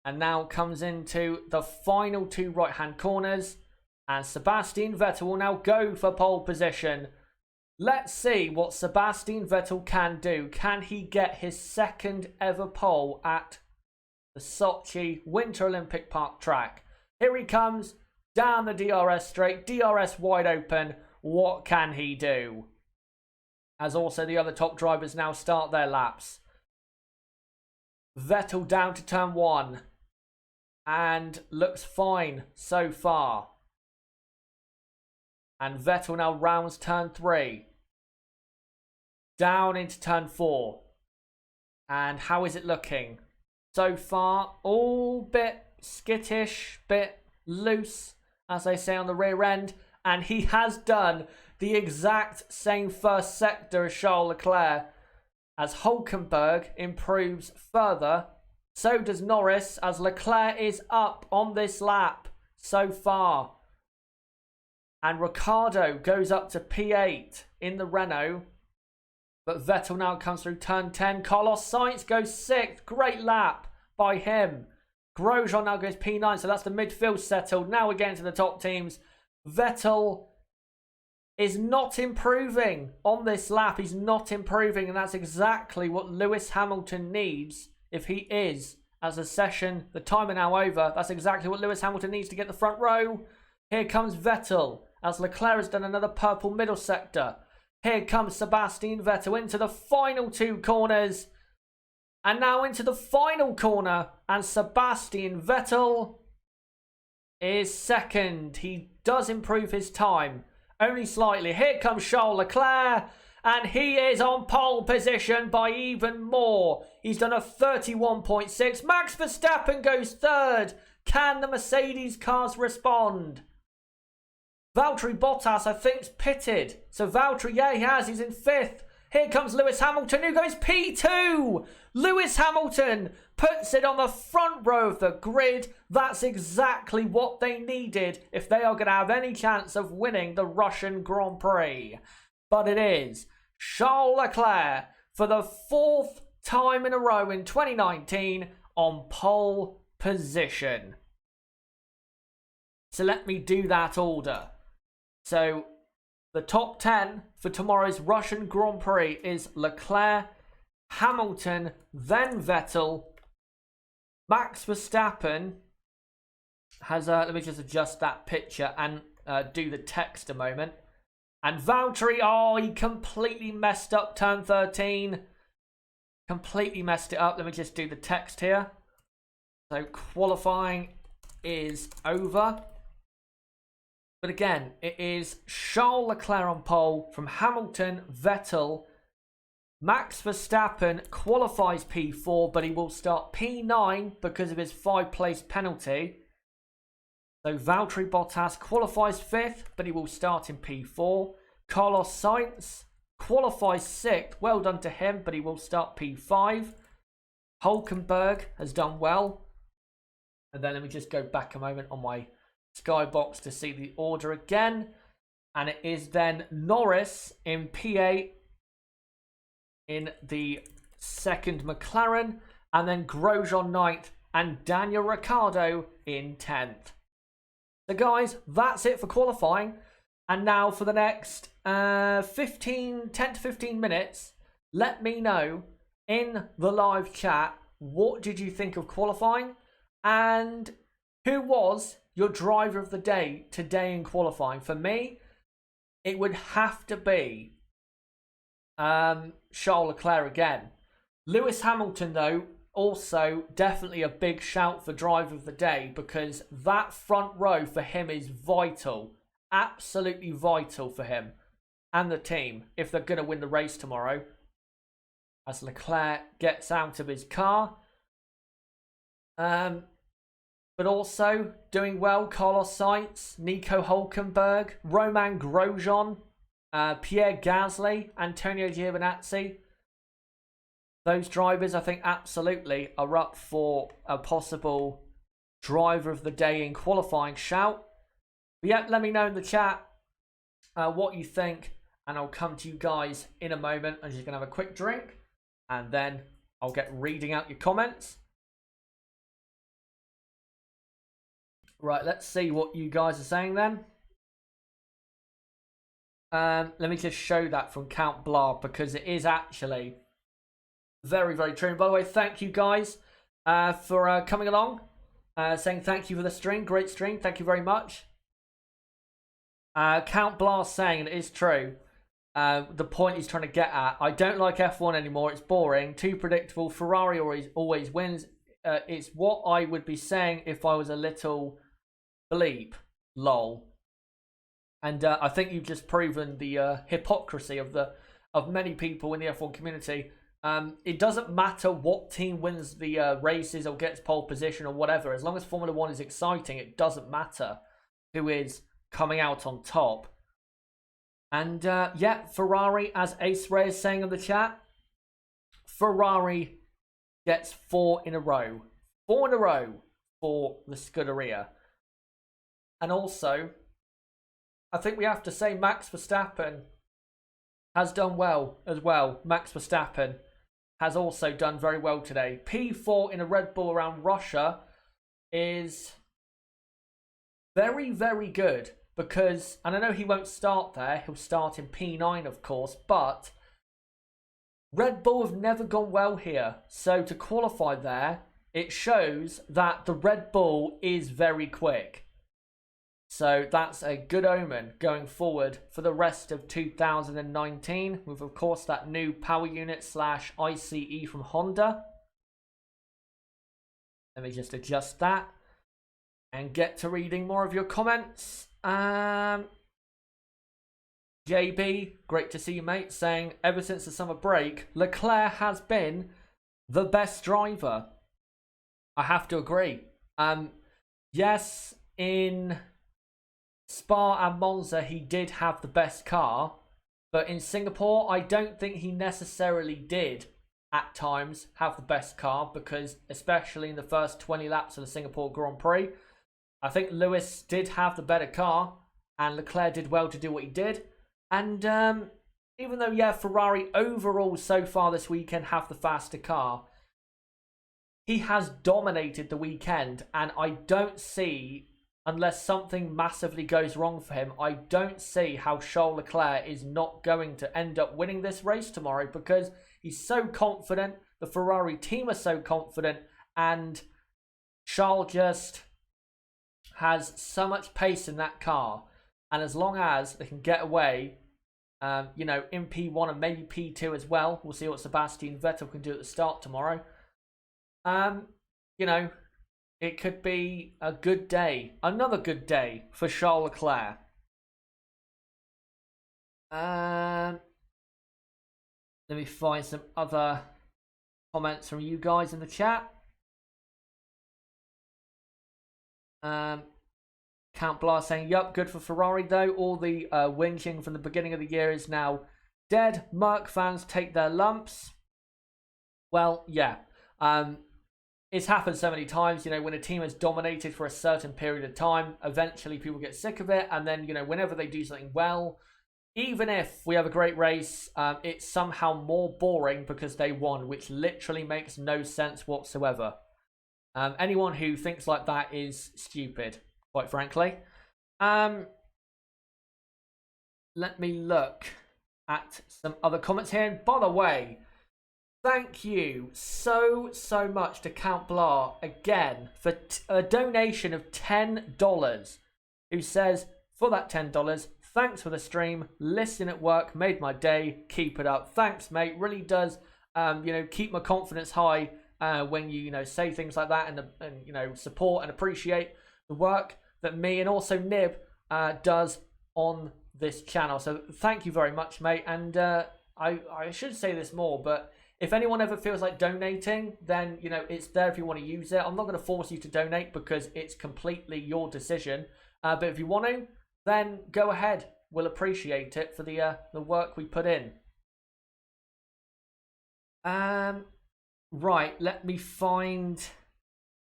and now comes into the final 2 right-hand corners, and Sebastian Vettel will now go for pole position. Let's see what Sebastian Vettel can do. Can he get his 2nd ever pole at the Sochi Winter Olympic Park track? Here he comes down the DRS straight, DRS wide open. What can he do? As also the other top drivers now start their laps. Vettel down to turn 1 and looks fine so far. And Vettel now rounds turn 3. Down into turn 4. And how is it looking? So far, all bit skittish, bit loose, as they say on the rear end. And he has done the exact same first sector as Charles Leclerc. As Hülkenberg improves further, so does Norris, as Leclerc is up on this lap so far. And Ricciardo goes up to P8 in the Renault. But Vettel now comes through turn 10. Carlos Sainz goes 6th. Great lap by him. Grosjean now goes P9. So that's the midfield settled. Now we're getting to the top teams. Vettel is not improving on this lap. He's not improving. And that's exactly what Lewis Hamilton needs if he is, as a session, the time are now over. That's exactly what Lewis Hamilton needs to get the front row. Here comes Vettel, as Leclerc has done another purple middle sector. Here comes Sebastian Vettel into the final 2 corners. And now into the final corner. And Sebastian Vettel is 2nd. He does improve his time. Only slightly. Here comes Charles Leclerc. And he is on pole position by even more. He's done a 31.6. Max Verstappen goes 3rd. Can the Mercedes cars respond? Valtteri Bottas, I think, is pitted. So Valtteri, yeah, he has. He's in 5th. Here comes Lewis Hamilton, who goes P2. Lewis Hamilton puts it on the front row of the grid. That's exactly what they needed if they are going to have any chance of winning the Russian Grand Prix. But it is Charles Leclerc for the 4th time in a row in 2019 on pole position. So let me do that order. So the top 10 for tomorrow's Russian Grand Prix is Leclerc, Hamilton, then Vettel. Max Verstappen has, let me just adjust that picture and do the text a moment. And Valtteri, oh, he completely messed up turn 13. Completely messed it up. Let me just do the text here. So qualifying is over. But again, it is Charles Leclerc on pole from Hamilton, Vettel. Max Verstappen qualifies P4, but he will start P9 because of his 5-place penalty. So Valtteri Bottas qualifies 5th, but he will start in P4. Carlos Sainz qualifies 6th. Well done to him, but he will start P5. Hulkenberg has done well. And then let me just go back a moment on my skybox to see the order again. And it is then Norris in P8 in the 2nd McLaren. And then Grosjean 9th and Daniel Ricciardo in 10th. So guys, that's it for qualifying. And now for the next 10 to 15 minutes, let me know in the live chat, what did you think of qualifying? And who was your driver of the day today in qualifying? For me, it would have to be Charles Leclerc again. Lewis Hamilton, though, also definitely a big shout for driver of the day, because that front row for him is vital. Absolutely vital for him and the team if they're going to win the race tomorrow. As Leclerc gets out of his car. But also doing well, Carlos Sainz, Nico Hulkenberg, Romain Grosjean, Pierre Gasly, Antonio Giovinazzi. Those drivers, I think, absolutely are up for a possible driver of the day in qualifying shout. But yeah, let me know in the chat what you think, and I'll come to you guys in a moment. I'm just going to have a quick drink, and then I'll get reading out your comments. Right, let's see what you guys are saying then. Let me just show that from Count Blah, because it is actually very, very true. And by the way, thank you guys for coming along. Saying thank you for the stream. Great stream. Thank you very much. Count Blah saying, and it is true, the point he's trying to get at, I don't like F1 anymore. It's boring. Too predictable. Ferrari always wins. It's what I would be saying if I was a little bleep. Lol. And I think you've just proven the hypocrisy of many people in the F1 community. It doesn't matter what team wins the races or gets pole position or whatever. As long as Formula 1 is exciting, it doesn't matter who is coming out on top. And yeah, Ferrari, as Ace Ray is saying in the chat, Ferrari gets 4 in a row. 4 in a row for the Scuderia. And also, I think we have to say Max Verstappen has done well as well. Max Verstappen has also done very well today. P4 in a Red Bull around Russia is very, very good, because, and I know he won't start there, he'll start in P9 of course, but Red Bull have never gone well here. So to qualify there, it shows that the Red Bull is very quick. So that's a good omen going forward for the rest of 2019, with of course that new power unit / ICE from Honda. Let me just adjust that and get to reading more of your comments. JB, great to see you, mate, saying ever since the summer break, Leclerc has been the best driver. I have to agree. Yes, in Spa and Monza he did have the best car, but in Singapore I don't think he necessarily did at times have the best car, because especially in the first 20 laps of the Singapore Grand Prix, I think Lewis did have the better car and Leclerc did well to do what he did. And even though, yeah, Ferrari overall so far this weekend have the faster car, he has dominated the weekend, and I don't see, unless something massively goes wrong for him, I don't see how Charles Leclerc is not going to end up winning this race tomorrow, because he's so confident, the Ferrari team are so confident, and Charles just has so much pace in that car. And as long as they can get away, you know, in P1 and maybe P2 as well, we'll see what Sebastian Vettel can do at the start tomorrow. You know, it could be a good day, another good day for Charles Leclerc. Let me find some other comments from you guys in the chat. Count Blast saying, yup, good for Ferrari though. All the whinging from the beginning of the year is now dead. Merc fans take their lumps. Well, yeah. It's happened so many times, when a team has dominated for a certain period of time, eventually people get sick of it. And then, whenever they do something well, even if we have a great race, it's somehow more boring because they won, which literally makes no sense whatsoever. Anyone who thinks like that is stupid, quite frankly. Let me look at some other comments here. And by the way, thank you so much to Count Blah again for a donation of $10, who says, for that $10, thanks for the stream, listening at work, made my day, keep it up. Thanks, mate, really does, keep my confidence high when you, say things like that and support and appreciate the work that me and also Nib does on this channel. So thank you very much, mate. And I should say this more, but if anyone ever feels like donating, then, it's there if you want to use it. I'm not going to force you to donate because it's completely your decision. But if you want to, then go ahead. We'll appreciate it for the work we put in. Right, let me find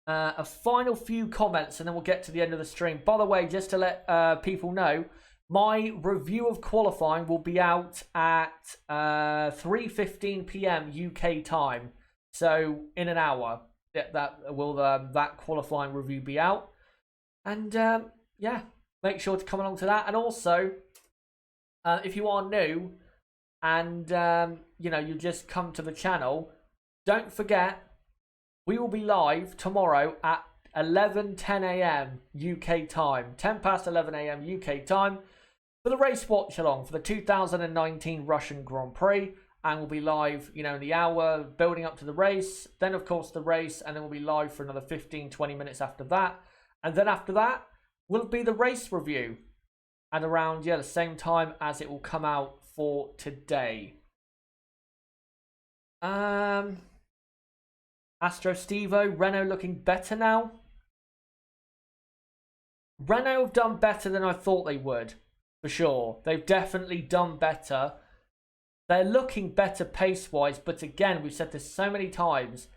a final few comments and then we'll get to the end of the stream. By the way, just to let people know, my review of qualifying will be out at 3:15 p.m. UK time. So in an hour, that qualifying review be out. And yeah, make sure to come along to that. And also, if you are new and you just come to the channel, don't forget we will be live tomorrow at 11:10 a.m. UK time, 10 past 11 a.m. UK time, for the race watch along for the 2019 Russian Grand Prix. And we'll be live, in the hour building up to the race. Then, of course, the race. And then we'll be live for another 15-20 minutes after that. And then after that will be the race review. And around, the same time as it will come out for today. Astro Stevo, Renault looking better now. Renault have done better than I thought they would. For sure. They've definitely done better. They're looking better pace-wise, but again, we've said this so many times,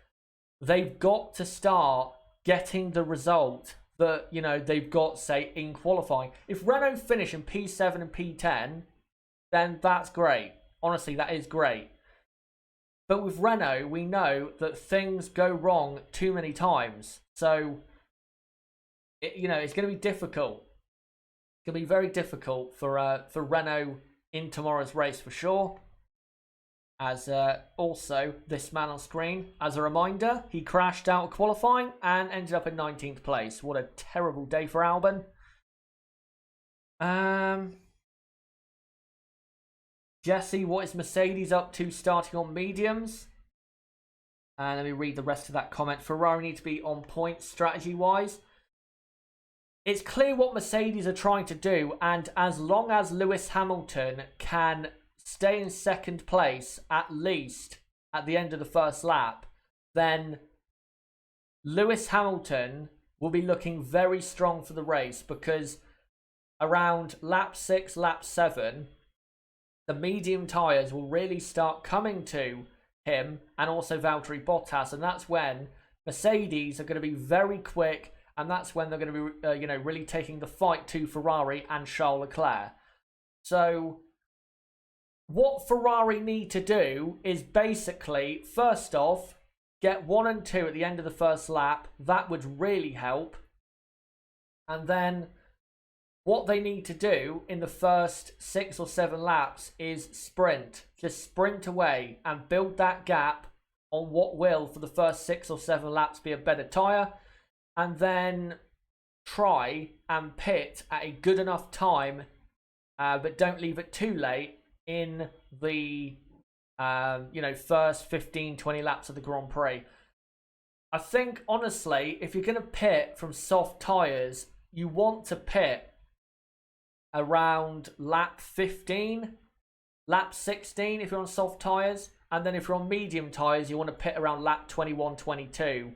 they've got to start getting the result that, they've got, say, in qualifying. If Renault finish in P7 and P10, then that's great. Honestly, that is great. But with Renault, we know that things go wrong too many times. So, it's going to be difficult. It's going to be very difficult for Renault in tomorrow's race for sure. As also, this man on screen, as a reminder, he crashed out of qualifying and ended up in 19th place. What a terrible day for Albon. Jesse, what is Mercedes up to starting on mediums? And let me read the rest of that comment. Ferrari need to be on point strategy-wise. It's clear what Mercedes are trying to do, and as long as Lewis Hamilton can stay in second place, at least at the end of the first lap, then Lewis Hamilton will be looking very strong for the race, because around lap 6, lap 7, the medium tyres will really start coming to him and also Valtteri Bottas, and that's when Mercedes are going to be very quick, and that's when they're going to be, really taking the fight to Ferrari and Charles Leclerc. So what Ferrari need to do is basically, first off, get 1 and 2 at the end of the first lap. That would really help. And then what they need to do in the first 6 or 7 laps is sprint. Just sprint away and build that gap on what will, for the first 6 or 7 laps, be a better tyre. And then try and pit at a good enough time, but don't leave it too late in the first 15-20 laps of the Grand Prix. I think, honestly, if you're going to pit from soft tyres, you want to pit around lap 15, lap 16 if you're on soft tyres, and then if you're on medium tyres, you want to pit around lap 21, 22.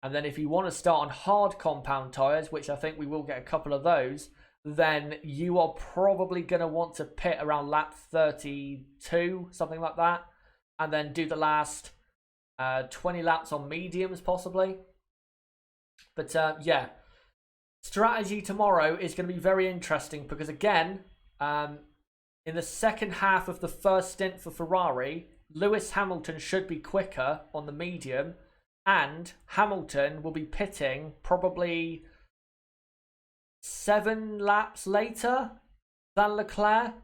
And then if you want to start on hard compound tyres, which I think we will get a couple of those, then you are probably going to want to pit around lap 32, something like that. And then do the last 20 laps on mediums, possibly. But yeah, strategy tomorrow is going to be very interesting because, again, in the second half of the first stint for Ferrari, Lewis Hamilton should be quicker on the medium, and Hamilton will be pitting probably 7 laps later than Leclerc.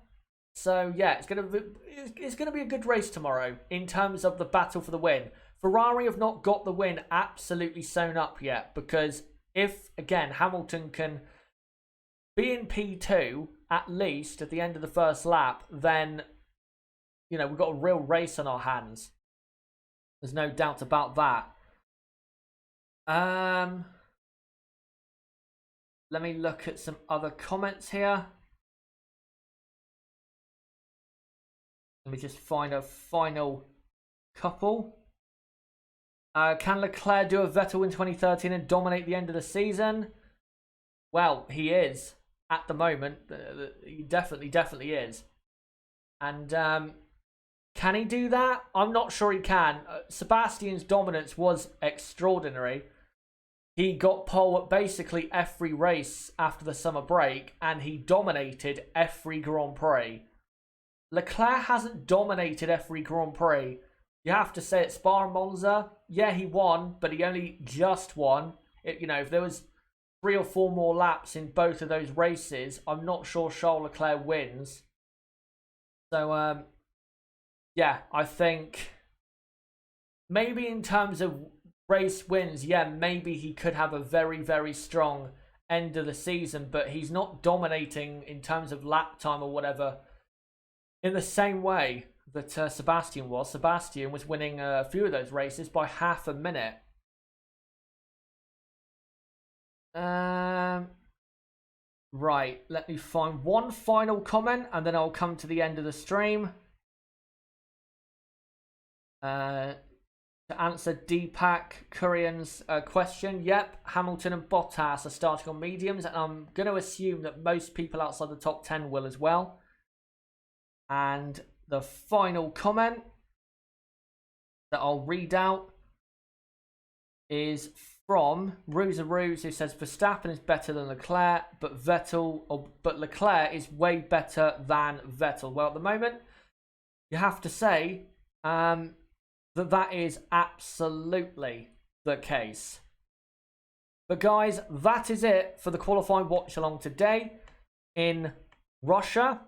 So yeah, it's gonna be a good race tomorrow in terms of the battle for the win. Ferrari have not got the win absolutely sewn up yet, because if, again, Hamilton can be in P2 at least at the end of the first lap, then, you know, we've got a real race on our hands. There's no doubt about that. Let me look at some other comments here. Let me just find a final couple. Can Leclerc do a Vettel in 2013 and dominate the end of the season? Well, he is at the moment. He definitely is. And can he do that? I'm not sure he can. Sebastian's dominance was extraordinary. He got pole at basically every race after the summer break, and he dominated every Grand Prix. Leclerc hasn't dominated every Grand Prix. You have to say at Spa and Monza, yeah, he won, but he only just won. You know, if there was 3 or 4 more laps in both of those races, I'm not sure Charles Leclerc wins. So, yeah, I think maybe in terms of race wins, yeah, maybe he could have a very, very strong end of the season, but he's not dominating in terms of lap time or whatever in the same way that Sebastian was. Sebastian was winning a few of those races by half a minute. Right, let me find one final comment and then I'll come to the end of the stream. To answer Deepak Kurian's question, yep, Hamilton and Bottas are starting on mediums, and I'm going to assume that most people outside the top 10 will as well. And the final comment that I'll read out is from Ruse, who says Verstappen is better than Leclerc, but Leclerc is way better than Vettel. Well, at the moment, you have to say that is absolutely the case. But guys, that is it for the qualifying watch along today in Russia.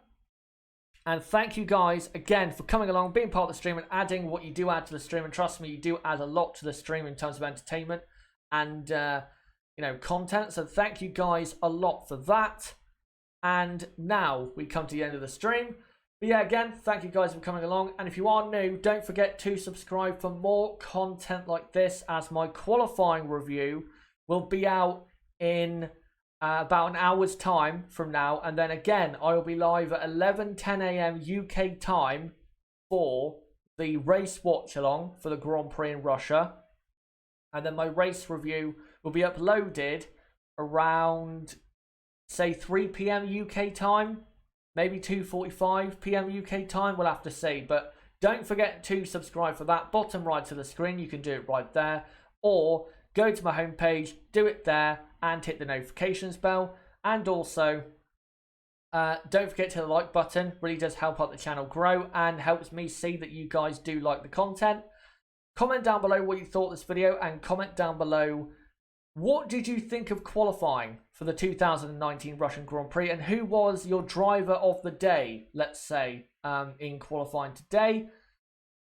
And thank you guys again for coming along, being part of the stream and adding what you do add to the stream. And trust me, you do add a lot to the stream in terms of entertainment and you know, content. So thank you guys a lot for that. And now we come to the end of the stream. But yeah, again, thank you guys for coming along. And if you are new, don't forget to subscribe for more content like this, as my qualifying review will be out in about an hour's time from now. And then again, I will be live at 11:10 a.m. UK time for the race watch along for the Grand Prix in Russia. And then my race review will be uploaded around, say, 3 p.m. UK time. Maybe 2:45 p.m. UK time, we'll have to see. But don't forget to subscribe for that. Bottom right of the screen, you can do it right there. Or go to my homepage, do it there, and hit the notifications bell. And also, don't forget to hit the like button. Really does help out the channel grow and helps me see that you guys do like the content. Comment down below what you thought of this video, and comment down below what did you think of qualifying for the 2019 Russian Grand Prix, and who was your driver of the day, let's say, in qualifying today.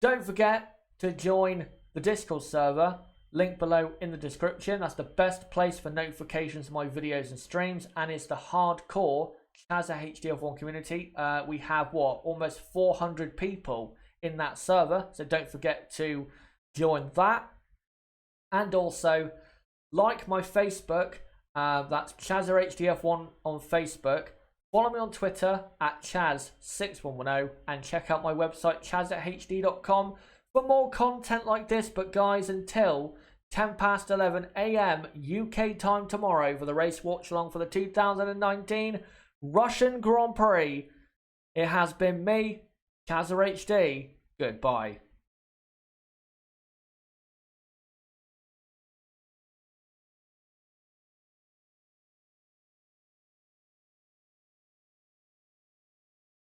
Don't forget to join the Discord server, link below in the description. That's the best place for notifications of my videos and streams, and it's the hardcore Chazza HDF1 community. We have, what, almost 400 people in that server, so don't forget to join that. And also, like my Facebook, that's ChazzaHDF1 on Facebook. Follow me on Twitter at Chaz6110, and check out my website ChazzaHD.com for more content like this. But guys, until 10 past 11 a.m. UK time tomorrow for the race watch along for the 2019 Russian Grand Prix. It has been me, Kazza HD. Goodbye.